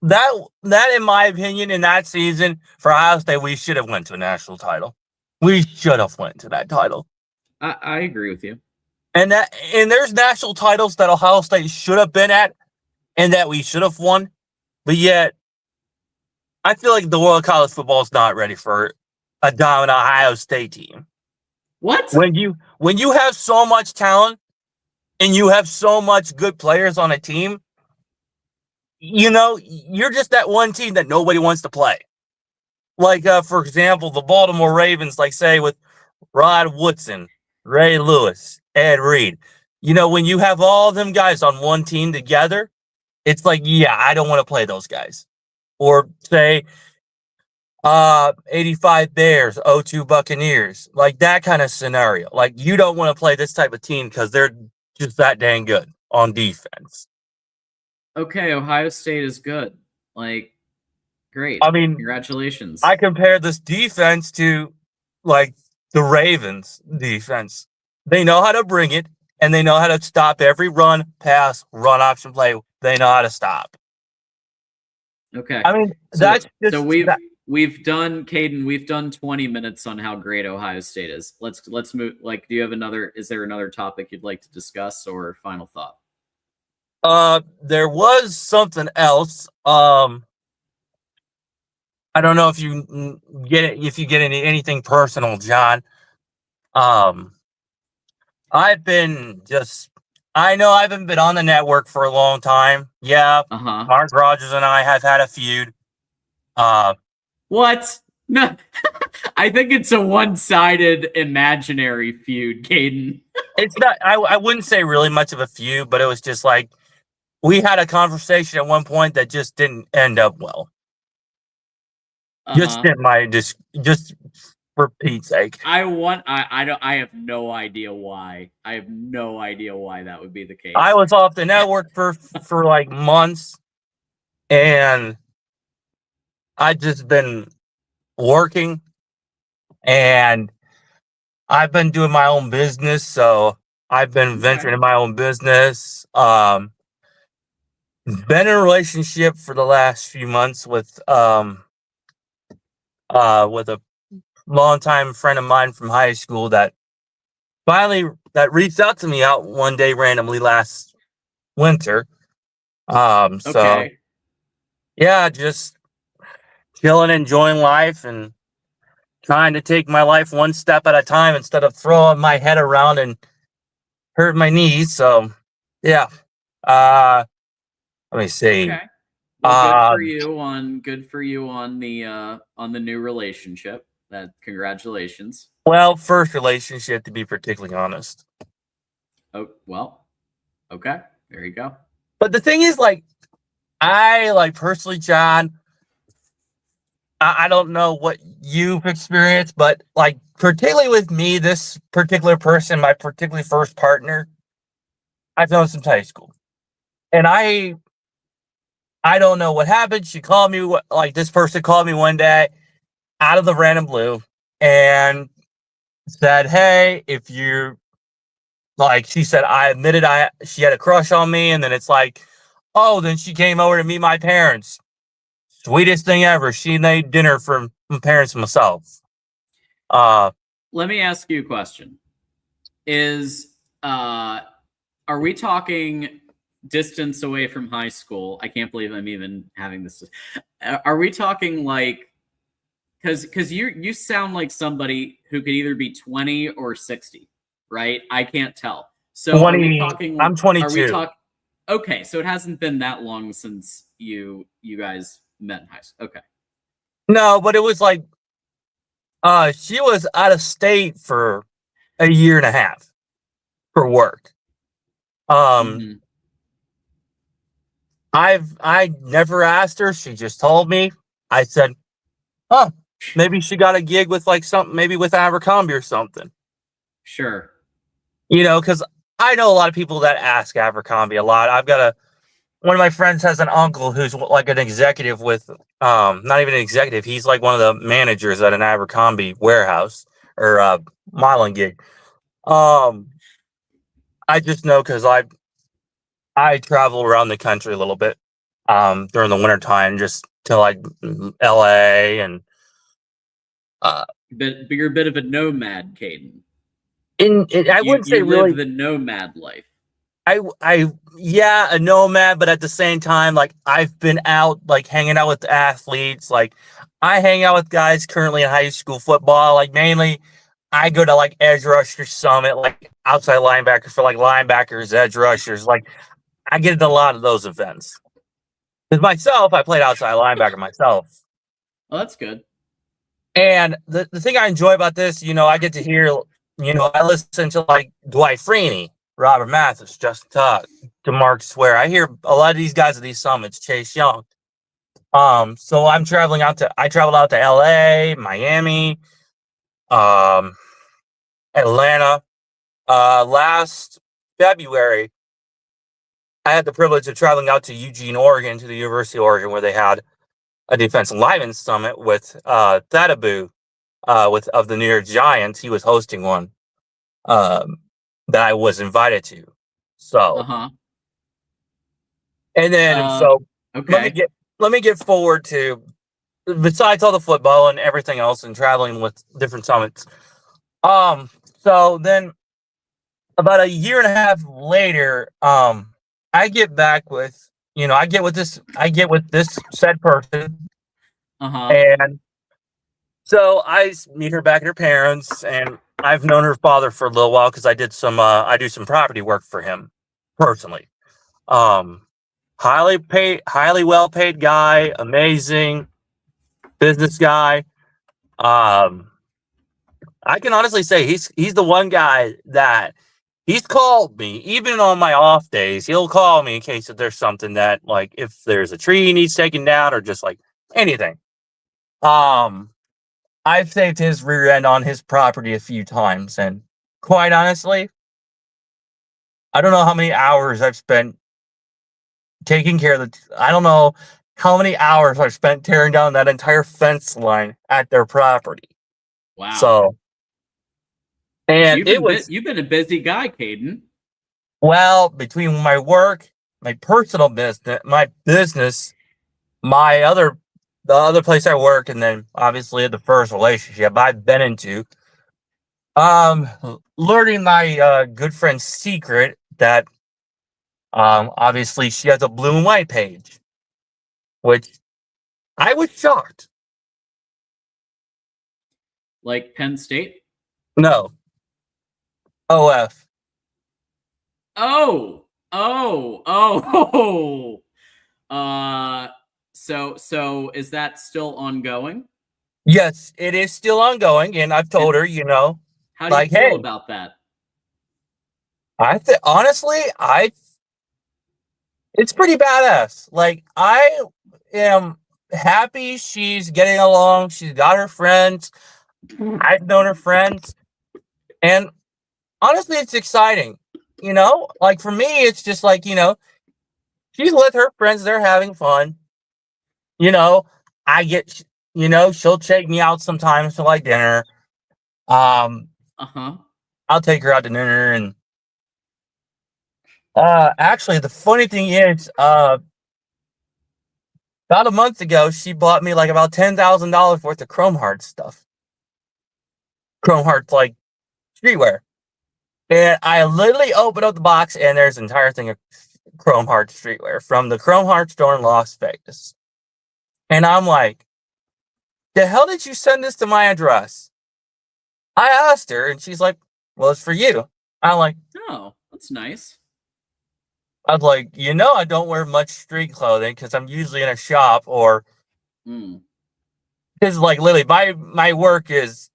that in my opinion, in that season for Ohio State, we should have went to a national title. We should have went to that title. I agree with you. And there's national titles that Ohio State should have been at and that we should have won. But yet, I feel like the world of college football is not ready for a dominant Ohio State team. What? When you have so much talent and you have so much good players on a team, you're just that one team that nobody wants to play. Like, for example, the Baltimore Ravens, like, say, with Rod Woodson, Ray Lewis, Ed Reed. When you have all them guys on one team together, it's like, yeah, I don't want to play those guys. Or, say, 85 Bears, 02 Buccaneers. Like, that kind of scenario. Like, you don't want to play this type of team because they're just that dang good on defense. Okay, Ohio State is good. Like, great. I mean, congratulations. I compare this defense to, like, the Ravens defense. They know how to bring it, and they know how to stop every run, pass, run option play. They know how to stop. Okay. I mean, so we've done, Caden, we've done 20 minutes on how great Ohio State is. Let's move. Like, is there another topic you'd like to discuss, or final thought? There was something else. I don't know if you get it, if you get into anything personal, John. I've been just, I know I haven't been on the network for a long time. Yeah, Mark Rogers and I have had a feud. What? No, I think it's a one-sided imaginary feud, Caden. It's not, I wouldn't say really much of a feud, but it was just like, we had a conversation at one point that just didn't end up well. Just for Pete's sake. I have no idea why. I have no idea why that would be the case. I was off the network for like months, and I just been working, and I've been doing my own business, so I've been venturing in my own business. Been in a relationship for the last few months with a longtime friend of mine from high school that finally reached out to me out one day randomly last winter. So yeah, just chilling, enjoying life, and trying to take my life one step at a time instead of throwing my head around and hurt my knees. So yeah. Let me see. Okay. Well, good for you on the new relationship. Congratulations. Well, first relationship, to be particularly honest. Oh, well, okay. There you go. But the thing is, like, I personally, John, I don't know what you've experienced, but like particularly with me, this particular person, my particularly first partner, I've known since high school. And I don't know what happened. She called me, like this person called me one day out of the random blue and said, hey, if you like, she said, I admitted she had a crush on me. And then it's like, oh, then she came over to meet my parents. Sweetest thing ever. She made dinner for my parents and myself. Let me ask you a question. Are we talking distance away from high school? I can't believe I'm even having this. Are we talking like, because you sound like somebody who could either be 20 or 60, right? I can't tell. So 20, are we talking? I'm 22. Okay, so it hasn't been that long since you guys met in high school. Okay. No, but it was like she was out of state for a year and a half for work. I never asked her. She just told me. I said, "Oh, maybe she got a gig with like something, maybe with Abercrombie or something." Sure. You know, because I know a lot of people that ask Abercrombie a lot. I've got one of my friends has an uncle who's like an executive with, not even an executive. He's like one of the managers at an Abercrombie warehouse or modeling gig. I just know because I travel around the country a little bit during the wintertime, just to like LA and But you're a bit of a nomad, Caden. I wouldn't say really the nomad life. Yeah, a nomad, but at the same time, like I've been out like hanging out with athletes. Like I hang out with guys currently in high school football. Like mainly I go to like edge rusher summit, like outside linebacker for like linebackers, edge rushers. Like I get into a lot of those events. Because myself, I played outside linebacker myself. Well, that's good. And the thing I enjoy about this, you know, I get to hear, you know, I listen to like Dwight Freeney, Robert Mathis, Justin Tuck, DeMarcus Swear. I hear a lot of these guys at these summits, Chase Young. So I traveled out to LA, Miami, Atlanta. Last February, I had the privilege of traveling out to Eugene, Oregon, to the University of Oregon, where they had a defensive lineman summit with Thadabu of the New York Giants. He was hosting one that I was invited to. So, and then okay. Let me get forward to, besides all the football and everything else and traveling with different summits. So then about a year and a half later, I get back with, you know, I get with this said person, And so I meet her back at her parents, and I've known her father for a little while because I do some property work for him personally. Highly well paid guy, amazing business guy. I can honestly say he's the one guy that he's called me, even on my off days. He'll call me in case if there's something that, like, if there's a tree he needs taken down or just like anything. I've saved his rear end on his property a few times, and quite honestly, I don't know how many hours I've spent taking care of I don't know how many hours I've spent tearing down that entire fence line at their property. Wow. So, and you've been a busy guy, Caden. Well, between my work, my personal business, the other place I work, and then obviously the first relationship I've been into, learning my good friend's secret that obviously she has a blue and white page, which I was shocked. Like Penn State? No. OF. Oh. So is that still ongoing? Yes, it is still ongoing, and I've told her, how do you feel about that? It's pretty badass. Like, I am happy she's getting along. She's got her friends. I've known her friends, and honestly, it's exciting. Like, for me, it's just like, she's with her friends. They're having fun. I get, she'll take me out sometimes to like dinner. I'll take her out to dinner, and actually, the funny thing is, about a month ago, she bought me like about $10,000 worth of Chrome Hearts stuff. Chrome Hearts, like streetwear. And I literally opened up the box, and there's an entire thing of Chrome Hearts streetwear from the Chrome Hearts store in Las Vegas. And I'm like, the hell did you send this to my address? I asked her, and she's like, well, it's for you. I'm like, oh, that's nice. I was like, I don't wear much street clothing because I'm usually in a shop, or because like literally my work is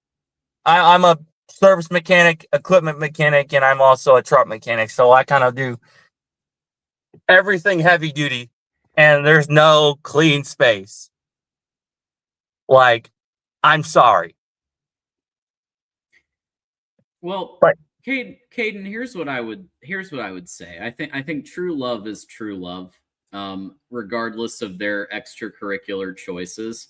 I'm a service mechanic, equipment mechanic, and I'm also a truck mechanic. So I kind of do everything heavy duty, and there's no clean space. Like, I'm sorry. Well, Caden, here's what I would say. I think true love is true love, regardless of their extracurricular choices.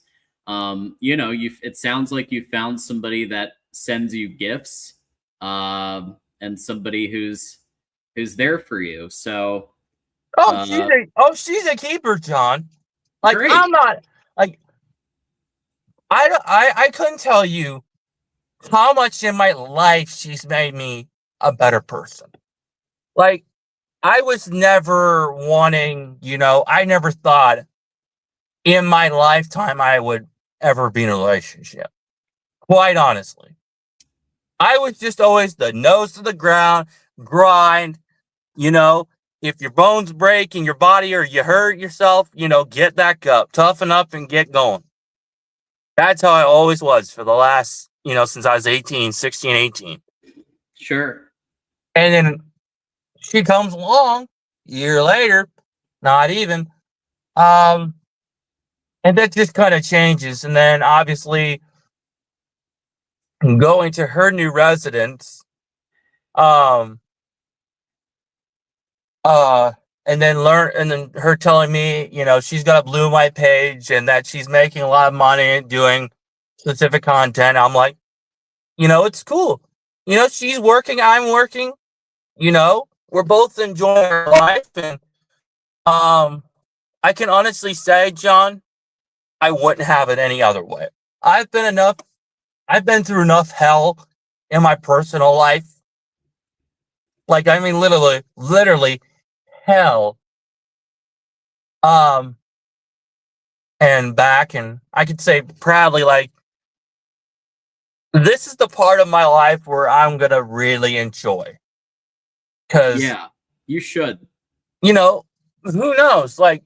It sounds like you found somebody that sends you gifts, and somebody who's there for you. So, she's a keeper, John. Like, great. I'm not like I couldn't tell you how much in my life she's made me a better person. Like, I was never wanting, I never thought in my lifetime I would ever be in a relationship. Quite honestly. I was just always the nose to the ground, grind, if your bones break in your body or you hurt yourself, get back up, toughen up, and get going. That's how I always was for the last, since I was 16, 18. Sure. And then she comes along a year later, not even. And that just kind of changes. And then obviously going to her new residence, and then her telling me, she's got a blue and white page and that she's making a lot of money doing specific content. I'm like, it's cool. She's working, I'm working, we're both enjoying our life. And I can honestly say, John, I wouldn't have it any other way. I've been through enough hell in my personal life. Like, I mean, literally hell. and back, and I could say proudly, like, this is the part of my life where I'm gonna really enjoy. Because Yeah, you should. who knows? Like,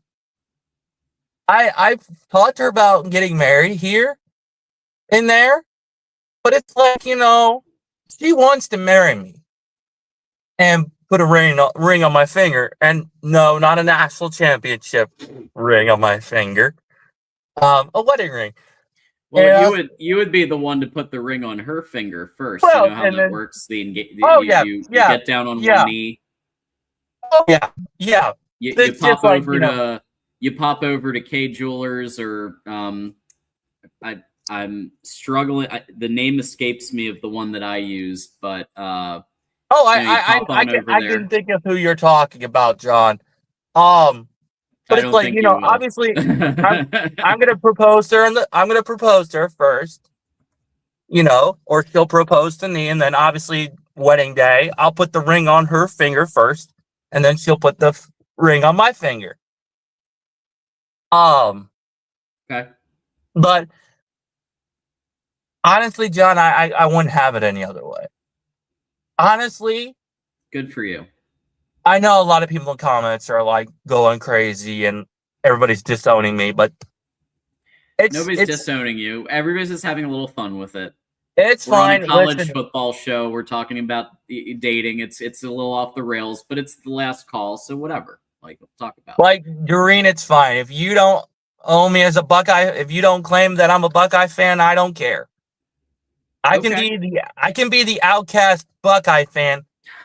I've talked to her about getting married here and there, but it's like, she wants to marry me and put a ring on my finger, and no, not a national championship ring on my finger, a wedding ring. Well, you would be the one to put the ring on her finger first. Well, you know how and that then- works. You yeah, get down on yeah. one knee. Oh yeah. You It's pop just like, over to you pop over to K Jewelers, or I'm struggling. The name escapes me of the one that I used, but I there. can think of who you're talking about, John. But it's don't like, think you will. obviously, I'm gonna propose to her, I'm gonna propose to her first, or she'll propose to me, and then obviously wedding day, I'll put the ring on her finger first, and then she'll put the ring on my finger. Okay. But honestly, John, I wouldn't have it any other way. Honestly, good for you. I know a lot of people in comments are like going crazy and everybody's disowning me, but nobody's disowning you. Everybody's just having a little fun with it. We're fine. On a college football show. We're talking about dating. It's a little off the rails, but it's the last call, so whatever. Like, we'll talk about it. Like, Doreen, it's fine. If you don't own me as a Buckeye, if you don't claim that I'm a Buckeye fan, I don't care. I can be the outcast Buckeye fan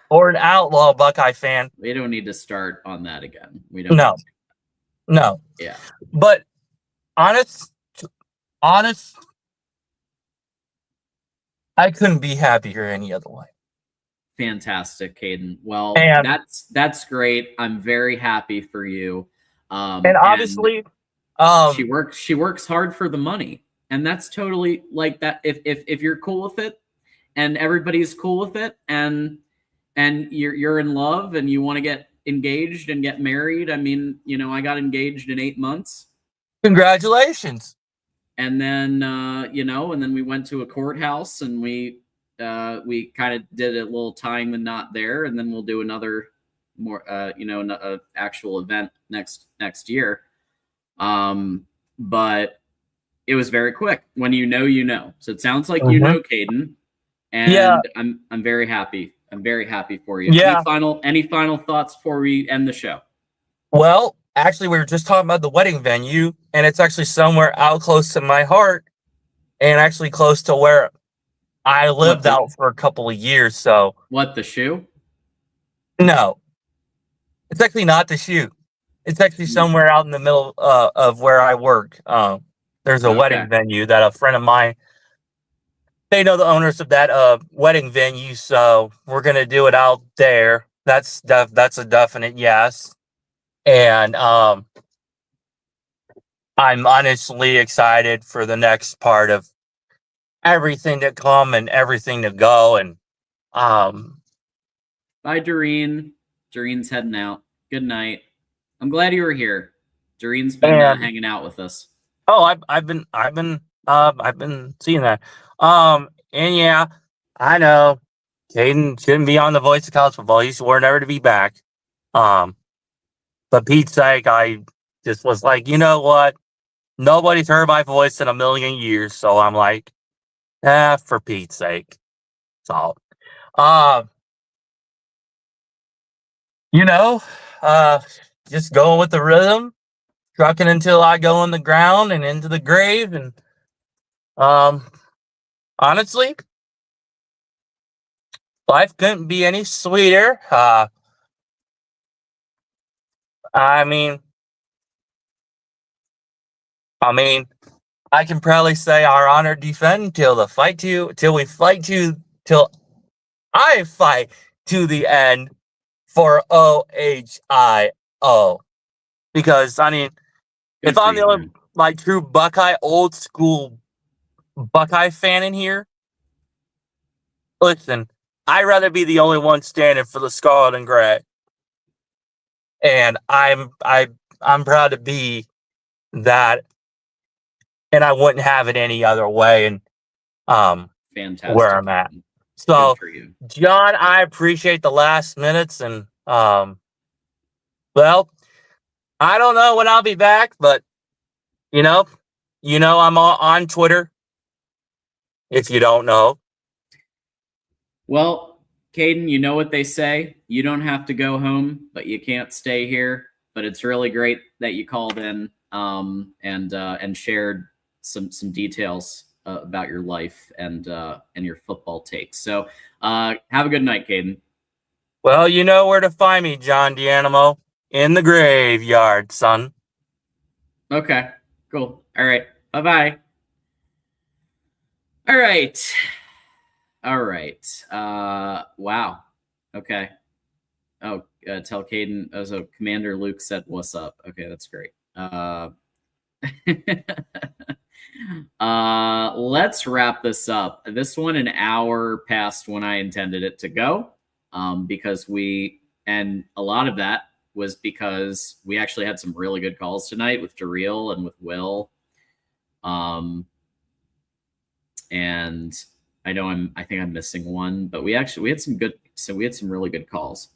or an outlaw Buckeye fan. We don't need to start on that again. We don't. No. Yeah. But honest, I couldn't be happier any other way. Fantastic, Caden. Well, and that's great. I'm very happy for you. And obviously, she works hard for the money, and that's totally like that. If you're cool with it, and everybody's cool with it, and you're in love, and you want to get engaged and get married. I mean, I got engaged in 8 months. Congratulations. And then and then we went to a courthouse, and we kind of did a little tying the knot there, and then we'll do another more an actual event next year. But it was very quick. When you know. So it sounds like Caden, and I'm very happy. I'm very happy for you. Yeah. Any final thoughts before we end the show? Well, actually, we were just talking about the wedding venue, and it's actually somewhere out close to my heart, and actually close to where I lived out for a couple of years. So what, the shoe? No, it's actually not the shoe. It's actually somewhere out in the middle of where I work. There's a wedding venue that a friend of mine, they know the owners of that wedding venue, so we're gonna do it out there. That's a definite yes. And I'm honestly excited for the next part of everything to come and everything to go. And bye, Doreen. Doreen's heading out. Good night. I'm glad you were here. Doreen's been hanging out with us. Oh, I've been seeing that. And yeah, I know Caden shouldn't be on the Voice of College Football. He swore never to be back. But Pete's sake, I just was like, you know what? Nobody's heard my voice in a million years, so I'm like, for Pete's sake. So, just going with the rhythm, trucking until I go in the ground and into the grave. And honestly, life couldn't be any sweeter. I mean, I can probably say our honor defend till I fight to the end for OHIO. Because if I'm the only true Buckeye, old school Buckeye fan in here, listen, I'd rather be the only one standing for the Scarlet and Gray. And I'm proud to be that and I wouldn't have it any other way. And Fantastic. where I'm at. Good So, for you. John, I appreciate the last minutes, and well, I don't know when I'll be back, but you know, I'm on Twitter. If you don't know, Well, Caden, you know what they say. You don't have to go home, but you can't stay here. But it's really great that you called in and shared some details about your life and your football takes. So have a good night, Caden. well, you know where to find me, John D'Animo, in the graveyard, son. Okay, cool. All right. Bye-bye. All right. All right. Wow. Okay. Oh, tell Caden. Oh, so Commander Luke said, "What's up?" Okay, that's great. Let's wrap this up. This one an hour past when I intended it to go, because and a lot of that was because we actually had some really good calls tonight with Daryl and with Will. And I know I think I'm missing one, but we had some really good calls.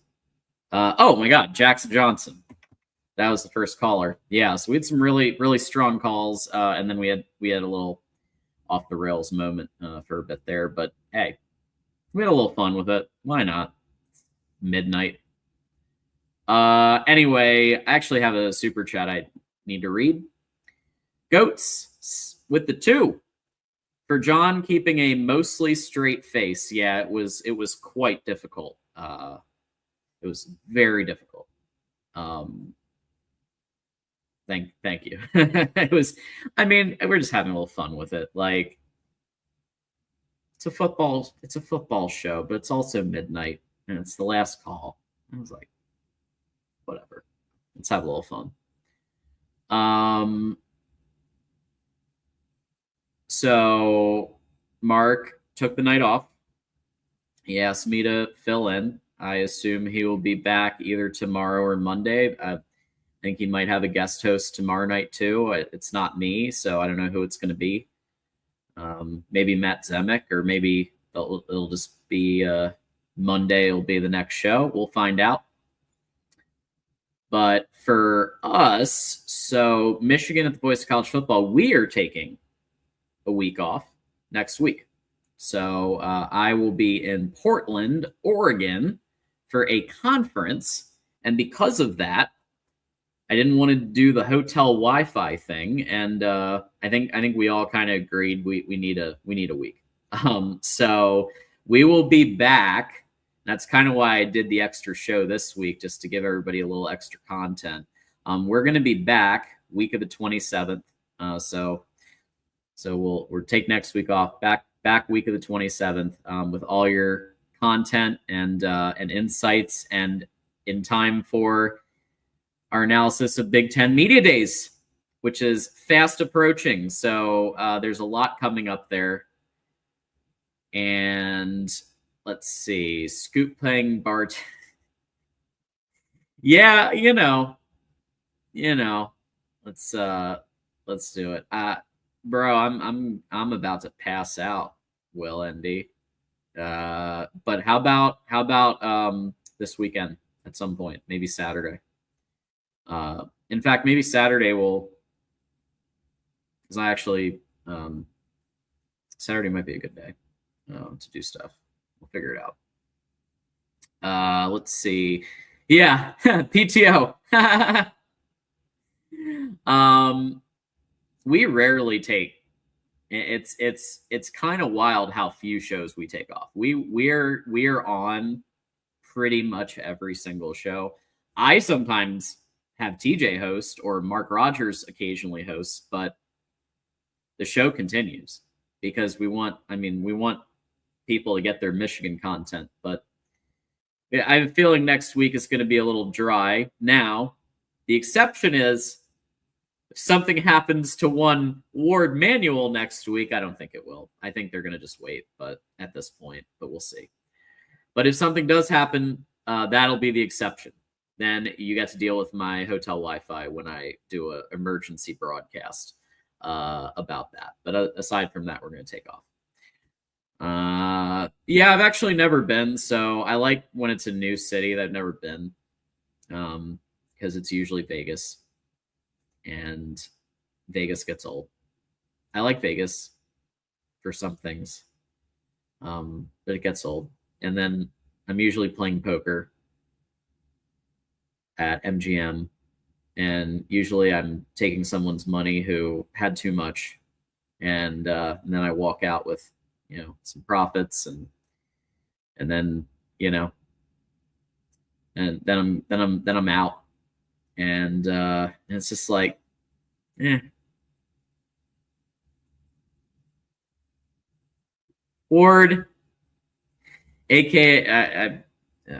Oh my God, Jackson Johnson. That was the first caller. Yeah, so we had some really, really strong calls, and then we had a little off the rails moment for a bit there. But hey, we had a little fun with it. Why not? Midnight. Anyway, I actually have a super chat I need to read. Goats with the 2 for John keeping a mostly straight face. Yeah, it was quite difficult. It was very difficult. Thank you. It was, I mean, we're just having a little fun with it. Like, it's a football show, but it's also midnight and it's the last call. I was like, whatever. Let's have a little fun. So Mark took the night off. He asked me to fill in. I assume he will be back either tomorrow or Monday. I think he might have a guest host tomorrow night too. It's not me, so I don't know who it's going to be. Maybe Matt Zemek, or maybe it'll just be Monday. It'll be the next show. We'll find out. But for us, so Michigan at the Voice of College Football, we are taking a week off next week. So I will be in Portland, Oregon for a conference. And because of that, I didn't want to do the hotel Wi-Fi thing. And I think we all kind of agreed we need a week. So we will be back. That's kind of why I did the extra show this week, just to give everybody a little extra content. We're going to be back week of the 27th. So we'll take next week off, back week of the 27th, with all your content and insights, and in time for our analysis of Big Ten Media Days, which is fast approaching. So there's a lot coming up there. And let's see, Scoop playing Bart. Yeah, let's do it. Bro, I'm about to pass out, Will Endy. But how about this weekend at some point, maybe Saturday? In fact, maybe Saturday because I actually Saturday might be a good day to do stuff. We'll figure it out. Let's see. Yeah, PTO. We rarely take. It's kind of wild how few shows we take off. We're on pretty much every single show. I sometimes have TJ host, or Mark Rogers occasionally hosts, but the show continues because we want people to get their Michigan content. But I have a feeling next week is going to be a little dry. Now, the exception is if something happens to one Ward Manuel next week. I don't think it will. I think they're going to just wait, but at this point, but we'll see. But if something does happen, that'll be the exception. Then you get to deal with my hotel Wi-Fi when I do an emergency broadcast. about that. But aside from that, we're going to take off. Yeah, I've actually never been, so I like when it's a new city that I've never been, because it's usually Vegas, and Vegas gets old. I like Vegas for some things, but it gets old. And then I'm usually playing poker at MGM, and usually I'm taking someone's money who had too much, and then I walk out with some profits, and then and then I'm out, and it's just like, Ward, aka I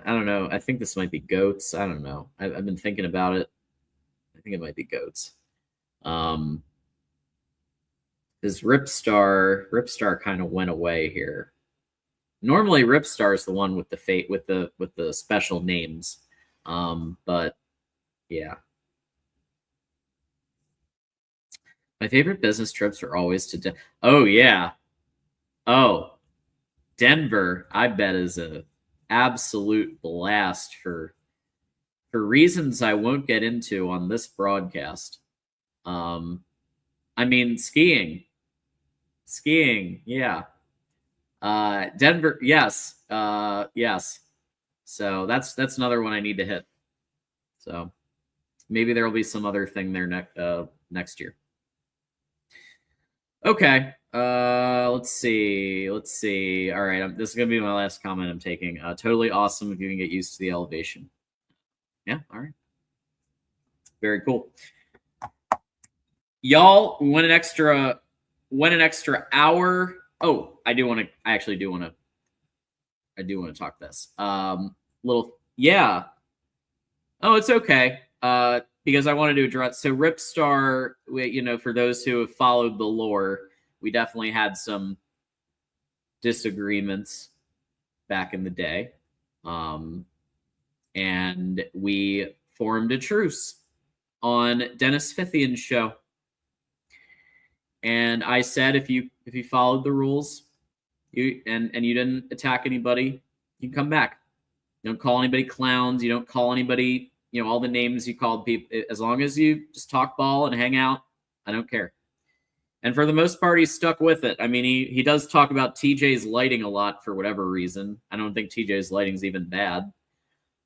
don't know. I think this might be goats. I don't know. I've been thinking about it. I think it might be goats. Is Ripstar kind of went away here. Normally Ripstar is the one with the with the special names. But yeah. My favorite business trips are always to oh yeah. Oh, Denver, I bet, is a absolute blast for reasons I won't get into on this broadcast. I mean, skiing, yeah. Denver, yes, yes. So that's another one I need to hit. So maybe there will be some other thing there next year. Okay. Let's see. All right. This is going to be my last comment I'm taking. Totally awesome if you can get used to the elevation. Yeah. All right. Very cool. Y'all went an extra hour. Oh, I actually do want to talk this. Yeah. Oh, it's okay. Because I wanted to address, so Ripstar, for those who have followed the lore, we definitely had some disagreements back in the day. And we formed a truce on Dennis Fithian's show. And I said, if you followed the rules, you didn't attack anybody, you can come back. You don't call anybody clowns. You don't call anybody, all the names you called people. As long as you just talk ball and hang out, I don't care. And for the most part, he's stuck with it. I mean, he does talk about TJ's lighting a lot for whatever reason. I don't think TJ's lighting's even bad.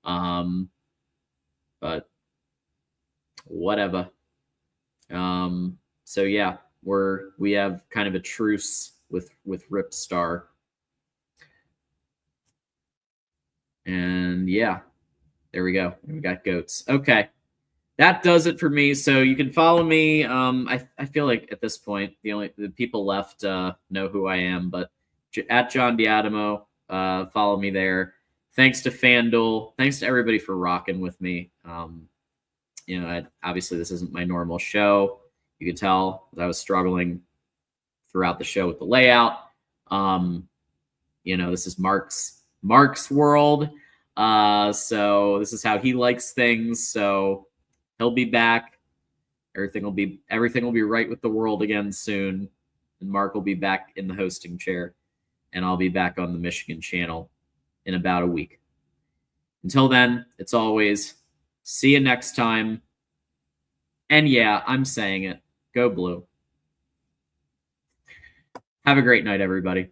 But whatever. So yeah, we have kind of a truce with Ripstar. And yeah, there we go. We got goats. Okay. That does it for me. So you can follow me. I feel like at this point, the people left know who I am, but at John Diadamo, follow me there. Thanks to FanDuel. Thanks to everybody for rocking with me. Obviously this isn't my normal show. You could tell that I was struggling throughout the show with the layout. This is Mark's world. So this is how he likes things. So he'll be back. Everything will be right with the world again soon. And Mark will be back in the hosting chair. And I'll be back on the Michigan channel in about a week. Until then, it's always see you next time. And yeah, I'm saying it. Go Blue. Have a great night, everybody.